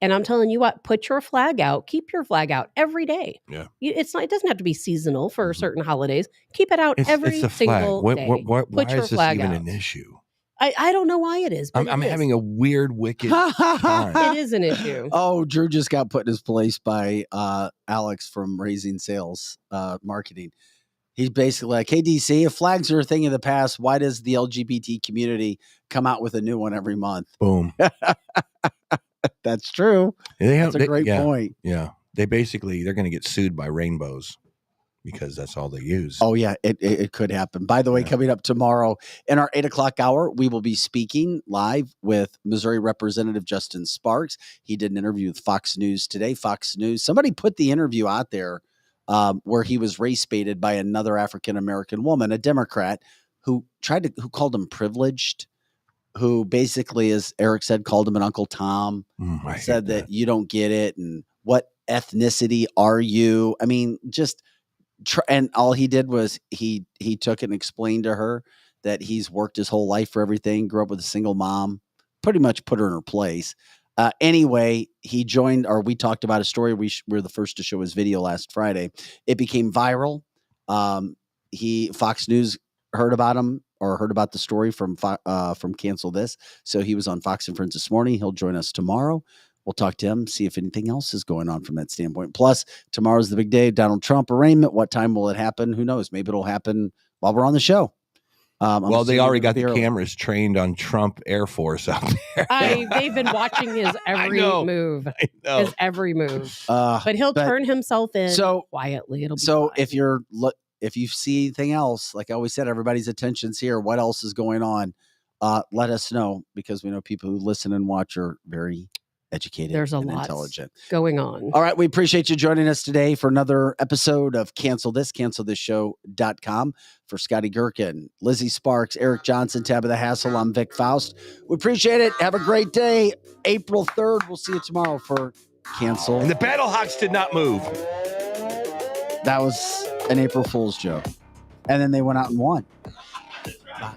And I'm telling you what, put your flag out. Keep your flag out every day. Yeah, it doesn't have to be seasonal for certain holidays. Keep it out every single day. Why put your is this flag even out. an issue? I don't know why it is. But I'm it is. having a weird, wicked time. It is an issue. Oh, Drew just got put in his place by Alex from Raising Sales Marketing. He's basically like, hey, DC, if flags are a thing of the past, why does the LGBT community come out with a new one every month? Boom. That's true. That's a great point. Yeah. They're going to get sued by rainbows because that's all they use. Oh, yeah, it could happen. By the way, coming up tomorrow in our 8 o'clock hour, we will be speaking live with Missouri Representative Justin Sparks. He did an interview with Fox News today. Fox News, somebody put the interview out there where he was race baited by another African-American woman, a Democrat, who called him privileged, who basically, as Eric said, called him an Uncle Tom, said that you don't get it. And what ethnicity are you? I mean, and all he did was he took it and explained to her that he's worked his whole life for everything, grew up with a single mom, pretty much put her in her place. Anyway, he joined, or we talked about a story. We were the first to show his video last Friday. It became viral. Fox News heard about him, or heard about the story from Cancel This. So he was on Fox and Friends this morning. He'll join us tomorrow. We'll talk to him, see if anything else is going on from that standpoint. Plus, tomorrow's the big day, Donald Trump arraignment. What time will it happen? Who knows? Maybe it'll happen while we're on the show. Well, they already got the cameras trained on Trump Air Force out there. They've been watching his every move. I know. His every move. But he'll turn himself in quietly. It'll be so fine. if you see anything else, like I always said, everybody's attention's here. What else is going on? Let us know, because we know people who listen and watch are very educated. There's a and lot intelligent going on. All right. We appreciate you joining us today for another episode of cancelthisshow.com. For Scotty Gherkin, Lizzie Sparks, Eric Johnson, Tabitha Hassel, I'm Vic Faust. We appreciate it. Have a great day. April 3rd. We'll see you tomorrow for Cancel. And the Battlehawks did not move. That was an April Fool's joke. And then they went out and won. Bye.